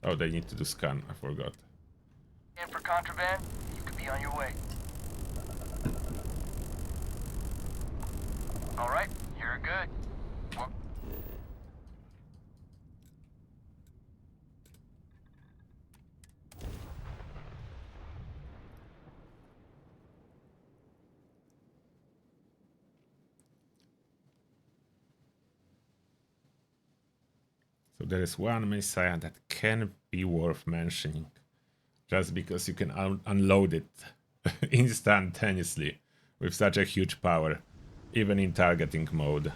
Oh, they need to do scan. I forgot. And for contraband, you could be on your way. All right, you're good. Well, So there is one missile that can be worth mentioning, just because you can unload it instantaneously with such a huge power, even in targeting mode.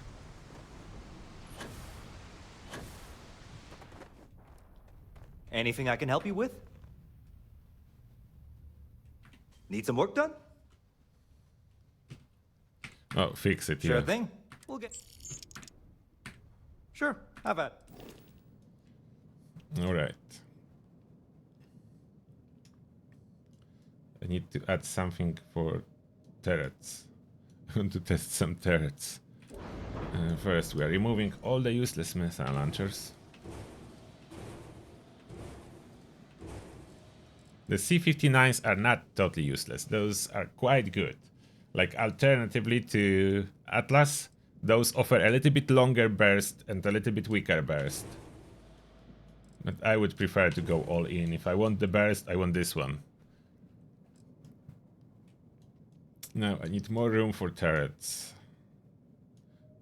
Anything I can help you with? Need some work done? Oh, fix it, Sure yeah. thing. We'll get... Sure, have at it. Alright. I need to add something for turrets. I want to test some turrets. First, we are removing all the useless missile launchers. The C-59s are not totally useless. Those are quite good. Like, alternatively to Atlas, those offer a little bit longer burst and a little bit weaker burst. But I would prefer to go all in. If I want the burst, I want this one. Now, I need more room for turrets.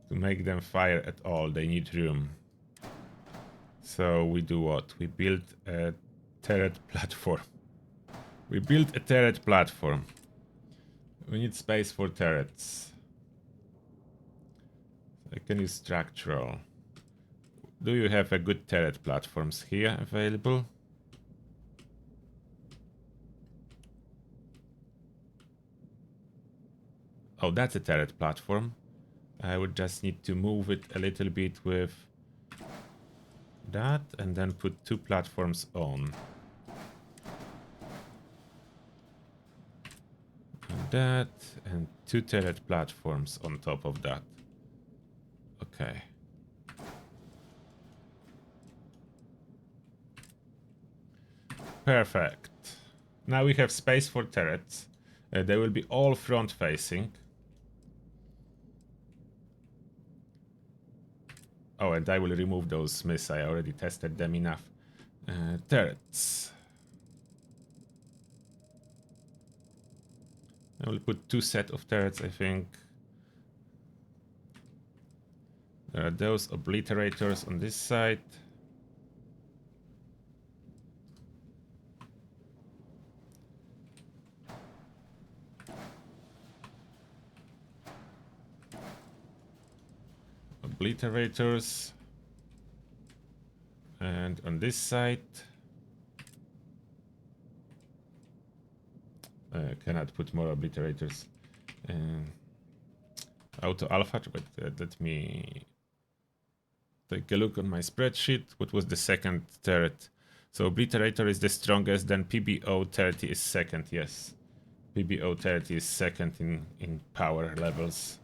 To make them fire at all, they need room. So we do what? We build a turret platform. We built a turret platform. We need space for turrets. I can use structural. Do you have a good turret platforms here available? Oh, that's a turret platform. I would just need to move it a little bit with that and then put two platforms on. And that, and two turret platforms on top of that. Okay. Perfect. Now we have space for turrets. They will be all front facing. Oh, and I will remove those missiles. I already tested them enough. Turrets. I will put two sets of turrets, I think. There are those obliterators on this side. Obliterators. And on this side, I cannot put more obliterators. Auto alpha, but let me take a look on my spreadsheet. What was the second turret? So obliterator is the strongest, then PBO 30 is second, yes. PBO 30 is second in power levels.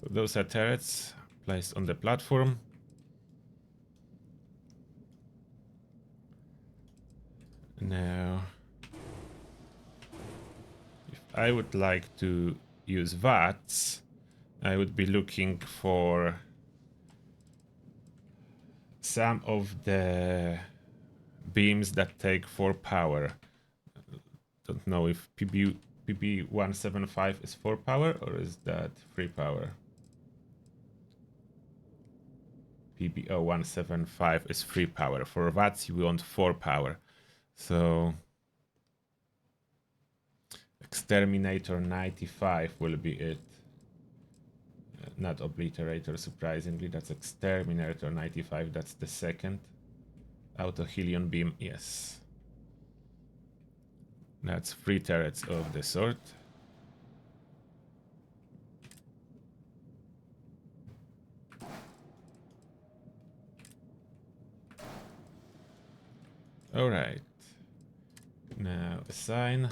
So those are turrets placed on the platform. Now, if I would like to use VATS, I would be looking for some of the beams that take 4 power. Don't know if PP175 is 4 power or is that 3 power. PP0175 is 3 power. For VATS you want 4 power. So Exterminator 95 will be it. Not Obliterator, surprisingly. That's Exterminator 95. That's the second. Auto-Helion Beam, yes. That's 3 turrets of the sort. Alright. Now assign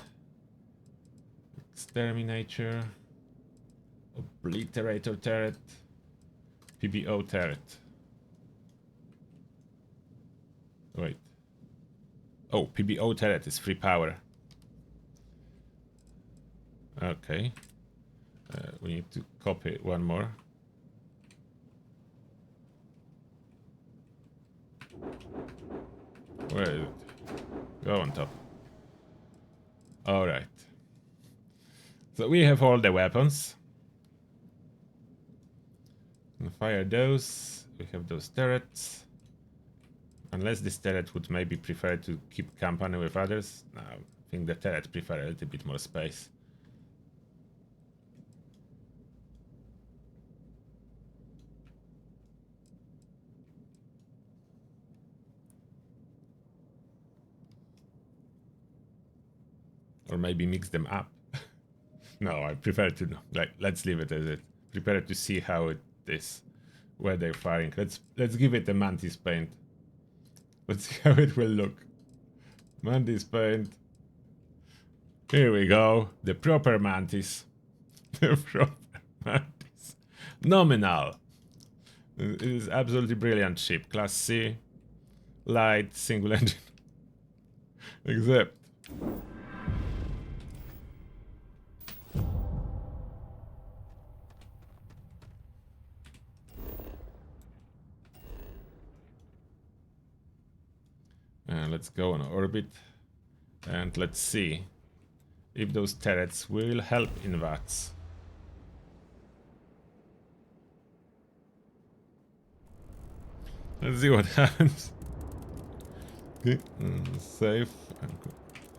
Exterminator, Obliterator turret, PBO turret. Wait. Oh, PBO turret is 3 power. Okay. We need to copy one more. Where is it? Go on top. Alright. So we have all the weapons. And fire those. We have those turrets. Unless this turret would maybe prefer to keep company with others. No, I think the turret prefer a little bit more space. Or maybe mix them up. No, I prefer to, like, let's leave it as it. Prepare to see how it is, where they're firing. Let's give it a mantis paint. Let's see how it will look. Mantis paint. Here we go. The proper mantis. The proper mantis. Nominal. It is absolutely brilliant ship. Class C. Light, single engine. Except let's go on orbit and let's see if those turrets will help in VATS. Let's see what happens. Okay, save.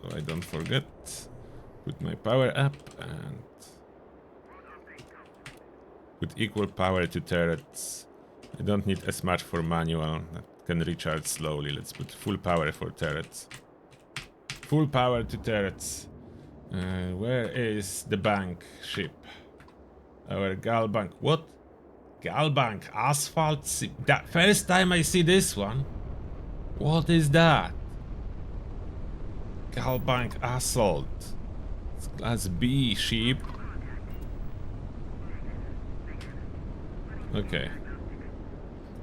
So I don't forget. Put my power up and put equal power to turrets. I don't need as much for manual. That can recharge slowly. Let's put full power for turrets. Full power to turrets. Where is the bank ship? Our Galbank. What? Galbank asphalt? That first time I see this one. What is that? Galbank assault. It's class B ship. Okay.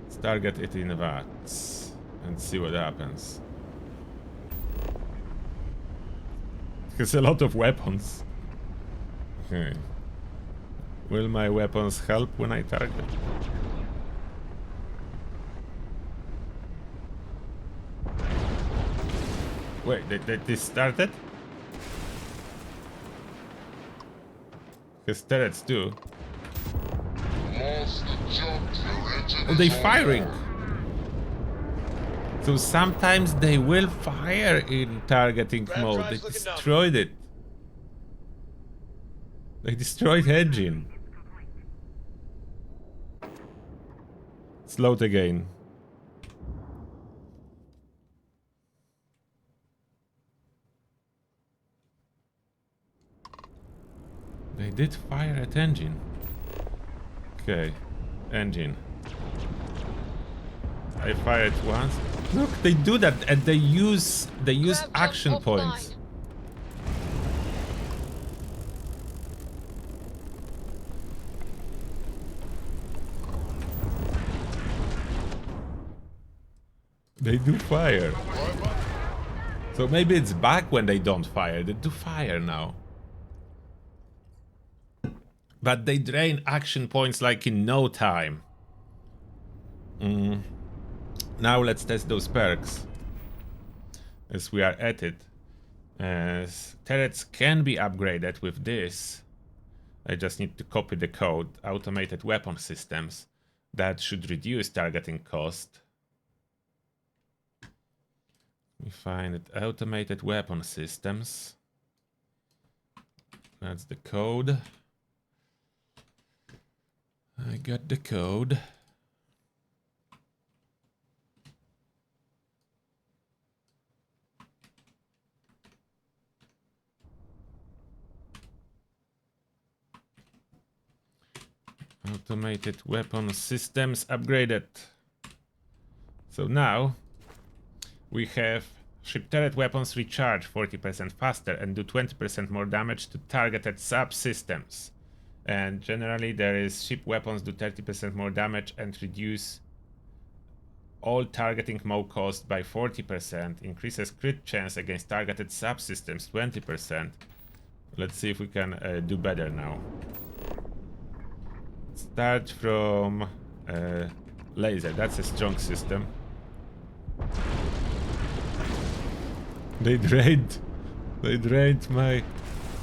Let's target it in VATS and see what happens. It's a lot of weapons. Okay. Will my weapons help when I target? Wait, they started? His turrets too. Oh, they firing! So sometimes they will fire in targeting mode. They destroyed it. They destroyed engine. It's load again. They did fire at engine. Okay, engine. I fired once. Look, they do that and they use action points. They do fire. So maybe it's back when they don't fire. They do fire now. But they drain action points like in no time. Now let's test those perks. As we are at it. As turrets can be upgraded with this. I just need to copy the code. Automated weapon systems. That should reduce targeting cost. We find it. Automated weapon systems. That's the code. I got the code. Automated weapon systems upgraded. So now we have ship turret weapons recharge 40% faster and do 20% more damage to targeted subsystems. And generally there is ship weapons do 30% more damage and reduce all targeting mode cost by 40%. Increases crit chance against targeted subsystems 20%. Let's see if we can do better now. Start from laser. That's a strong system. They drained my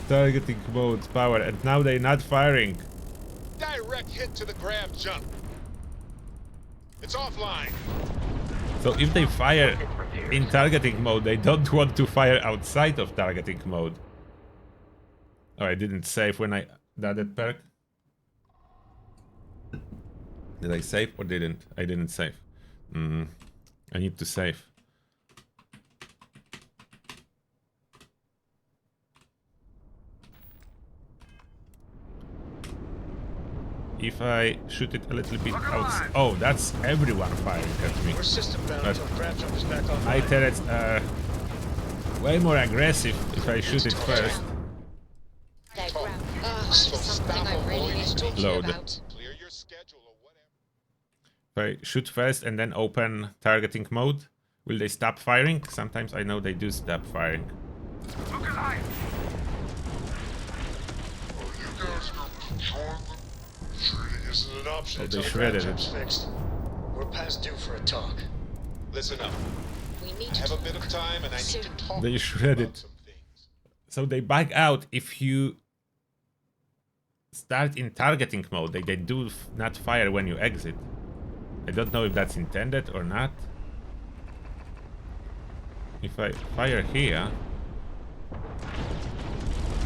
targeting mode power, and now they're not firing. Direct hit to the grab jump. It's offline. So if they fire in targeting mode, they don't want to fire outside of targeting mode. Oh, I didn't save when I did that perk. Did I save or didn't? I didn't save. I need to save. If I shoot it a little bit out. Oh, that's everyone firing at me. My turrets are way more aggressive if I shoot it first. Something I really need to talk to you Load. about. If I shoot first and then open targeting mode, will they stop firing? Sometimes I know they do stop firing. Look alive! Oh, you guys gonna join them? Shooting isn't an option. Oh, they shredded it. Fixed. We're past due for a talk. Listen up. We need I have a bit of time and I need to talk They shredded. So they bug out if you start in targeting mode. They do not fire when you exit. I don't know if that's intended or not. If I fire here,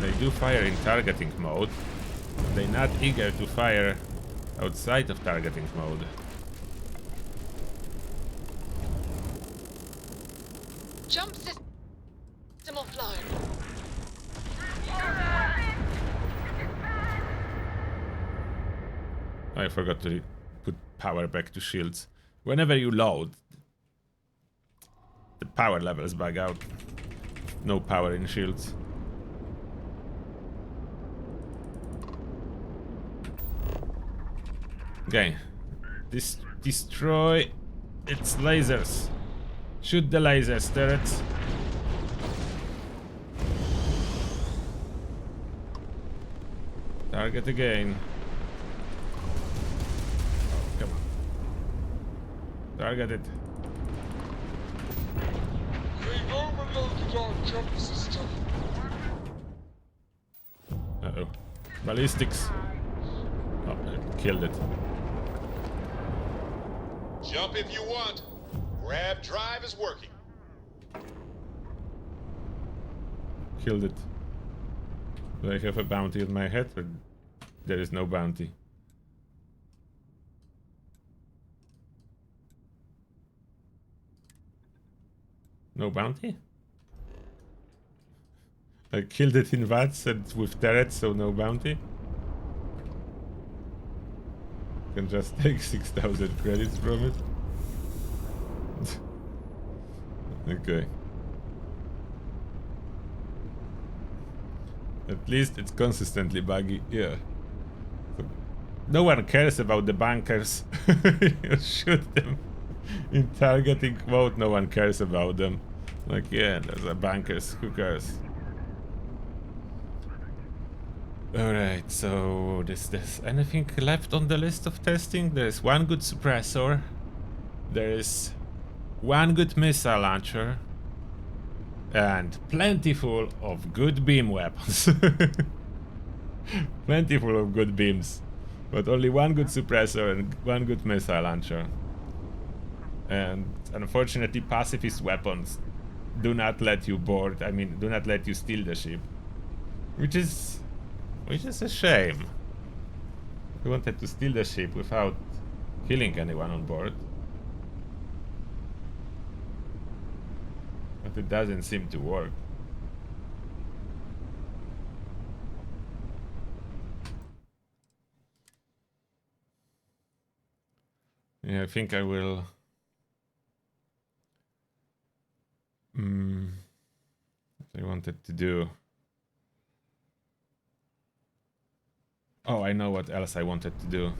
they do fire in targeting mode. They're not eager to fire outside of targeting mode. Jump system offline. I forgot to put power back to shields. Whenever you load, the power levels bug out. No power in shields. Okay. Destroy its lasers. Shoot the lasers, turrets. Target again. Oh, come on. Target it. They overloaded our jump system. Uh-oh. Ballistics. Oh, I killed it. Jump if you want. Grab drive is working. Killed it. Do I have a bounty on my head? Or there is no bounty. No bounty? I killed it in VATS and with turrets, so no bounty? Can just take 6,000 credits from it. Okay. At least it's consistently buggy, yeah. So no one cares about the bunkers. You shoot them in targeting mode, no one cares about them. Like, yeah, there's a bunkers, who cares? Alright, so there's anything left on the list of testing? There's one good suppressor. There is one good missile launcher, and plentiful of good beam weapons. Plentiful of good beams, but only one good suppressor and one good missile launcher. And unfortunately, pacifist weapons do not let you board. I mean, do not let you steal the ship, which is a shame. We wanted to steal the ship without killing anyone on board, but it doesn't seem to work. Yeah, I think I will. What I wanted to do. Oh, I know what else I wanted to do.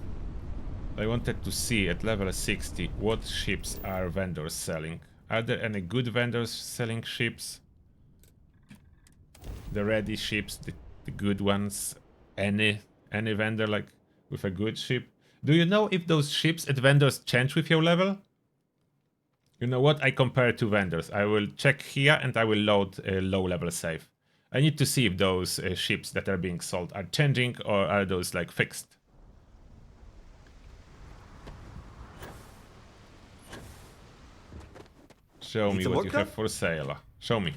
I wanted to see at level 60 what ships are vendors selling. Are there any good vendors selling ships? The ready ships, the good ones? Any vendor like with a good ship? Do you know if those ships at vendors change with your level? You know what? I compare two vendors. I will check here and I will load a low level save. I need to see if those ships that are being sold are changing or are those like fixed. Show me what you have for sale. Show me.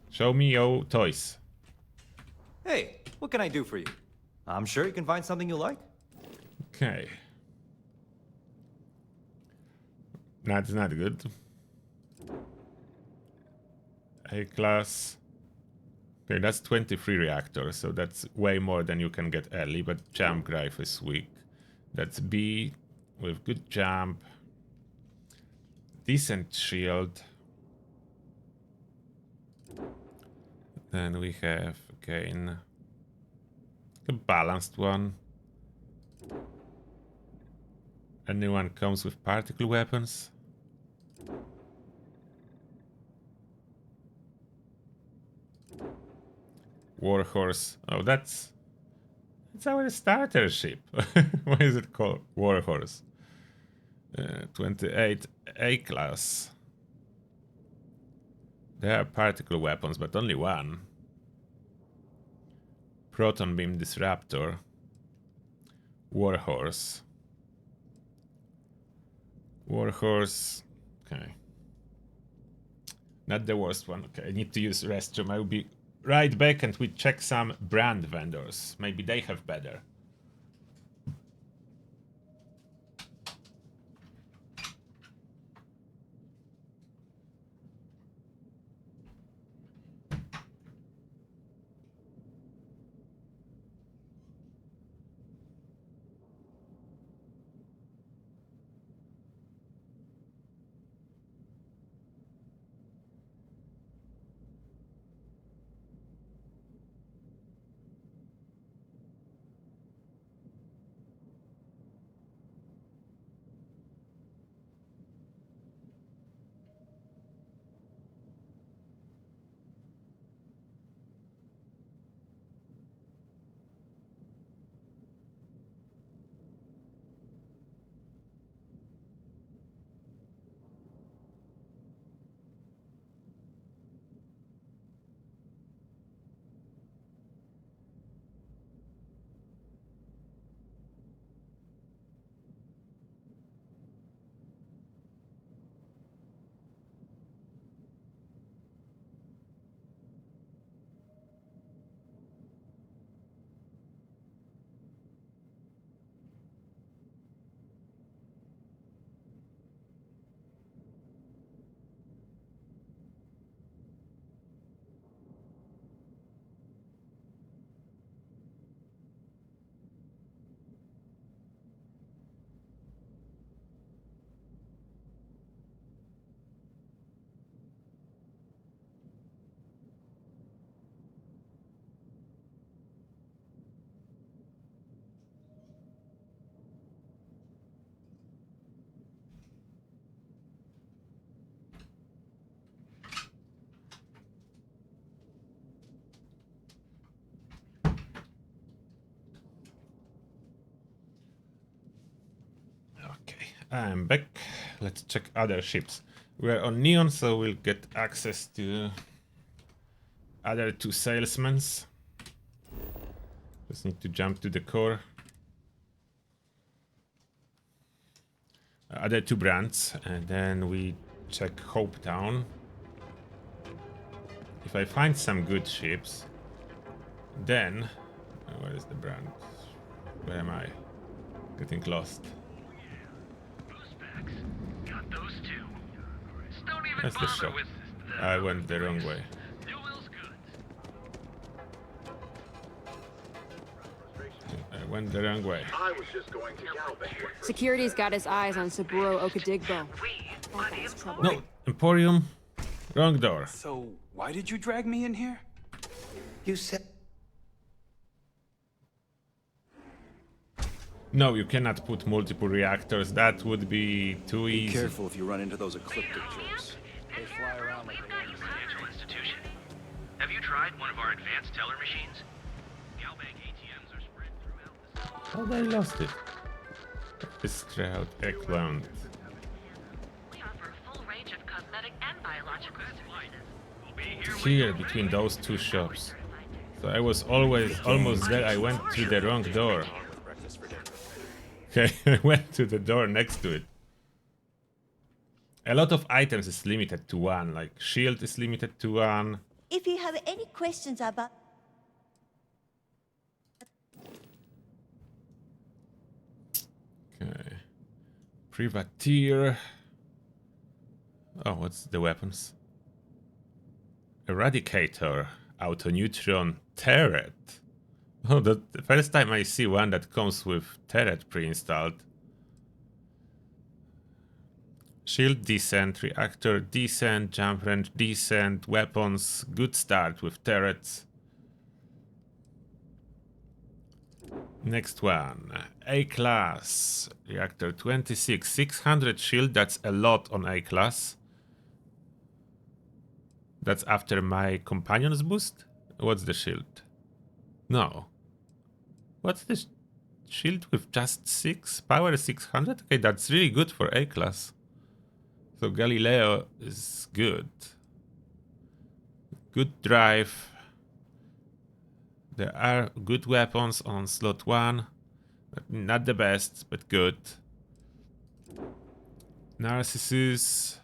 Show me your toys. Hey, what can I do for you? I'm sure you can find something you like. Okay. That's not good. A-class. Okay, that's 23 reactors, so that's way more than you can get early, but jump drive is weak. That's B with good jump. Decent shield. Then we have, again, a balanced one. Anyone comes with particle weapons? Warhorse. Oh, that's our starter ship. Why is it called Warhorse? 28 A-class. There are particle weapons, but only one. Proton beam disruptor. Warhorse. Warhorse. Okay. Not the worst one. Okay, I need to use restroom. I will be right back and we check some brand vendors. Maybe they have better. Okay, I'm back. Let's check other ships. We're on Neon, so we'll get access to other two salesmen. Just need to jump to the core. Other two brands, and then we check Hope Town. If I find some good ships, then where is the brand? Where am I? Getting lost. Got those two. Don't even That's the bother shop. with I went the wrong way. I went the wrong way. I was just going to Galvin. Security's got his eyes on Saburo Okadigbo. That guy's trouble. No, Emporium. Wrong door. So, why did you drag me in here? You said... No, you cannot put multiple reactors. That would be too easy. Be careful if you run into those ecliptic jerks. They fly around like Financial institution. Have you tried one of our advanced teller machines? Galbank ATMs are spread throughout the... Oh, they lost it. Stroud, eggplant. We offer a full range of cosmetic and biological supplies. Here, between those two shops. So I was always almost there. I went through the wrong door. Okay, I went to the door next to it. A lot of items is limited to one, like shield is limited to one. If you have any questions about... Okay. Privateer. Oh, what's the weapons? Eradicator. Auto-neutron turret. Oh, the first time I see one that comes with turret pre-installed. Shield decent, reactor decent, jump range decent, weapons, good start with turrets. Next one, A-class, reactor 26, 600 shield, that's a lot on A-class. That's after my companion's boost? What's the shield? No. What's this shield with just 6? Power 600? Okay, that's really good for A-class. So Galileo is good. Good drive. There are good weapons on slot 1. Not the best, but good. Narcissus.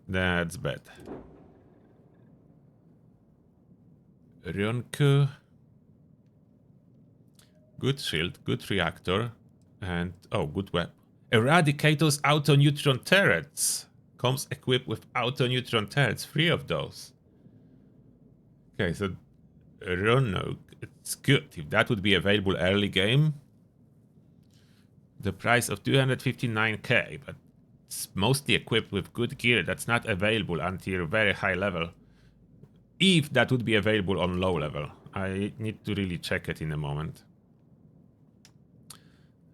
That's bad. Ryonku. Good shield, good reactor, and oh, good weapon. Eradicator's auto-neutron turrets. Comes equipped with auto-neutron turrets, 3 of those. Okay, so Roanoke, it's good. If that would be available early game, the price of 259k, but it's mostly equipped with good gear that's not available until very high level. If that would be available on low level. I need to really check it in a moment.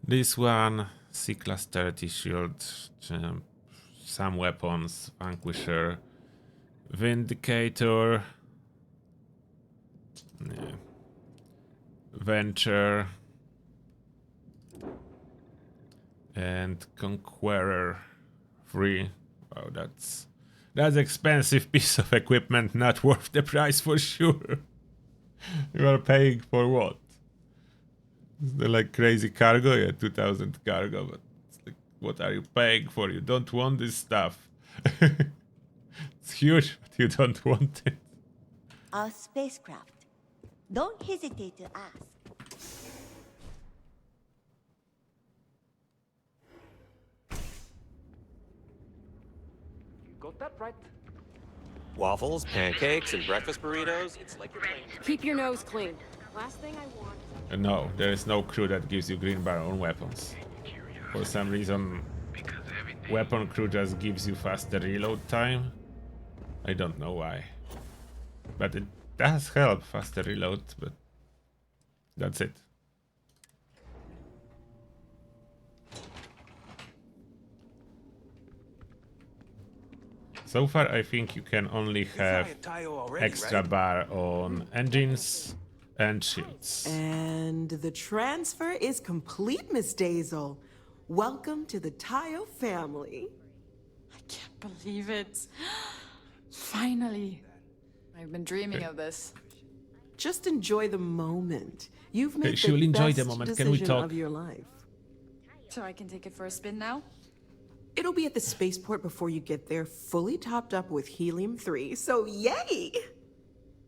This one, C-class 30 shield, some weapons, Vanquisher, Vindicator, yeah. Venture, and Conqueror 3. Wow, that's expensive piece of equipment, not worth the price for sure. You are paying for what? Is there like crazy cargo? Yeah, 2000 cargo, but it's like, what are you paying for? You don't want this stuff. It's huge, but you don't want it. Our spacecraft. Don't hesitate to ask. Got that right. Waffles, pancakes, and breakfast burritos. It's like you're playing... Keep your nose clean. Last thing I want. No, there is no crew that gives you green bar on weapons. For some reason, weapon crew just gives you faster reload time. I don't know why. But it does help, faster reload, but that's it. So far, I think you can only have extra bar on engines and shields. And the transfer is complete, Miss Daisel. Welcome to the Tayo family. Can't believe it. Finally. I've been dreaming of this. Just enjoy the moment. You've made she will the enjoy best the moment. Can we decision talk? of your life. So I can take it for a spin now? It'll be at the spaceport before you get there, fully topped up with helium-3, so yay!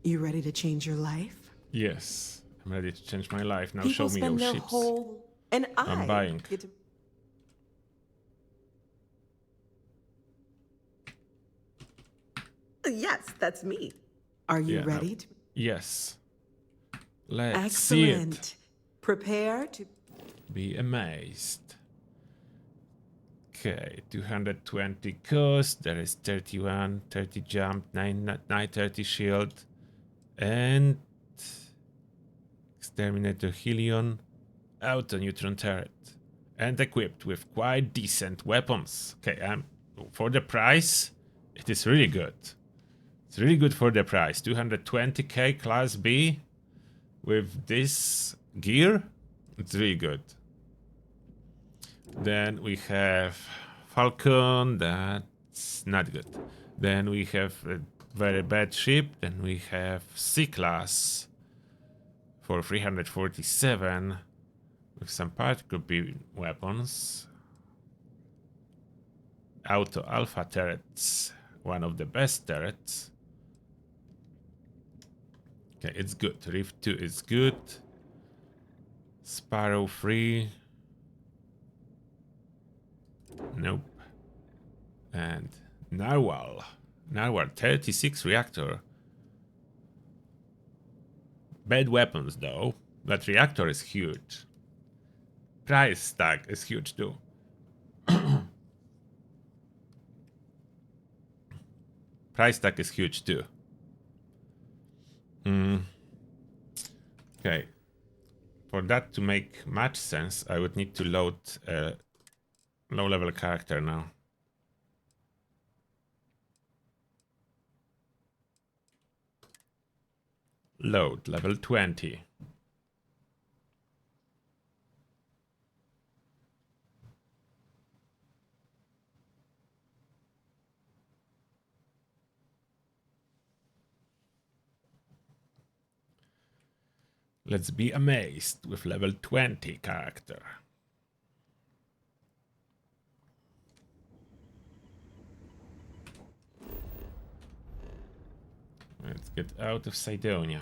You ready to change your life? Yes, I'm ready to change my life. Now People show me spend your their ships. whole... And I'm buying. Get to... Yes, that's me. Are you ready to... Yes. Let's see it. Excellent. Prepare to... Be amazed. Okay, 220 cost, there is 31, 30 jump, 930 shield, and Exterminator Helion, auto neutron turret, and equipped with quite decent weapons. Okay, for the price, it is really good. It's really good for the price. 220k class B with this gear, it's really good. Then we have Falcon, that's not good. Then we have a very bad ship. Then we have C-Class for 347 with some particle beam weapons. Auto Alpha turrets, one of the best turrets. Okay, it's good. Rift 2 is good. Sparrow 3. Nope. And Narwhal. Narwhal 36 reactor. Bad weapons though. That reactor is huge. Price tag is huge too. Price tag is huge too. Okay. For that to make much sense, I would need to load a low-level character now. Load, level 20. Let's be amazed with level 20 character. Let's get out of Cydonia.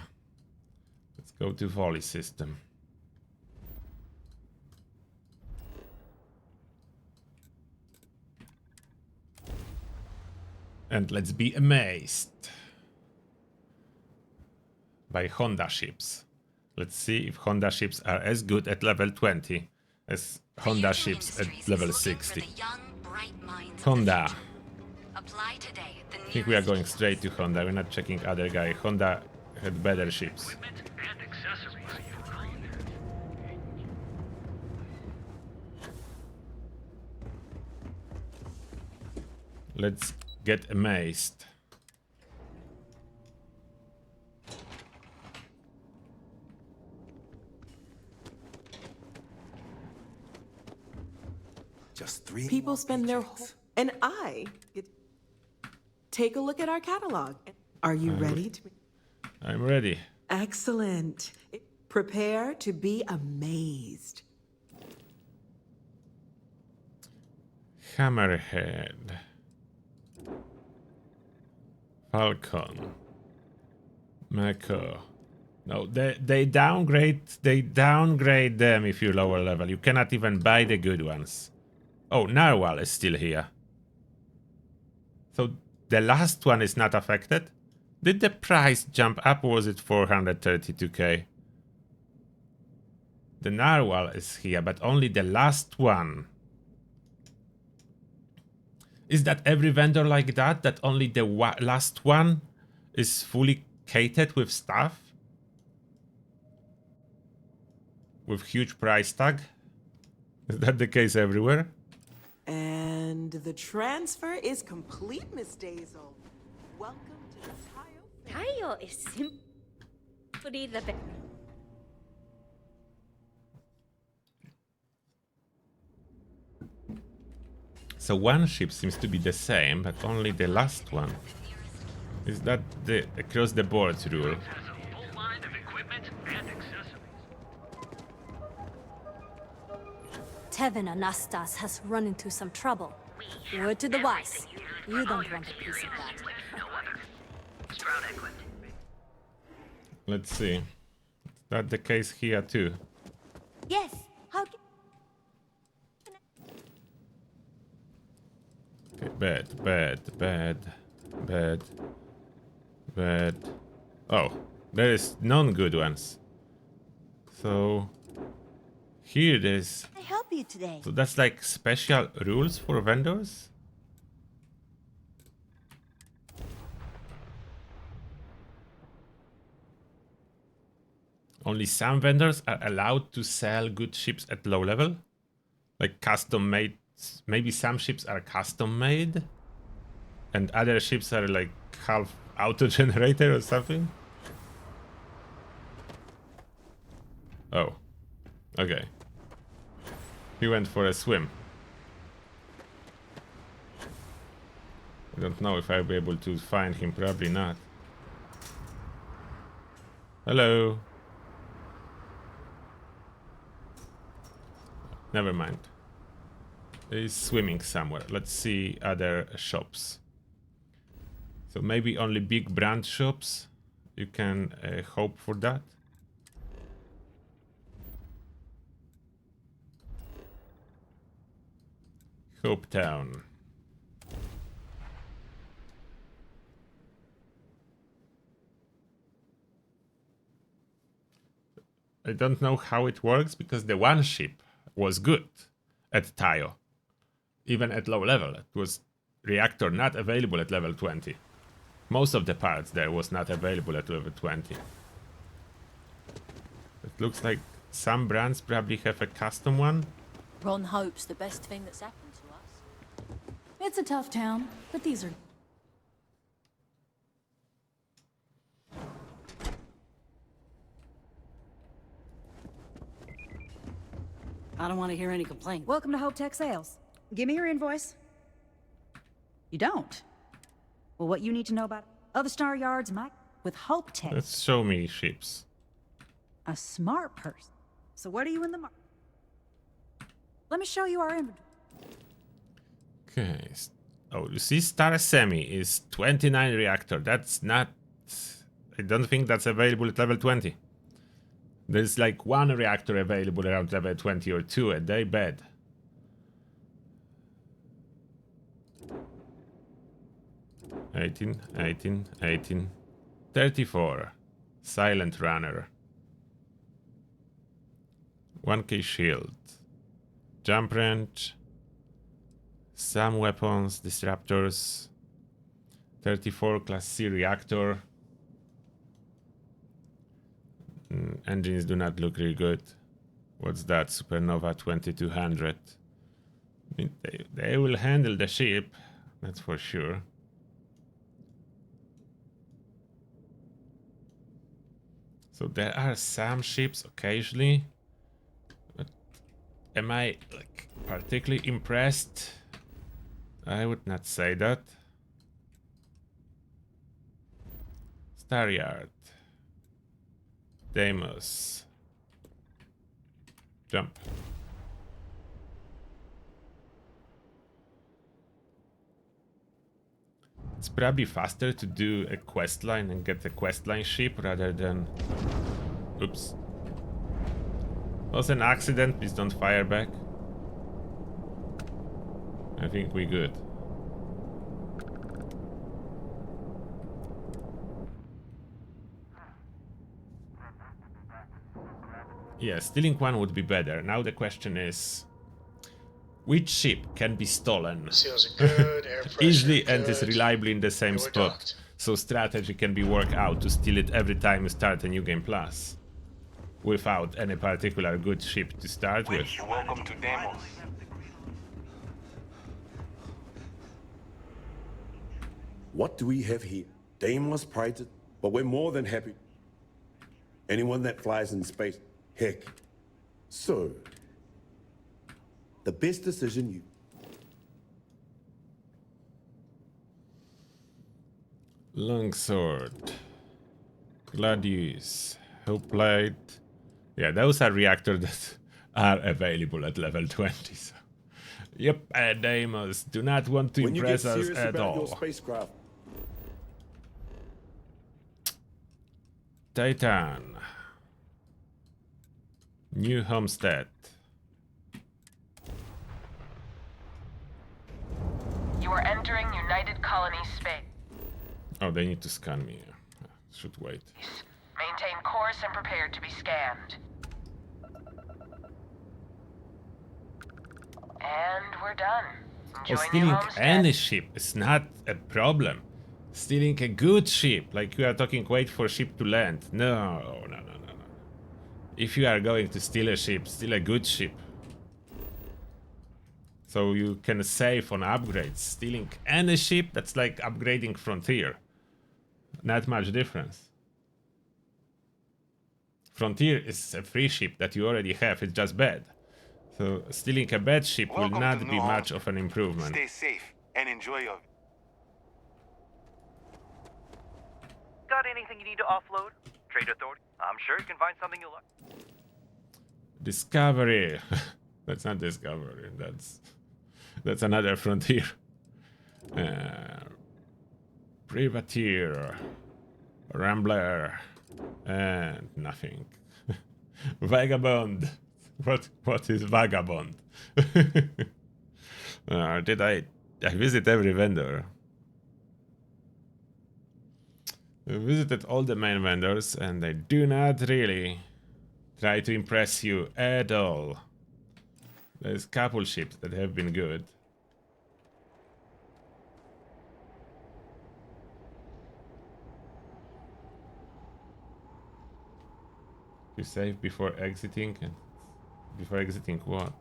Let's go to volley system. And let's be amazed by Honda ships. Let's see if Honda ships are as good at level 20 as Honda ships at level 60. Honda. I think we are going straight to Honda. We're not checking other guy. Honda had better ships. Let's get amazed. Just 3 People spend their whole... And I get... Take a look at our catalog. Are you ready to... I'm ready. Excellent. Prepare to be amazed. Hammerhead. Falcon. Mako. No, they downgrade them if you lower level. You cannot even buy the good ones. Oh, Narwhal is still here. So the last one is not affected? Did the price jump up or was it 432k? The Narwhal is here, but only the last one. Is that every vendor like that? That only the last one is fully catered with stuff? With huge price tag? Is that the case everywhere? And the transfer is complete, Miss Daisel. Welcome to the Tayo is simply the best. So one ship seems to be the same, but only the last one. Is that the across the board rule? Tevin Anastas has run into some trouble. Word to the wise. You don't want a piece of that. Let's see. Is that the case here too? Yes. How can... Okay, bad. Oh, there is non-good ones. So here it is. I help you today? So that's like special rules for vendors? Only some vendors are allowed to sell good ships at low level? Like custom made, maybe some ships are custom made? And other ships are like half auto-generator or something? Oh, okay. He went for a swim. I don't know if I'll be able to find him, probably not. Hello. Never mind. He's swimming somewhere. Let's see other shops. So maybe only big brand shops. You can hope for that. Hope Town. I don't know how it works because the one ship was good at Tayo. Even at low level. It was reactor not available at level 20. Most of the parts there was not available at level 20. It looks like some brands probably have a custom one. Ron hopes the best thing that's happened to us. It's a tough town, but these are... I don't want to hear any complaints. Welcome to Hope Tech Sales. Give me your invoice. You don't? Well, what you need to know about other Star Yards, Mike, with Hope Tech. Let's show me ships. A smart person. So what are you in the market? Let me show you our inventory. Okay. Oh, you see, Star Semi is 29 reactor. That's not... I don't think that's available at level 20. There's like one reactor available around level 20 or 2, and they bad. $18, 34. Silent Runner. 1k shield. Jump wrench. Some weapons, disruptors. 34 class C reactor. Engines do not look really good. What's that? Supernova 2200. I mean, they will handle the ship, that's for sure. So there are some ships occasionally, but am I like particularly impressed? I would not say that. Star Yard. Deimos. Jump. It's probably faster to do a questline and get a questline ship rather than... Oops. Was an accident, please don't fire back. I think we're good. Yeah, stealing one would be better. Now the question is, which ship can be stolen Seals are good, air pressure easily and is good. reliably in the same They were spot, docked. so strategy can be worked out to steal it every time you start a new game plus, without any particular good ship to start with. Welcome to Deimos. What do we have here? Deimos prized, but we're more than happy. Anyone that flies in space, heck. So, the best decision you... Longsword. Gladius. Hoplite. Yeah, those are reactors that are available at level 20. So. Yep, Deimos do not want to impress us at about all. your spacecraft, Titan. New homestead. You are entering United Colony space. Oh, they need to scan me. Should wait. Maintain course and prepare to be scanned. And we're done. Enjoy new Stealing homestead. any ship is not a problem. Stealing a good ship, like you are talking, wait for ship to land. No. If you are going to steal a ship, steal a good ship. So you can save on upgrades. Stealing any ship, that's like upgrading Frontier. Not much difference. Frontier is a free ship that you already have, it's just bad. So stealing a bad ship will not be much of an improvement. Stay safe and enjoy your... Got anything you need to offload? Trade Authority? I'm sure you can find something you like. Discovery. That's not Discovery, that's another Frontier. Privateer. Rambler. And nothing. Vagabond. What is Vagabond? Did I visit every vendor? I visited all the main vendors and they do not really try to impress you at all. There's a couple ships that have been good. You save before exiting, and before exiting what?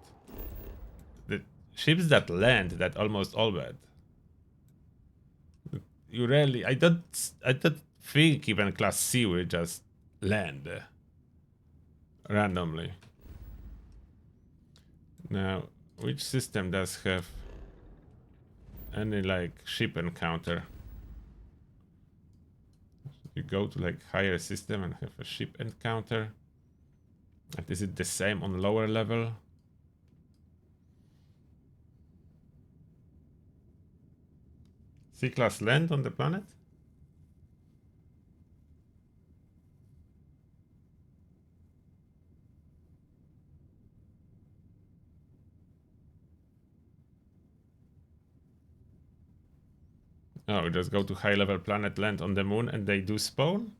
The ships that land, that almost all bad. You rarely, I don't think even class C will just land randomly. Now, which system does have any like ship encounter? You go to like higher system and have a ship encounter. And is it the same on lower level? C-class land on the planet? Oh, just go to high level planet, land on the moon, and they do spawn?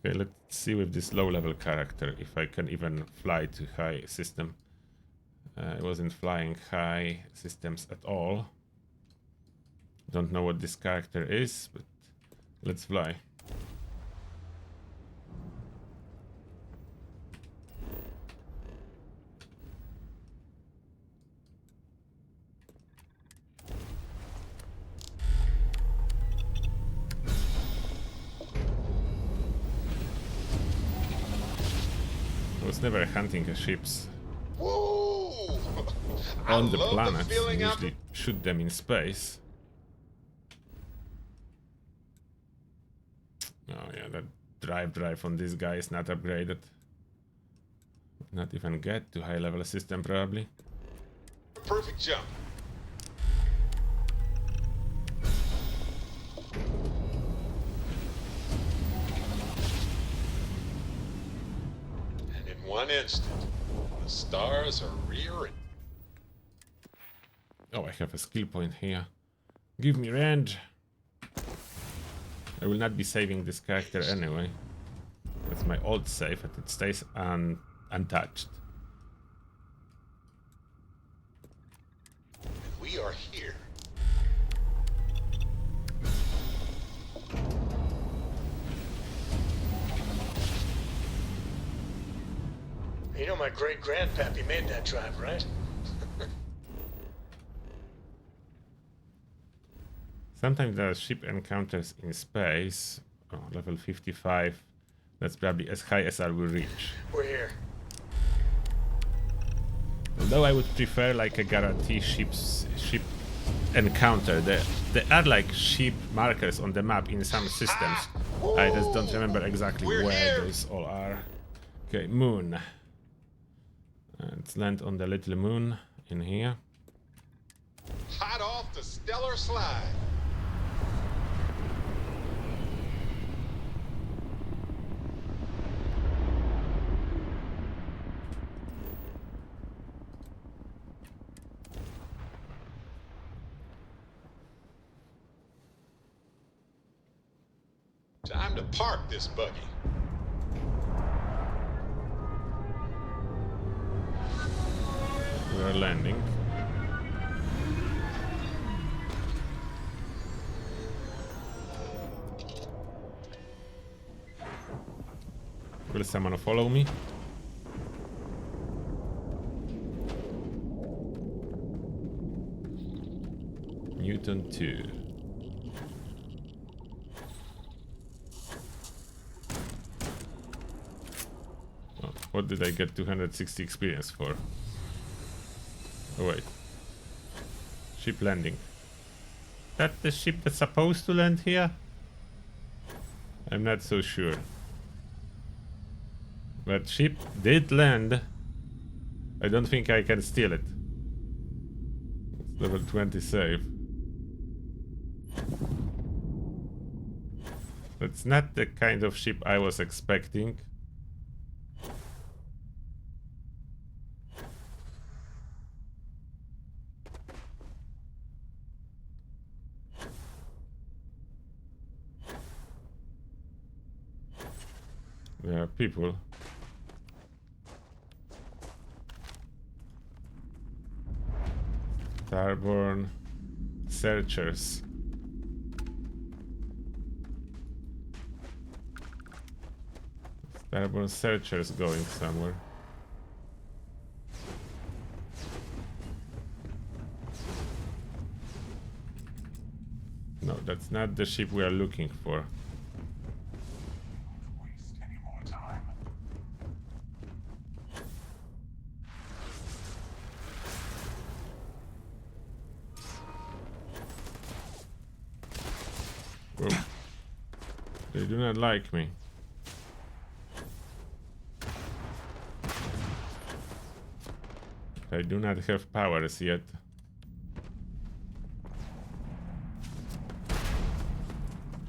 Okay, let's see with this low level character if I can even fly to high system. I wasn't flying high systems at all. Don't know what this character is, but let's fly. I was never hunting ships Whoa! on the love planet. feeling Usually shoot them in space. Oh yeah, that drive on this guy is not upgraded. Not even get to high level system probably. Perfect jump. And in one instant, the stars are rearing. Oh, I have a skill point here. Give me range. I will not be saving this character anyway. That's my old save, and it stays untouched. And we are here. You know my great-grandpappy made that drive, right? Sometimes there are ship encounters in space. Oh, level 55. That's probably as high as I will reach. We're here. Although I would prefer like a guarantee ship encounter. There are like ship markers on the map in some systems. I just don't remember exactly where those all are. Okay, moon. Let's land on the little moon in here. Hot off the stellar slide. Time to park this buggy. We're landing. Will someone follow me? Newton 2. Oh, what did I get 260 experience for? Oh wait. Ship landing. That the ship that's supposed to land here? I'm not so sure. But ship did land. I don't think I can steal it. It's level 20 save. That's not the kind of ship I was expecting. There are people. Starborn searchers. Starborn searchers going somewhere. No, that's not the ship we are looking for. Whoa. They do not like me. I do not have powers yet.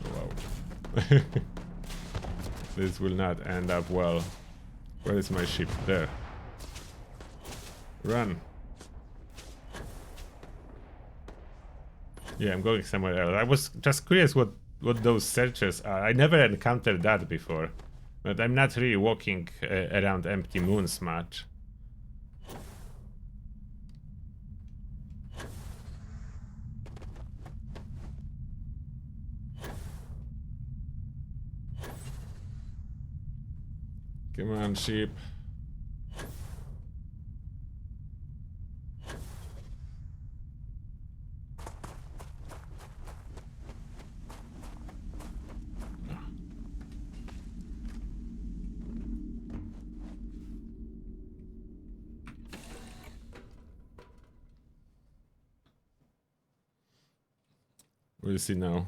Wow. This will not end up well. Where is my ship? There. Run. Yeah, I'm going somewhere else. I was just curious what those searchers are. I never encountered that before. But I'm not really walking around empty moons much. Come on, sheep. We'll see now.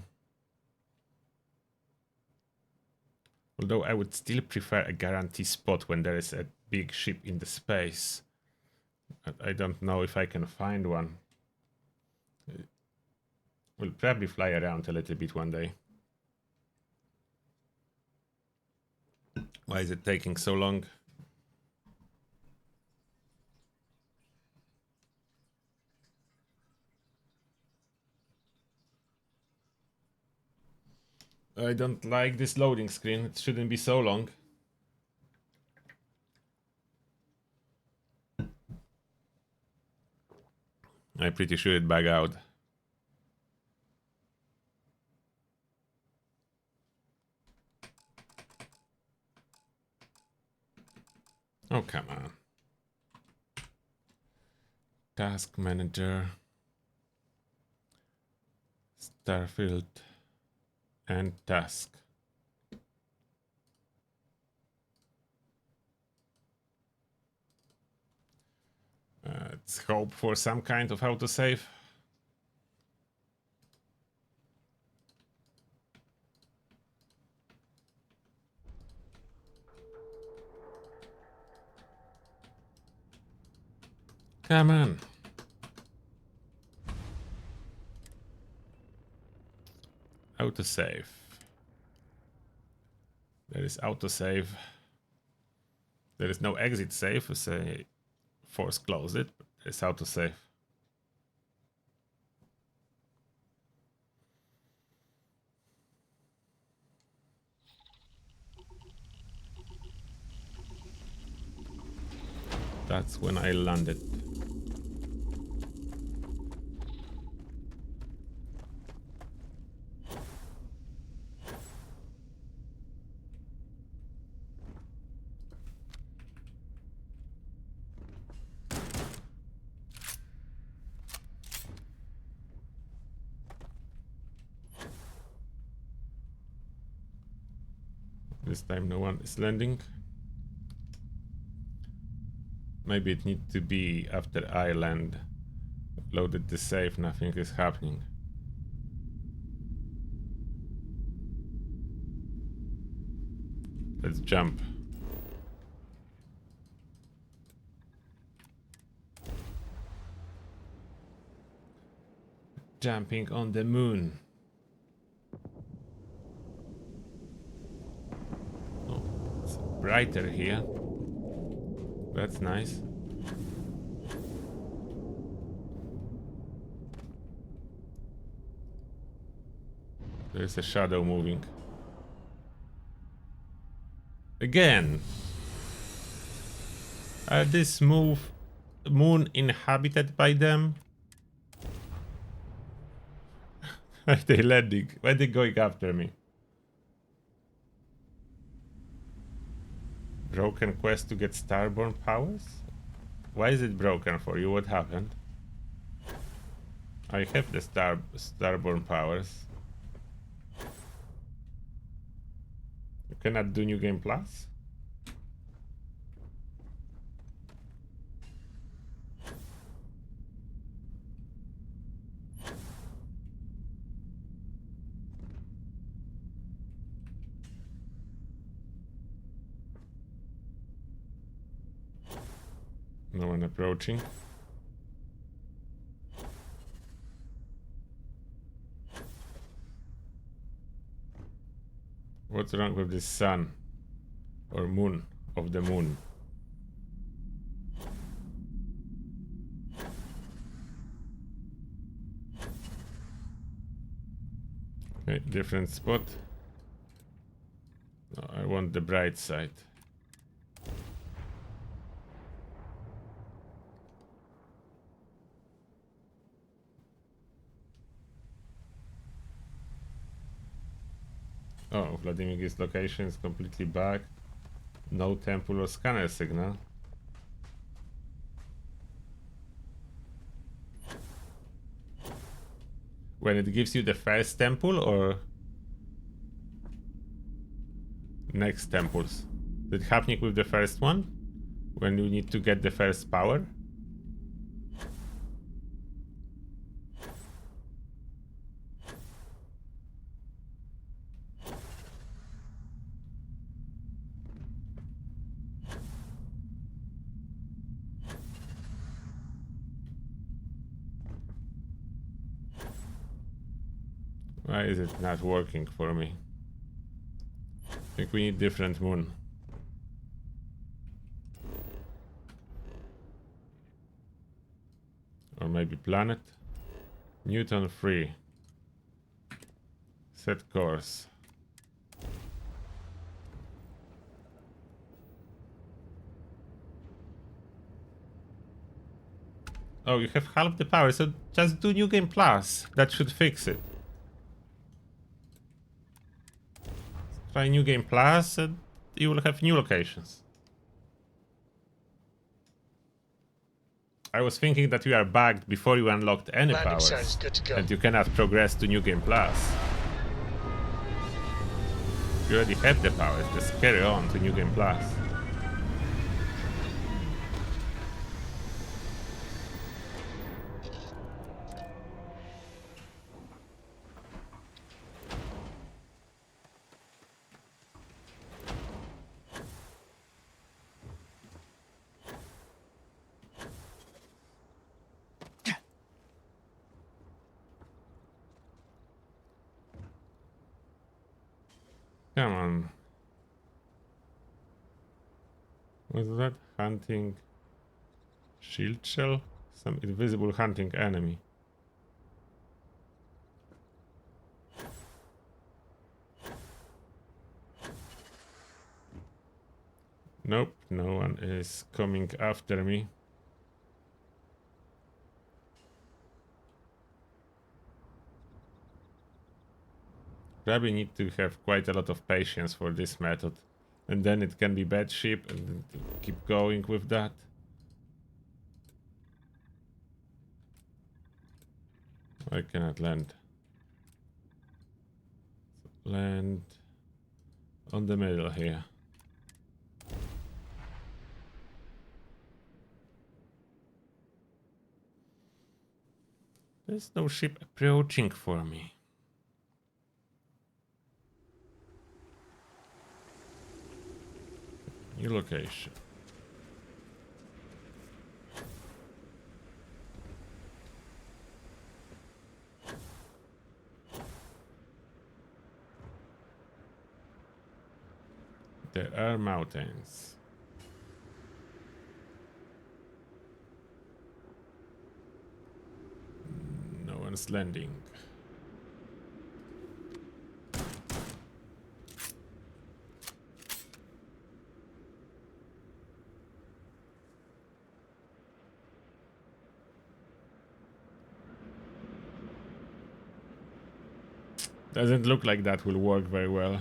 Although I would still prefer a guarantee spot when there is a big ship in the space. But I don't know if I can find one. We'll probably fly around a little bit one day. Why is it taking so long? I don't like this loading screen. It shouldn't be so long. I'm pretty sure it bugged out. Oh, come on. Task manager. Starfield. And task. Let's hope for some kind of autosave. Come on. Autosave. There is autosave. There is no exit save. Say force close it. It's autosave. That's when I landed. This time no one is landing. Maybe it needs to be after I land. Loaded the safe, nothing is happening. Let's jump. Jumping on the moon. Oh, it's brighter here. That's nice. There's a shadow moving. Again. Are this moon inhabited by them? Are they landing? Why are they going after me? Broken quest to get starborn powers? Why is it broken for you? What happened? I have the starborn powers. You cannot do New Game Plus? No one approaching. What's wrong with this sun? Or moon of the moon? Okay, different spot. No, I want the bright side. Oh, Vladimir's location is completely back. No temple or scanner signal. When it gives you the first temple or next temples? Is it happening with the first one? When you need to get the first power? Why is it not working for me? I think we need different moon. Or maybe planet. Newton free. Set course. Oh, you have half the power, so just do New Game Plus. That should fix it. Try New Game Plus and you will have new locations. I was thinking that you are bugged before you unlocked any powers. And you cannot progress to New Game Plus. You already have the powers, just carry on to New Game Plus. Come on. Was that hunting shield shell? Some invisible hunting enemy. Nope, no one is coming after me. Probably need to have quite a lot of patience for this method. And then it can be bad ship and then keep going with that. I cannot land. Land on the middle here. There's no ship approaching for me. New location. There are mountains. No one's landing. Doesn't look like that will work very well.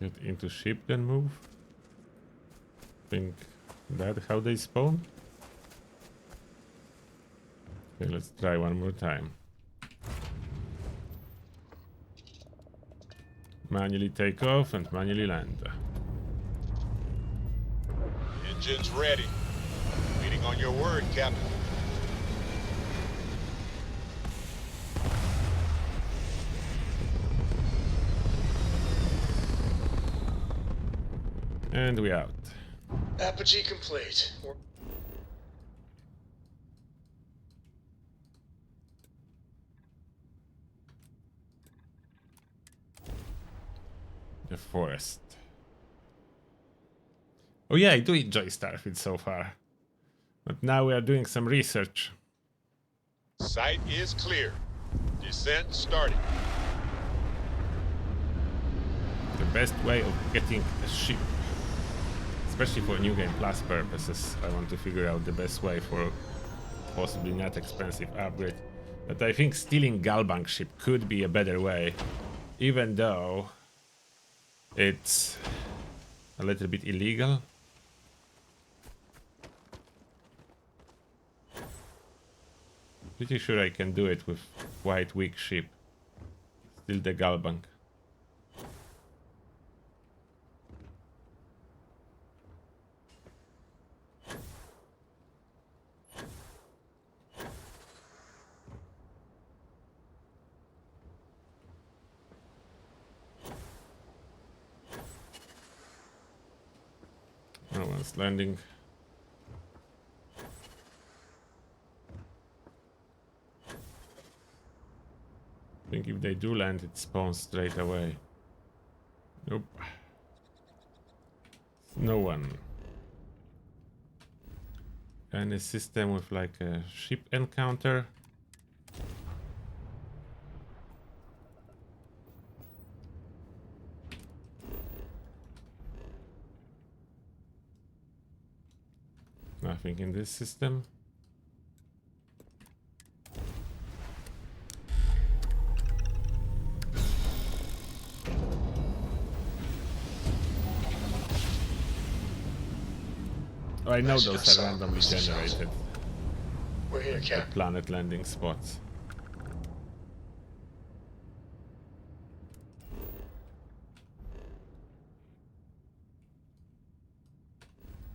Get into ship then move. Think that how they spawn. Okay, let's try one more time. Manually take off and manually land. Engines ready. Waiting on your word, Captain. And we out. Apogee complete. The forest. Oh yeah, I do enjoy Starfield so far. But now we are doing some research. Site is clear. Descent starting. The best way of getting a ship, especially for New Game Plus purposes, I want to figure out the best way for possibly not expensive upgrade. But I think stealing Galbank ship could be a better way, even though it's a little bit illegal. Pretty sure I can do it with quite weak ship. Still the Galbank. No one's landing. I think if they do land, it spawns straight away. Nope. No one. Any system with like a ship encounter? Nothing in this system. Oh, I know those are randomly generated. We're here, The Cap. planet landing spots.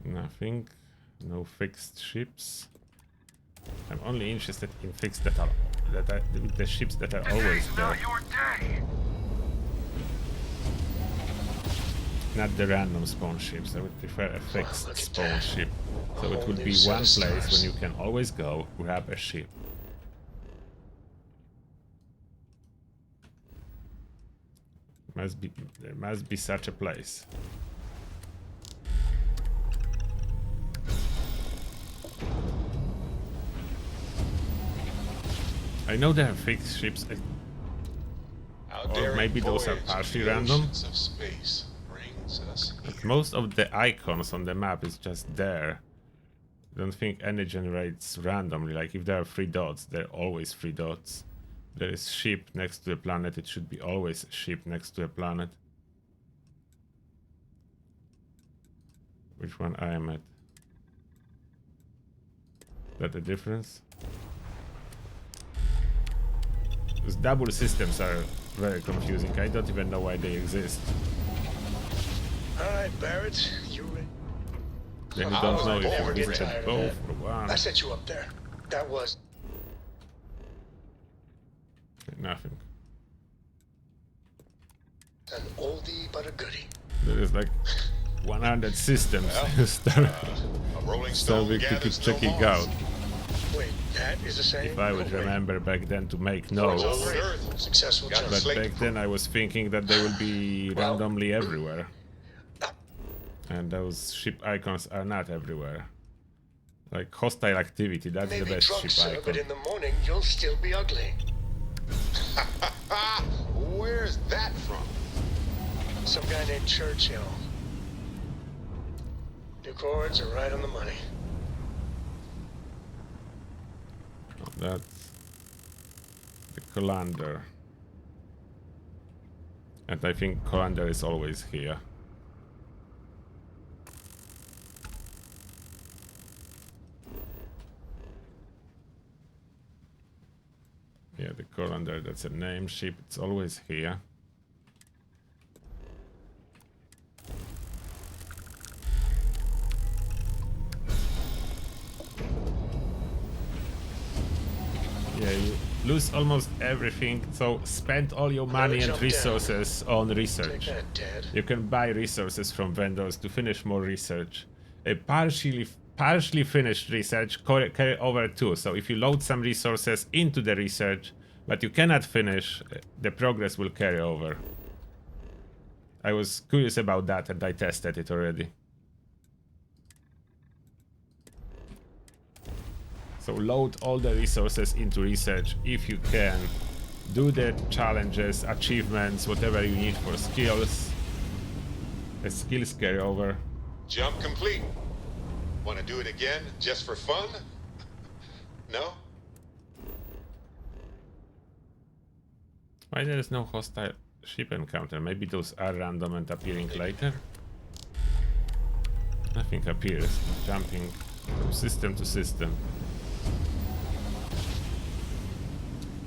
Nothing. No fixed ships. I'm only interested in fixed that are the ships that are always there. Your day. Not the random spawn ships. I would prefer a fixed Look at spawn that. ship. So A it whole would new be set one of place when stars. you can always go, grab a ship. There must be such a place. I know there are fixed ships, or maybe those are partially random. Of space brings us But most of the icons on the map is just there. I don't think any generates randomly. Like if there are 3 dots, there are always 3 dots. If there is ship next to a planet, it should be always a ship next to a planet. Which one I am at? Is that the difference? Those double systems are very confusing. I don't even know why they exist. Alright, Barrett, you ready? Then you don't know if never you get visited tired of both that. or one. I set you up there. That was... Nothing. an oldie but a goodie. There is like 100 systems. a rolling stone So we could gathers check no it moss. out. Wait, that is the same? If I would No way. remember back then to make Floats notes. on Earth. Successful Got jump. But slate back then I was thinking that they will be randomly everywhere. Ah. And those ship icons are not everywhere. Like hostile activity, that's the Maybe best drunk, ship sir, but icon. in the morning you'll still be ugly. Where's that from? Some guy named Churchill. Your chords are right on the money. That's the colander. And I think colander is always here. Yeah, the colander, that's a name ship, it's always here. Yeah, you lose almost everything, so spend all your money and resources on research. Take that, Dad. You can buy resources from vendors to finish more research. A partially finished research carry over too, so if you load some resources into the research, but you cannot finish, the progress will carry over. I was curious about that and I tested it already. So load all the resources into research if you can. Do the challenges, achievements, whatever you need for skills. The skills carry over. Jump complete. Want to do it again just for fun? No? Why there is no hostile ship encounter? Maybe those are random and appearing later? Nothing appears. Jumping from system to system.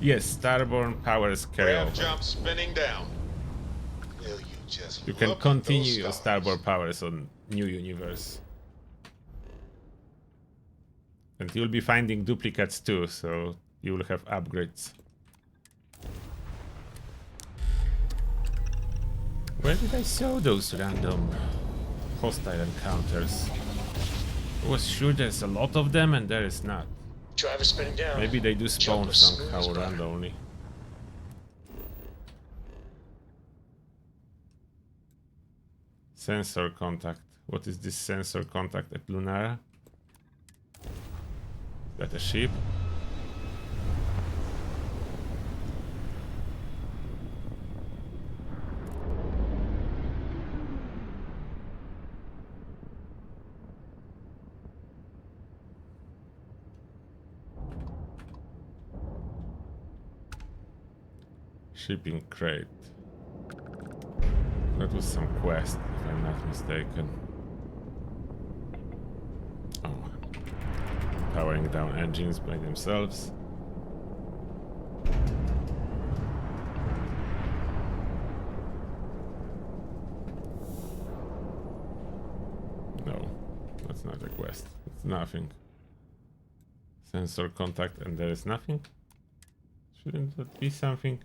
Yes, starborn powers carry Grab over. jump spinning down. Will you just You can look at continue those your stars? starboard powers on New Universe. And you'll be finding duplicates too, so you will have upgrades. Where did I saw those random hostile encounters? I was sure there's a lot of them and there is not. Driver spinning down. Maybe they do spawn Jump as smooth somehow as butter. randomly. Sensor contact. What is this sensor contact at Lunara? Is that a ship? Shipping crate. That was some quest, if I'm not mistaken. Oh. Powering down engines by themselves. No, that's not a quest. It's nothing. Sensor contact and there is nothing? Shouldn't that be something?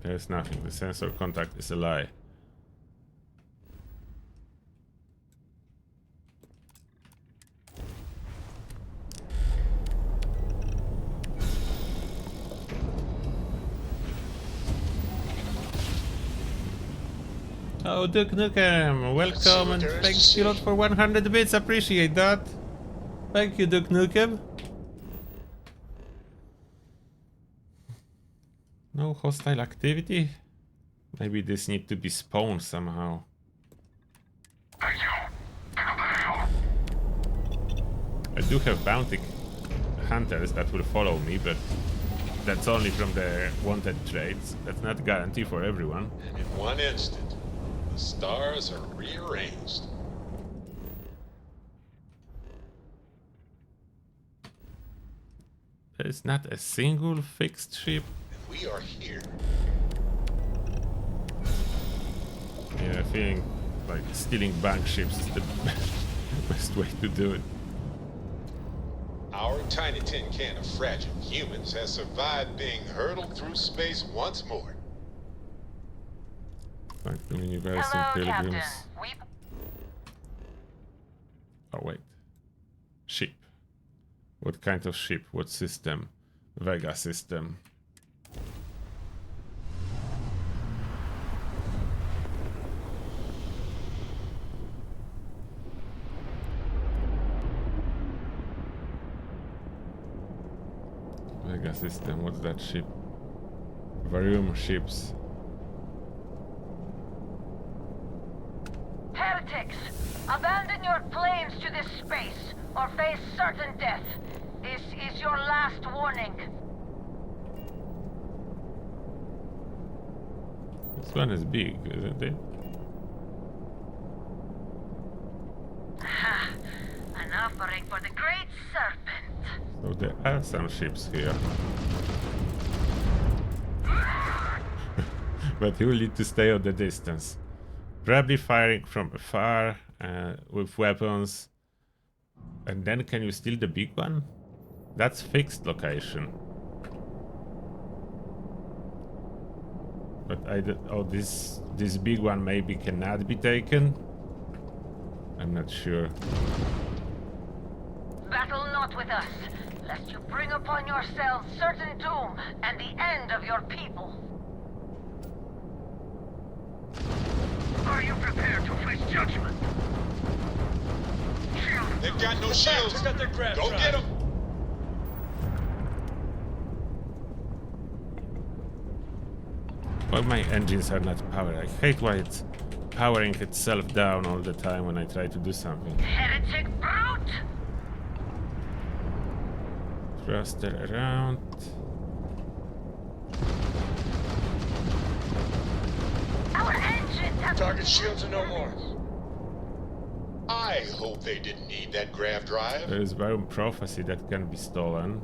There's nothing. The sensor contact is a lie. Oh, Duke Nukem, welcome and thanks a lot for 100 bits. Appreciate that. Thank you, Duke Nukem. No hostile activity? Maybe this need to be spawned somehow. I do have bounty hunters that will follow me, but that's only from the wanted trades. That's not a guarantee for everyone. And in one instant, the stars are rearranged. There's not a single fixed ship. We are here. Yeah, I think like stealing bank ships is the best way to do it. Our tiny tin can of fragile humans has survived being hurtled through space once more. Like the universe and pilgrims. Oh wait. Ship. What kind of ship? What system? Vega system. Vega system, what's that ship? Varium ships. Heretics, abandon your planes to this space or face certain death. This is your last warning. This one is big, isn't it? Ha! An offering for the Great Serpent. So there are some ships here. But you will need to stay at the distance. Probably firing from afar with weapons. And then can you steal the big one? That's fixed location. But oh, this big one maybe cannot be taken. I'm not sure. Battle not with us, lest you bring upon yourselves certain doom and the end of your people. Are you prepared to face judgment? They've got no shields. Go get them. Well, my engines are not powered. I hate why it's powering itself down all the time when I try to do something. Heretic brute! Thruster around. Our engines have... Target shields are no more. I hope they didn't need that grav drive. There is Varium Prophecy that can be stolen.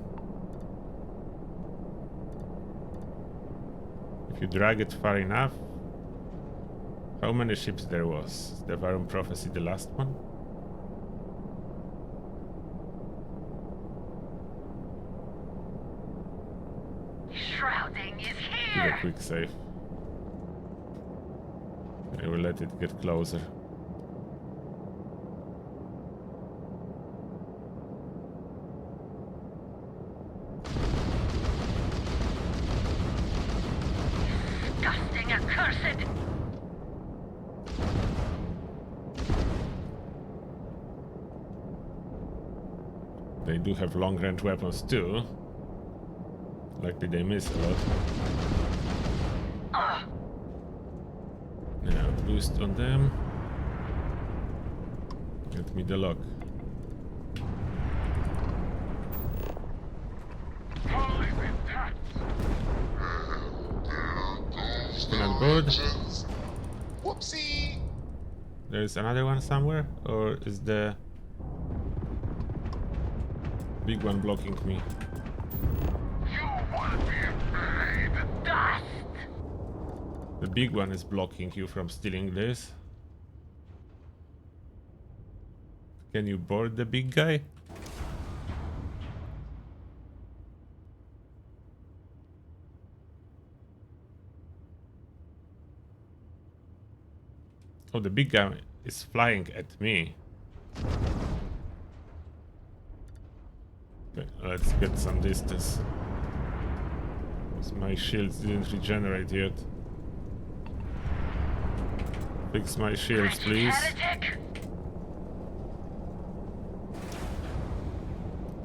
If you drag it far enough. How many ships there was? Is the Varium Prophecy the last one? Shrouding is Do here! a quick save. I will let it get closer. Disgusting, accursed! They do have long-range weapons too. Likely they miss a lot. Now, boost on them. Get me the lock. Still on board. Whoopsie! There's another one somewhere? Or is the big one blocking me? Dust! The big one is blocking you from stealing this. Can you board the big guy? Oh, the big guy is flying at me. Okay, let's get some distance. Because my shields didn't regenerate yet. Fix my shields, please.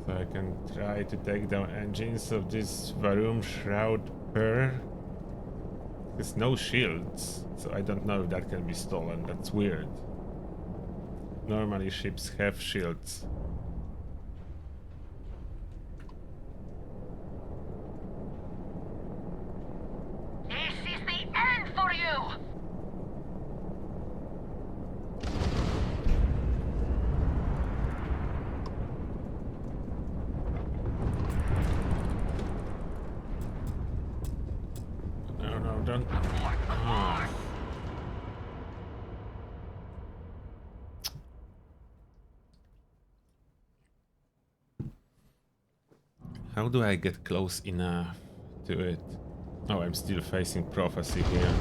So I can try to take down engines of this Varum Shroud pair. There's no shields, so I don't know if that can be stolen. That's weird. Normally ships have shields. This is the end for you! No, don't. Oh. How do I get close enough to it? Oh, I'm still facing prophecy here.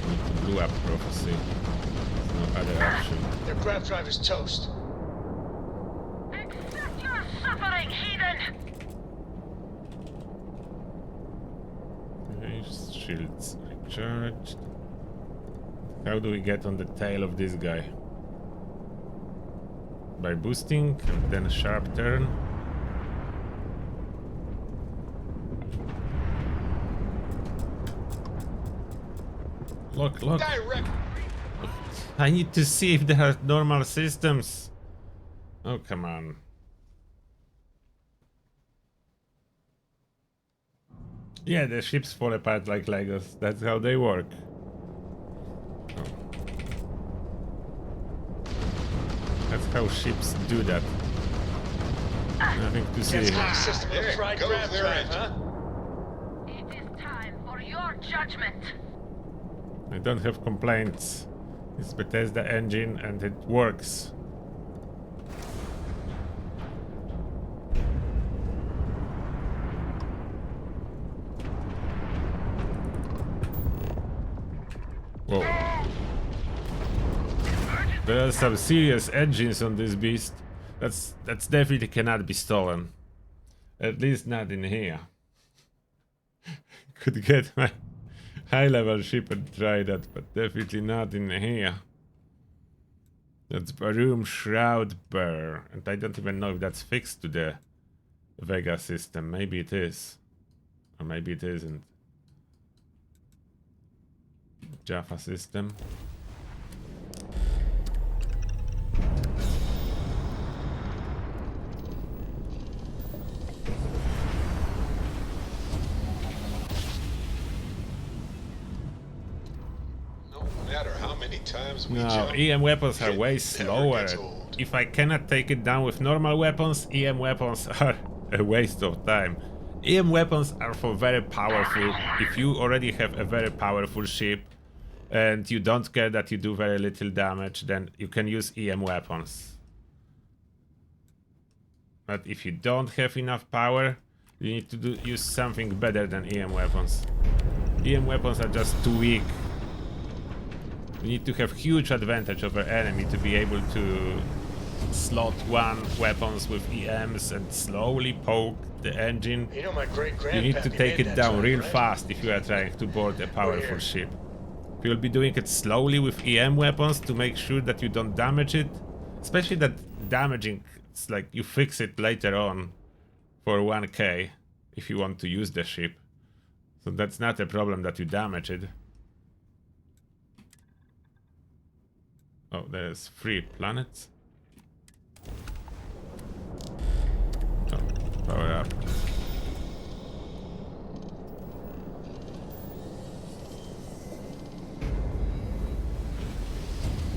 Need to blow up prophecy. There's no other option. Their grab drive is toast. Accept your suffering, heathen! Shields recharged. How do we get on the tail of this guy? By boosting and then a sharp turn. Look. I need to see if there are normal systems. Oh, come on. Yeah, the ships fall apart like Legos. That's how they work. Oh. That's how ships do that. Nothing to see. System of fried grab drive, huh? It is time for your judgment. I don't have complaints. It's Bethesda engine and it works. Whoa. There are some serious engines on this beast. That's definitely cannot be stolen. At least not in here. Could get my high-level ship and try that, but definitely not in here. That's Varum Shroud Bear, and I don't even know if that's fixed to the Vega system. Maybe it is, or maybe it isn't. Jaffa system. No matter how many times we No, jump, EM weapons are way never slower. gets old. If I cannot take it down with normal weapons, EM weapons are a waste of time. EM weapons are for very powerful. If you already have a very powerful ship and you don't care that you do very little damage, then you can use EM weapons. But if you don't have enough power, you need to use something better than EM weapons. EM weapons are just too weak. You need to have huge advantage over enemy to be able to slot one weapons with EMs and slowly poke the engine. You know my great-grandpappy You need to take made it that down joint, real right? fast if you are trying to board a powerful here. ship. If you'll be doing it slowly with EM weapons to make sure that you don't damage it, especially that damaging, it's like you fix it later on for 1k if you want to use the ship. So that's not a problem that you damage it. Oh, there's 3 planets. Oh, power up.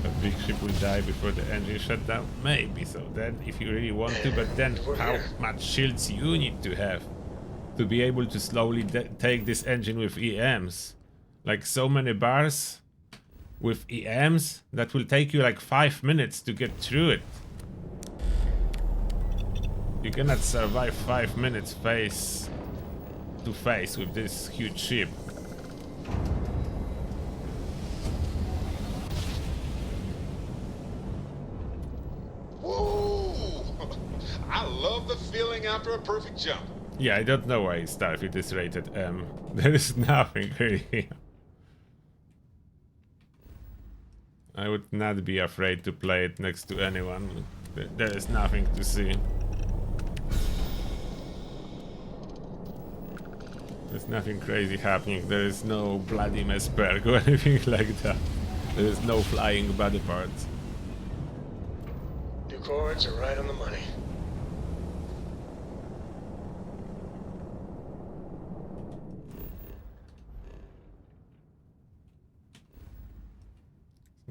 A big ship will die before the engine shut down? Maybe so. Then, if you really want to, but then how much shields you need to have to be able to slowly take this engine with EMs? Like so many bars with EMs that will take you like 5 minutes to get through it. You cannot survive 5 minutes face to face with this huge ship. I love the feeling after a perfect jump. Yeah, I don't know why Starfield is rated M. There is nothing really. I would not be afraid to play it next to anyone. There is nothing to see. There's nothing crazy happening. There is no bloody mess perk or anything like that. There is no flying body parts. New chords are right on the money.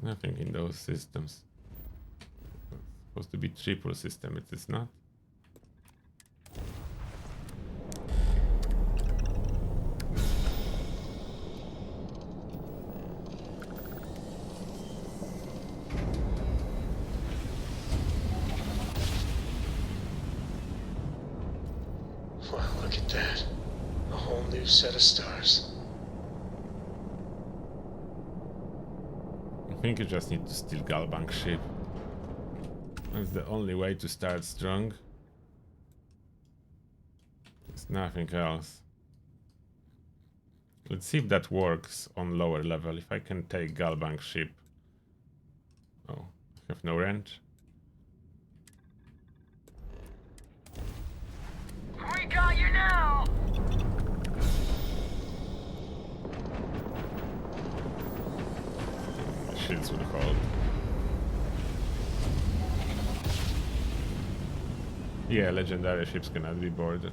Nothing in those systems. It's supposed to be triple system, it is not. Wow, look at that. A whole new set of stars. I think you just need to steal Galbank ship. That's the only way to start strong. There's nothing else. Let's see if that works on lower level. If I can take Galbank ship. Oh, I have no range. We got you now! Shields would hold. Yeah, legendary ships cannot be boarded.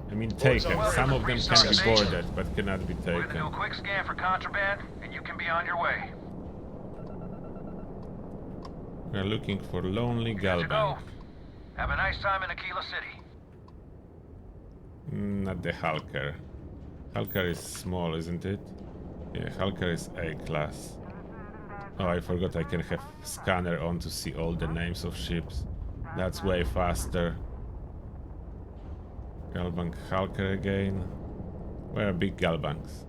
I mean taken. Some of them can be boarded, but cannot be We're gonna do taken. a quick scan for contraband, and you can be on your way. We are looking for lonely Good to go. Galbank. Have a nice time in Aquila City. Not the Hulker. Hulker is small, isn't it? Yeah, Hulker is A class. Oh, I forgot I can have scanner on to see all the names of ships. That's way faster. Galbank Hulker again. Where are big Galbanks?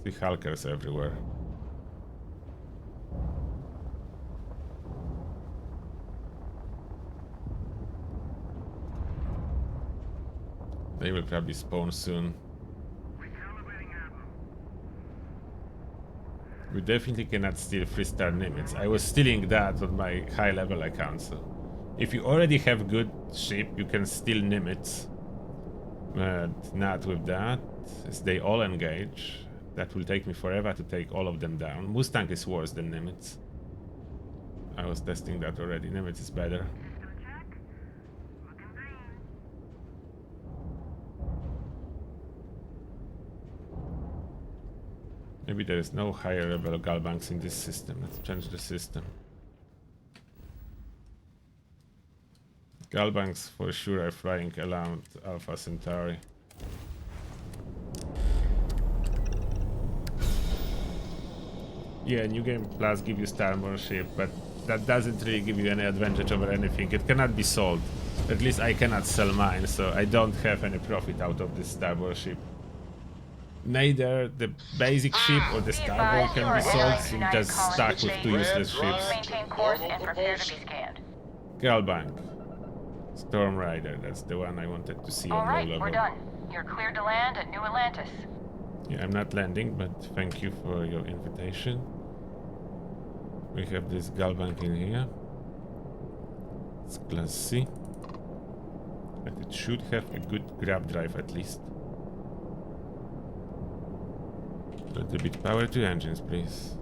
See Hulkers everywhere. They will probably spawn soon. We definitely cannot steal 3-star Nimitz. I was stealing that on my high level account, so if you already have good ship, you can steal Nimitz. But not with that, as they all engage. That will take me forever to take all of them down. Mustang is worse than Nimitz. I was testing that already. Nimitz is better. Maybe there is no higher level Galbanks in this system. Let's change the system. Galbanks for sure are flying around Alpha Centauri. Yeah, New Game Plus give you Starborn ship, but that doesn't really give you any advantage over anything. It cannot be sold. At least I cannot sell mine, so I don't have any profit out of this Starborn ship. Neither the basic ship or the Starboy can be sold, so you're just stuck with two useless ships. Maintain course and prepare to be scanned. Galbank. Storm Rider, that's the one I wanted to see on low Alright, level. we're done. You're cleared to land at New Atlantis. Yeah, I'm not landing, but thank you for your invitation. We have this Galbank in here. It's class C. But it should have a good grab drive at least. A little bit power to engines, please.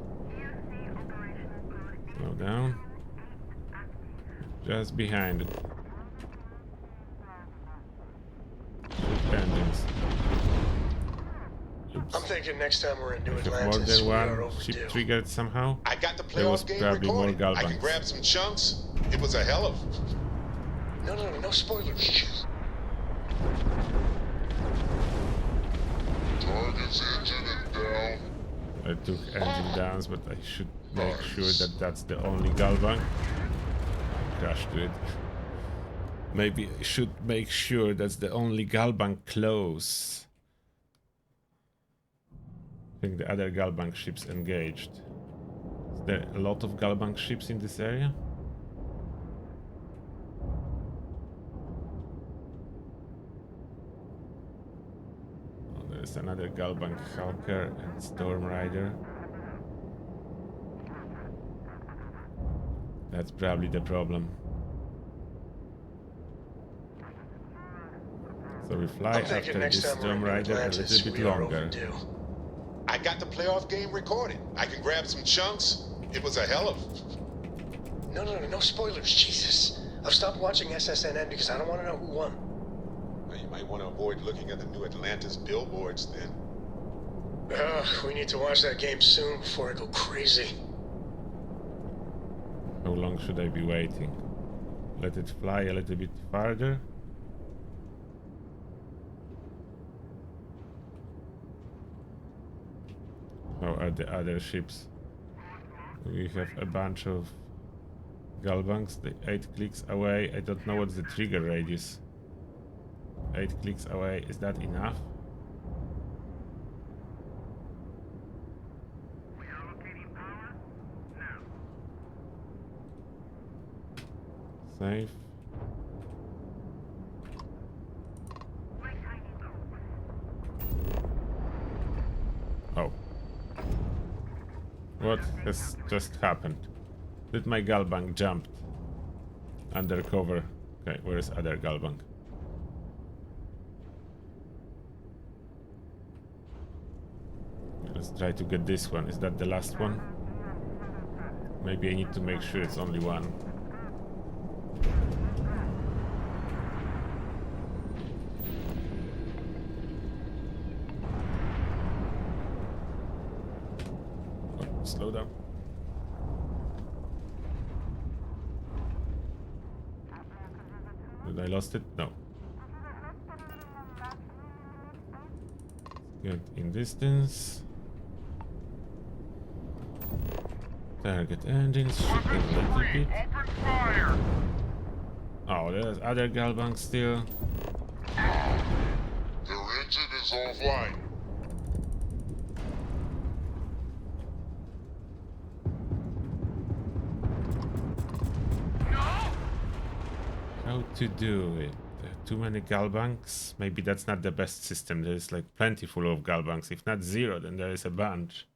Slow down. Just behind it. Shoot engines. Oops. I'm thinking next time we're in New More Atlantis, than we are one ship overdue. triggered somehow. I got the There was playoff game probably more recorded. I can Galbanks. grab some chunks. It was a hell of... No spoilers. Target's engine is down. I took engine downs, but I should make sure that that's the only Galbank. Crashed to it. Maybe I should make sure that's the only Galbank close. I think the other Galbank ships engaged. Is there a lot of Galbank ships in this area? There's another Galbank Hulker and Storm Rider. That's probably the problem. So we fly after this Storm Rider a little bit longer. I got the playoff game recorded. I can grab some chunks. It was a hell of... No spoilers, Jesus. I've stopped watching SSNN because I don't want to know who won. Well, you might want to avoid looking at the new Atlantis billboards then. We need to watch that game soon before I go crazy. How long should I be waiting? Let it fly a little bit farther. How are the other ships? We have a bunch of Galbanks, the 8 clicks away. I don't know what's the trigger radius. 8 clicks away, is that enough? Save. Oh. What has just happened? Did my Galbank jump undercover? Okay, where's other Galbank? Let's try to get this one. Is that the last one? Maybe I need to make sure it's only one. Oh, slow down. Did I lost it? No. Get in distance. Target engines. Shoot them a little bit. Oh, there's other Galbank still. Their engine is offline. How to do it? Too many Galbanks? Maybe that's not the best system. There's like plenty full of Galbanks. If not zero, then there is a bunch.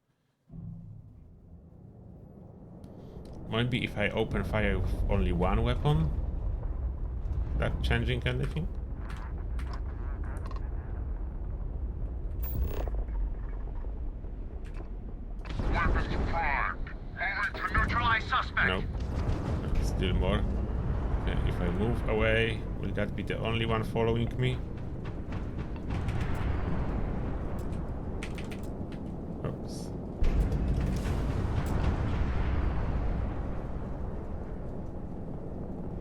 Maybe if I open fire with only one weapon? That changing anything? Weapons primed. Moving to neutralize suspect. No. Still more. Okay, if I move away, will that be the only one following me? Oops.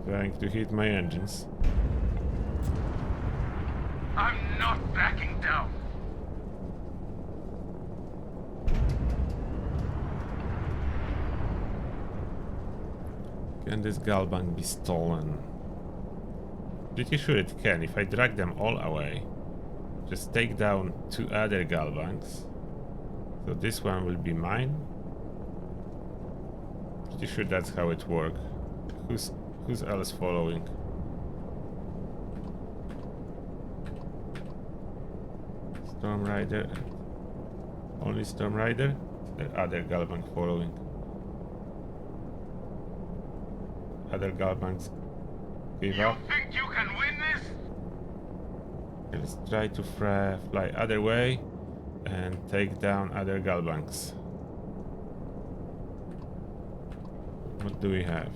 Trying to hit my engines. I'm not backing down. Can this Galbank be stolen? Pretty sure it can. If I drag them all away, just take down 2 other Galbanks. So this one will be mine. Pretty sure that's how it works. Who's else following? Storm Rider. Only Storm Rider? The other Galbank following. Other Galbanks give up. You think you can win this? Okay, let's try to fly other way and take down other Galbanks. What do we have?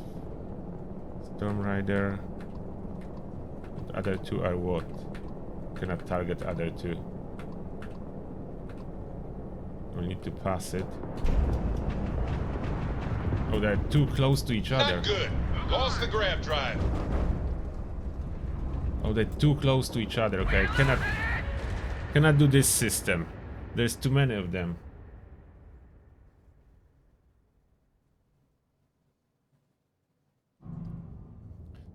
Storm Rider. The other 2 are what? Cannot target other 2. We need to pass it. Oh, they're too close to each other. Not good. Lost the grab drive. Oh, they're too close to each other. Okay, cannot do this system. There's too many of them.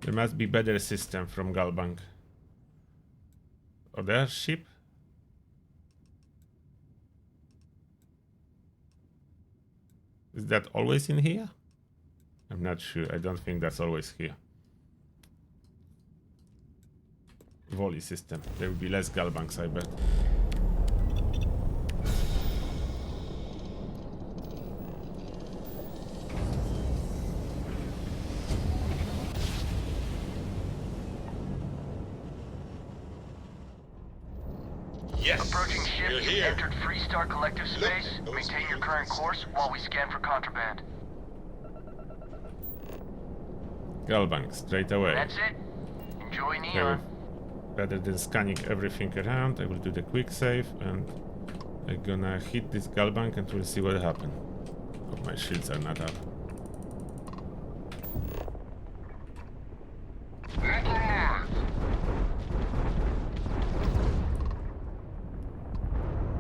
There must be better system from Galbank. Oh, there's ship. Is that always in here? I'm not sure. I don't think that's always here. Volley system. There will be less Galbanks, I bet. Yes, Approaching ship, we're you've here. entered Freestar Collective space. those Maintain your fields current are course while we scan for contraband. Galbank, straight away. That's it. Enjoy Okay, Neon. rather than scanning everything around, I will do the quick save and I'm gonna hit this Galbank and we'll see what happens. Oh, my shields are not up.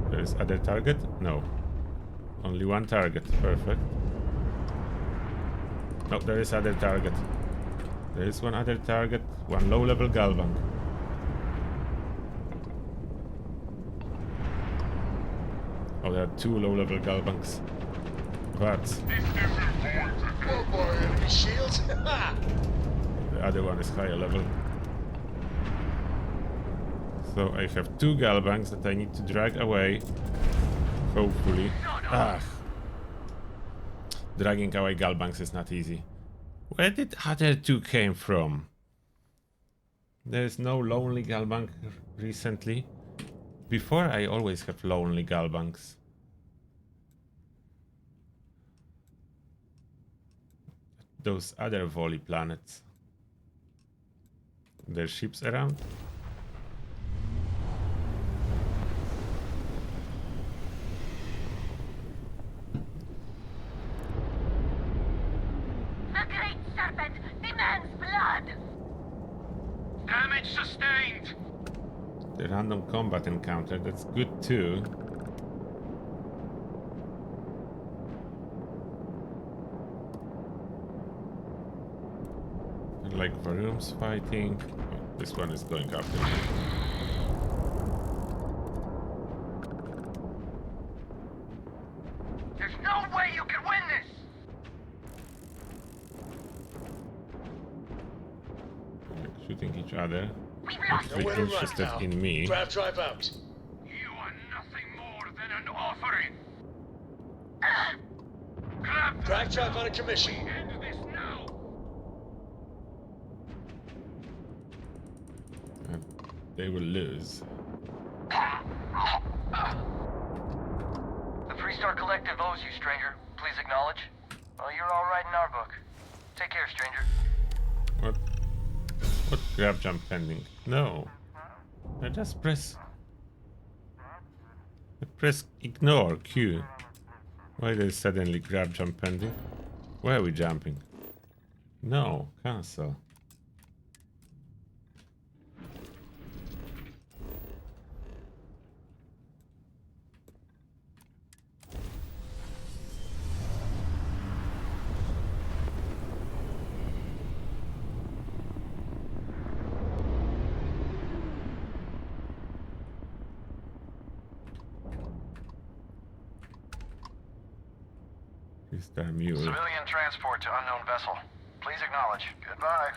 There is other target? No. Only one target. Perfect. No, there is other target. There is one other target, one low-level Galbank. Oh, there are two low-level Galbanks. But Oh boy, enemy shields. the other one is higher level. So I have two Galbanks that I need to drag away. Hopefully. Ah. Dragging away Galbanks is not easy. Where did other two came from? There's no lonely Galbank recently. Before I always have lonely Galbanks. Those other volley planets. There's ships around? The Great Serpent demands blood! Damage sustained! The random combat encounter, that's good too. Like Varum's fighting. Oh, this one is going after me. There's no way you can win this! Like shooting each other. Nowhere They're to run, interested pal. in me. Drive out. You are nothing more than an offering! Grab Drive on a commission. end this now! And they will lose. The Freestar Collective owes you, stranger. Please acknowledge. Well, you're all right in our book. Take care, stranger. What? What grab jump pending? No. I just press ignore Q. Why there's suddenly grab jump pending? Where are we jumping? No, cancel. Mr. Mule. Civilian transport to unknown vessel. Please acknowledge. Goodbye.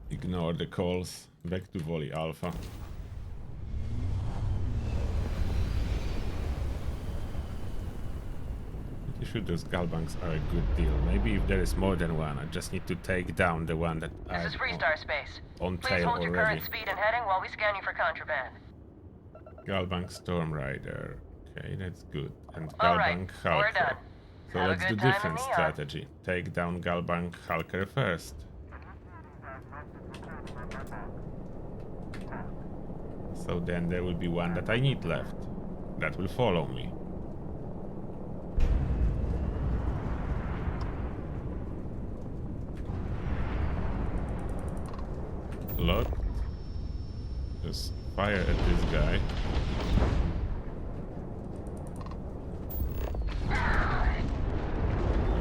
Ignore the calls. Back to volley alpha. Pretty sure those Galbanks are a good deal. Maybe if there is more than one, I just need to take down the one that This is Freestar Space. on Please tail hold your already. current speed and heading while we scan you for contraband. Galbank Storm Rider. Okay, that's good. And All right, Galbank we're Hulker. done. So Have a let's do good time in different Neon. strategy. Take down Galbank Hulker first. So then there will be one that I need left. That will follow me. Locked. Just fire at this guy.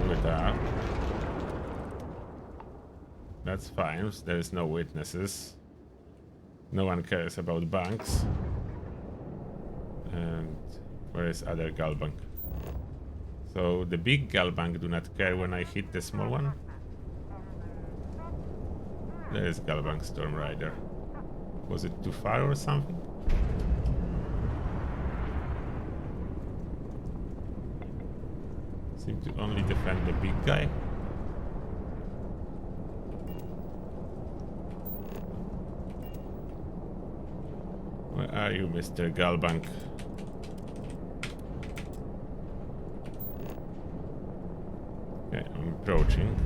Blow it up. That's fine. There is no witnesses. No one cares about banks. And where is other Galbank? So the big Galbank do not care when I hit the small one. There is Galbank Storm Rider. Was it too far or something? Seem to only defend the big guy. are you, Mr. Galbank? Okay, I'm approaching.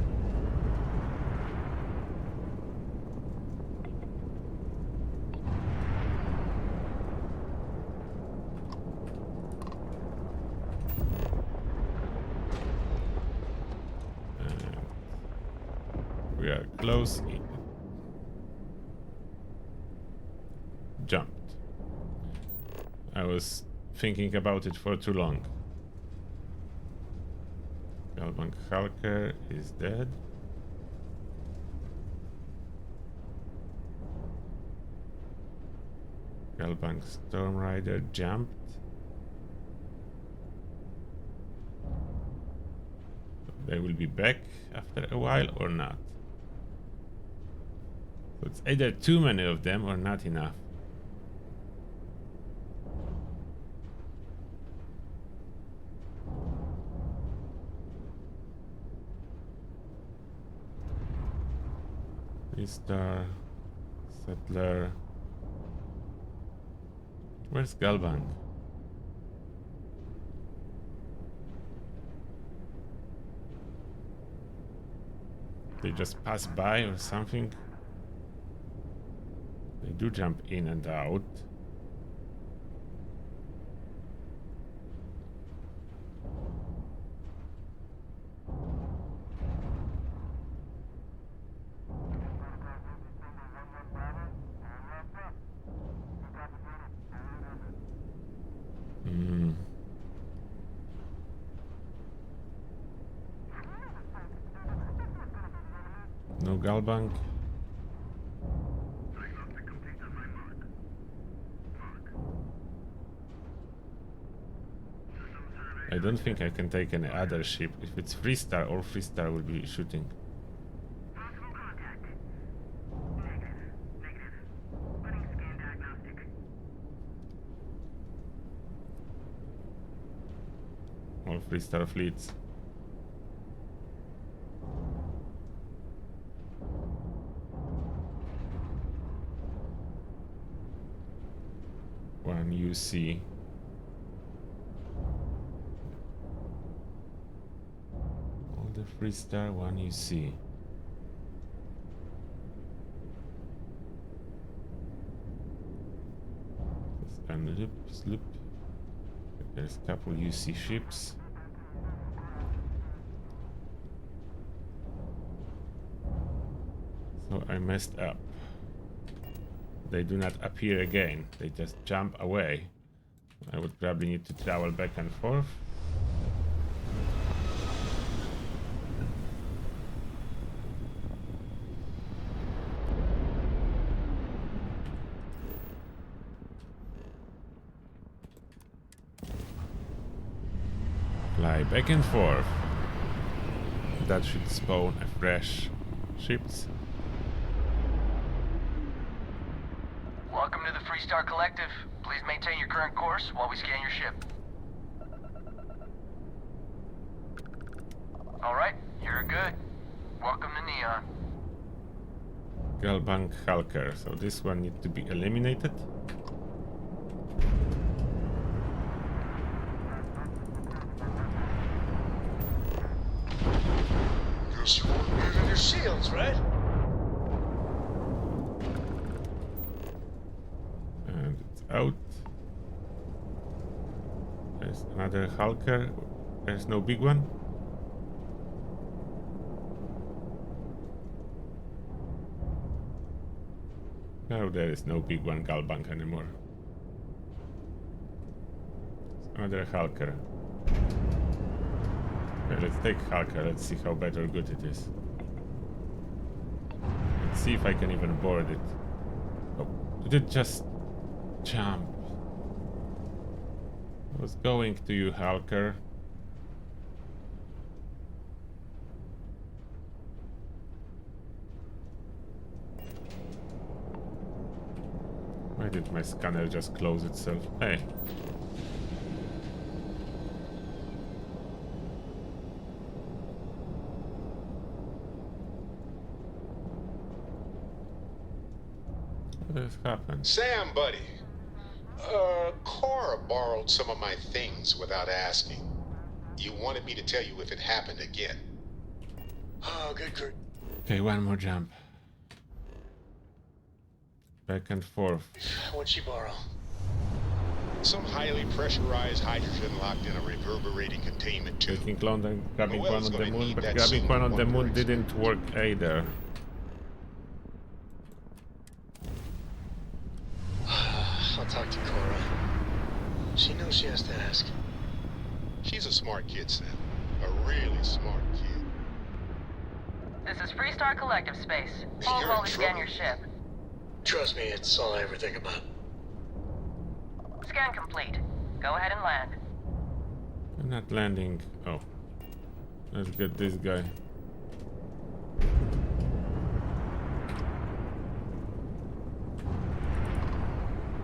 We are close. Jumped. I was thinking about it for too long. Galbank Halker is dead. Galbank Storm Rider jumped. They will be back after a while or not. So it's either too many of them or not enough. Star, Settler. Where's Galbank? They just pass by or something? They do jump in and out. No Galbank. I don't think I can take any other ship. If it's 3-star, all 3-star will be shooting. All 3-star fleets. One UC. All the 3-star, one UC. And loop. There's a couple UC ships. So I messed up. They do not appear again. They just jump away. I would probably need to travel back and forth. Fly back and forth. That should spawn a fresh ships. Welcome to the Freestar Collective. Please maintain your current course while we scan your ship. Alright, you're good. Welcome to Neon. Galbank Halker. So this one needs to be eliminated. You're using your shields, right? And it's out. There's another Halker. There's no big one. No, there is no big one Galbank anymore. It's another Halker. Okay, let's take Halker. Let's see how bad or good it is. Let's see if I can even board it. Oh, did it just jump? I was going to you, Halker. Why did my scanner just close itself? Hey. What has happened? Sam, buddy. Cora borrowed some of my things without asking. You wanted me to tell you if it happened again. Oh, good. Okay, one more jump. Back and forth. What'd she borrow? Some highly pressurized hydrogen locked in a reverberating containment tube. Taking London, grabbing one Noel's on the gonna moon, need but that grabbing soon, one on the one moon of her didn't work either. I'll talk to Cora. She knows she has to ask. She's a smart kid, Sam. A really smart kid. This is Freestar Collective Space. Hold You're while in we scan trouble. your ship. Trust me, it's all I ever think about. Scan complete. Go ahead and land. I'm not landing. Oh. Let's get this guy.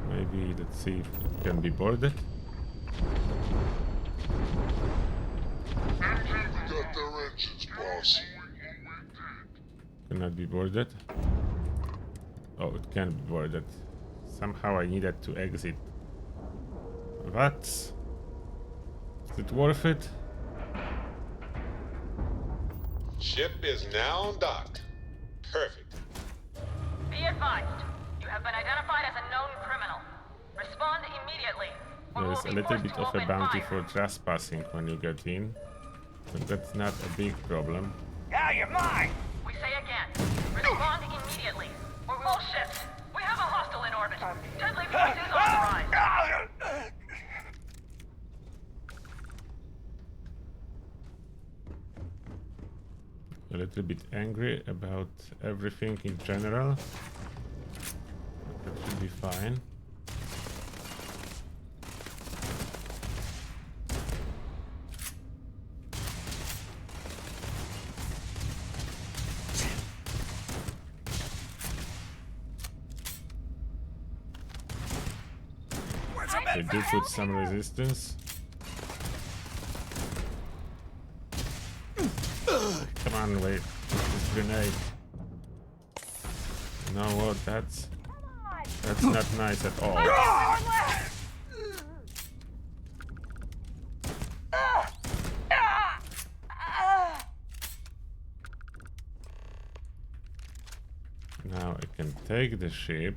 Maybe let's see if it can be boarded. We got their engines, boss. Cannot be boarded. Oh, it can be boarded. Somehow I needed to exit. What? Is it worth it? Ship is now docked. Perfect. Be advised. You have been identified as a known criminal. Respond immediately. or There is we'll a be little forced bit to of a open bounty fire. for trespassing when you get in. But that's not a big problem. Now you're mine! We say again, respond immediately, or we'll shift. We have a hostile in orbit. Deadly force is authorized. A little bit angry about everything in general. But that should be fine. They do put some resistance. Come on, wait. This grenade. You know what? That's not nice at all. Now I can take the ship.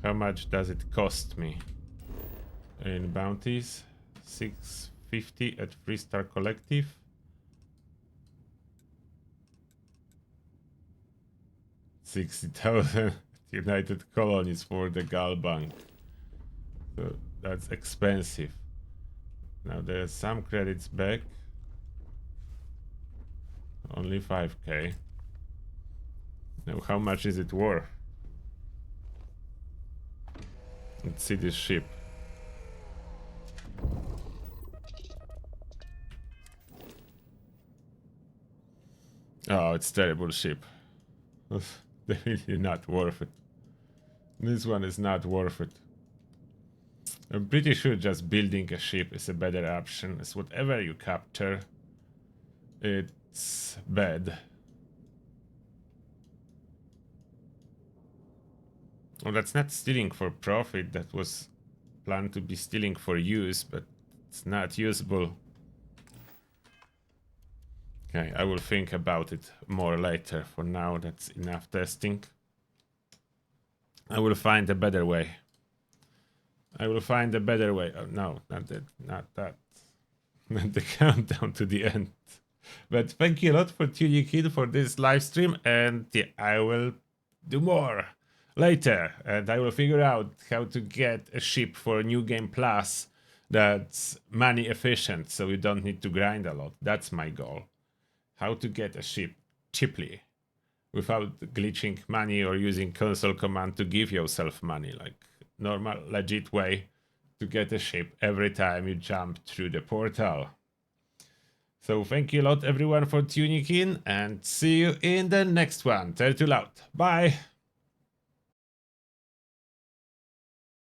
How much does it cost me? In bounties, 650 at Freestar Collective. $60,000 United Colonies for the Gal Bank. So that's expensive. Now there's some credits back. Only 5k. Now how much is it worth? Let's see this ship. Oh, it's terrible ship. Definitely not worth it. This one is not worth it. I'm pretty sure just building a ship is a better option, as whatever you capture, it's bad. Well, that's not stealing for profit, that was planned to be stealing for use, but it's not usable. Okay, I will think about it more later. For now, that's enough testing. I will find a better way. I will find a better way. Oh, no, not that, not that. Not the countdown to the end. But thank you a lot for tuning in for this live stream, and yeah, I will do more later, and I will figure out how to get a ship for New Game Plus that's money efficient, so you don't need to grind a lot. That's my goal. How to get a ship cheaply without glitching money or using console command to give yourself money, like normal legit way to get a ship every time you jump through the portal. So thank you a lot everyone for tuning in, and see you in the next one. Turtle out. Bye.